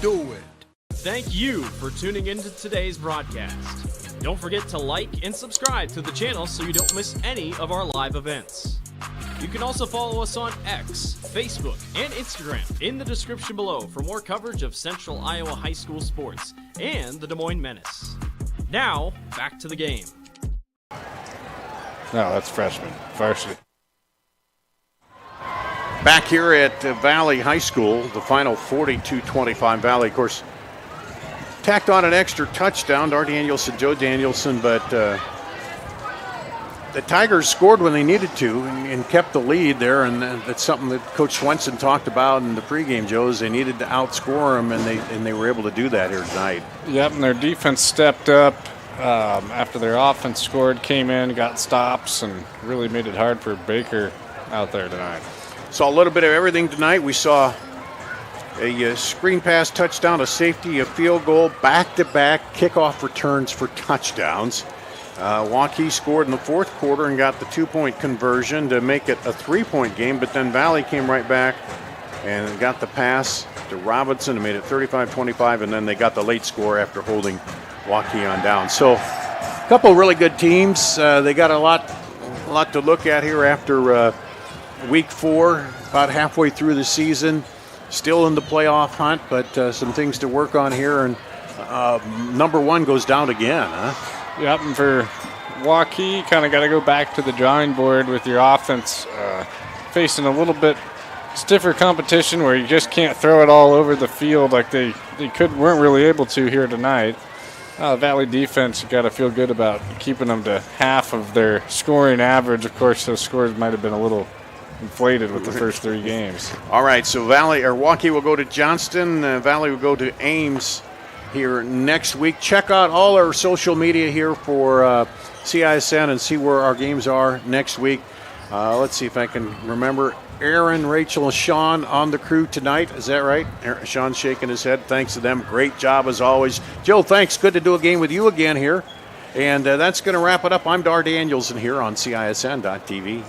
Do it. Thank you for tuning into today's broadcast. Don't forget to like and subscribe to the channel so you don't miss any of our live events. You can also follow us on X, Facebook, and Instagram in the description below for more coverage of Central Iowa high school sports and the Des Moines Menace. Now, back to the game. No, that's freshman. Varsity. Back here at Valley High School, the final 42-25 Valley. Of course, tacked on an extra touchdown, Dar Danielson, Joe Danielson, but the Tigers scored when they needed to and kept the lead there, and that's something that Coach Swenson talked about in the pregame, Joe, is they needed to outscore them, and they were able to do that here tonight. Yep, and their defense stepped up after their offense scored, came in, got stops, and really made it hard for Bakker out there tonight. Saw a little bit of everything tonight. We saw a screen pass touchdown, a safety, a field goal, back-to-back kickoff returns for touchdowns. Waukee scored in the fourth quarter and got the 2-point conversion to make it a 3-point game, but then Valley came right back and got the pass to Robinson and made it 35-25, and then they got the late score after holding Waukee on down. So a couple of really good teams. They got a lot to look at here after week 4, about halfway through the season. Still in the playoff hunt, but some things to work on here. And number 1 goes down again, huh? Yep, and for Waukee, kind of got to go back to the drawing board with your offense facing a little bit stiffer competition where you just can't throw it all over the field like they weren't really able to here tonight. Valley defense, you got to feel good about keeping them to half of their scoring average. Of course, those scores might have been a little inflated with the first 3 games. All right, so Waukee will go to Johnston. Valley will go to Ames here next week. Check out all our social media here for CISN and see where our games are next week. Let's see if I can remember. Aaron, Rachel, and Sean on the crew tonight. Is that right? Sean's shaking his head. Thanks to them. Great job as always. Joe, thanks. Good to do a game with you again here. And that's going to wrap it up. I'm Dar Daniels, and here on CISN.TV.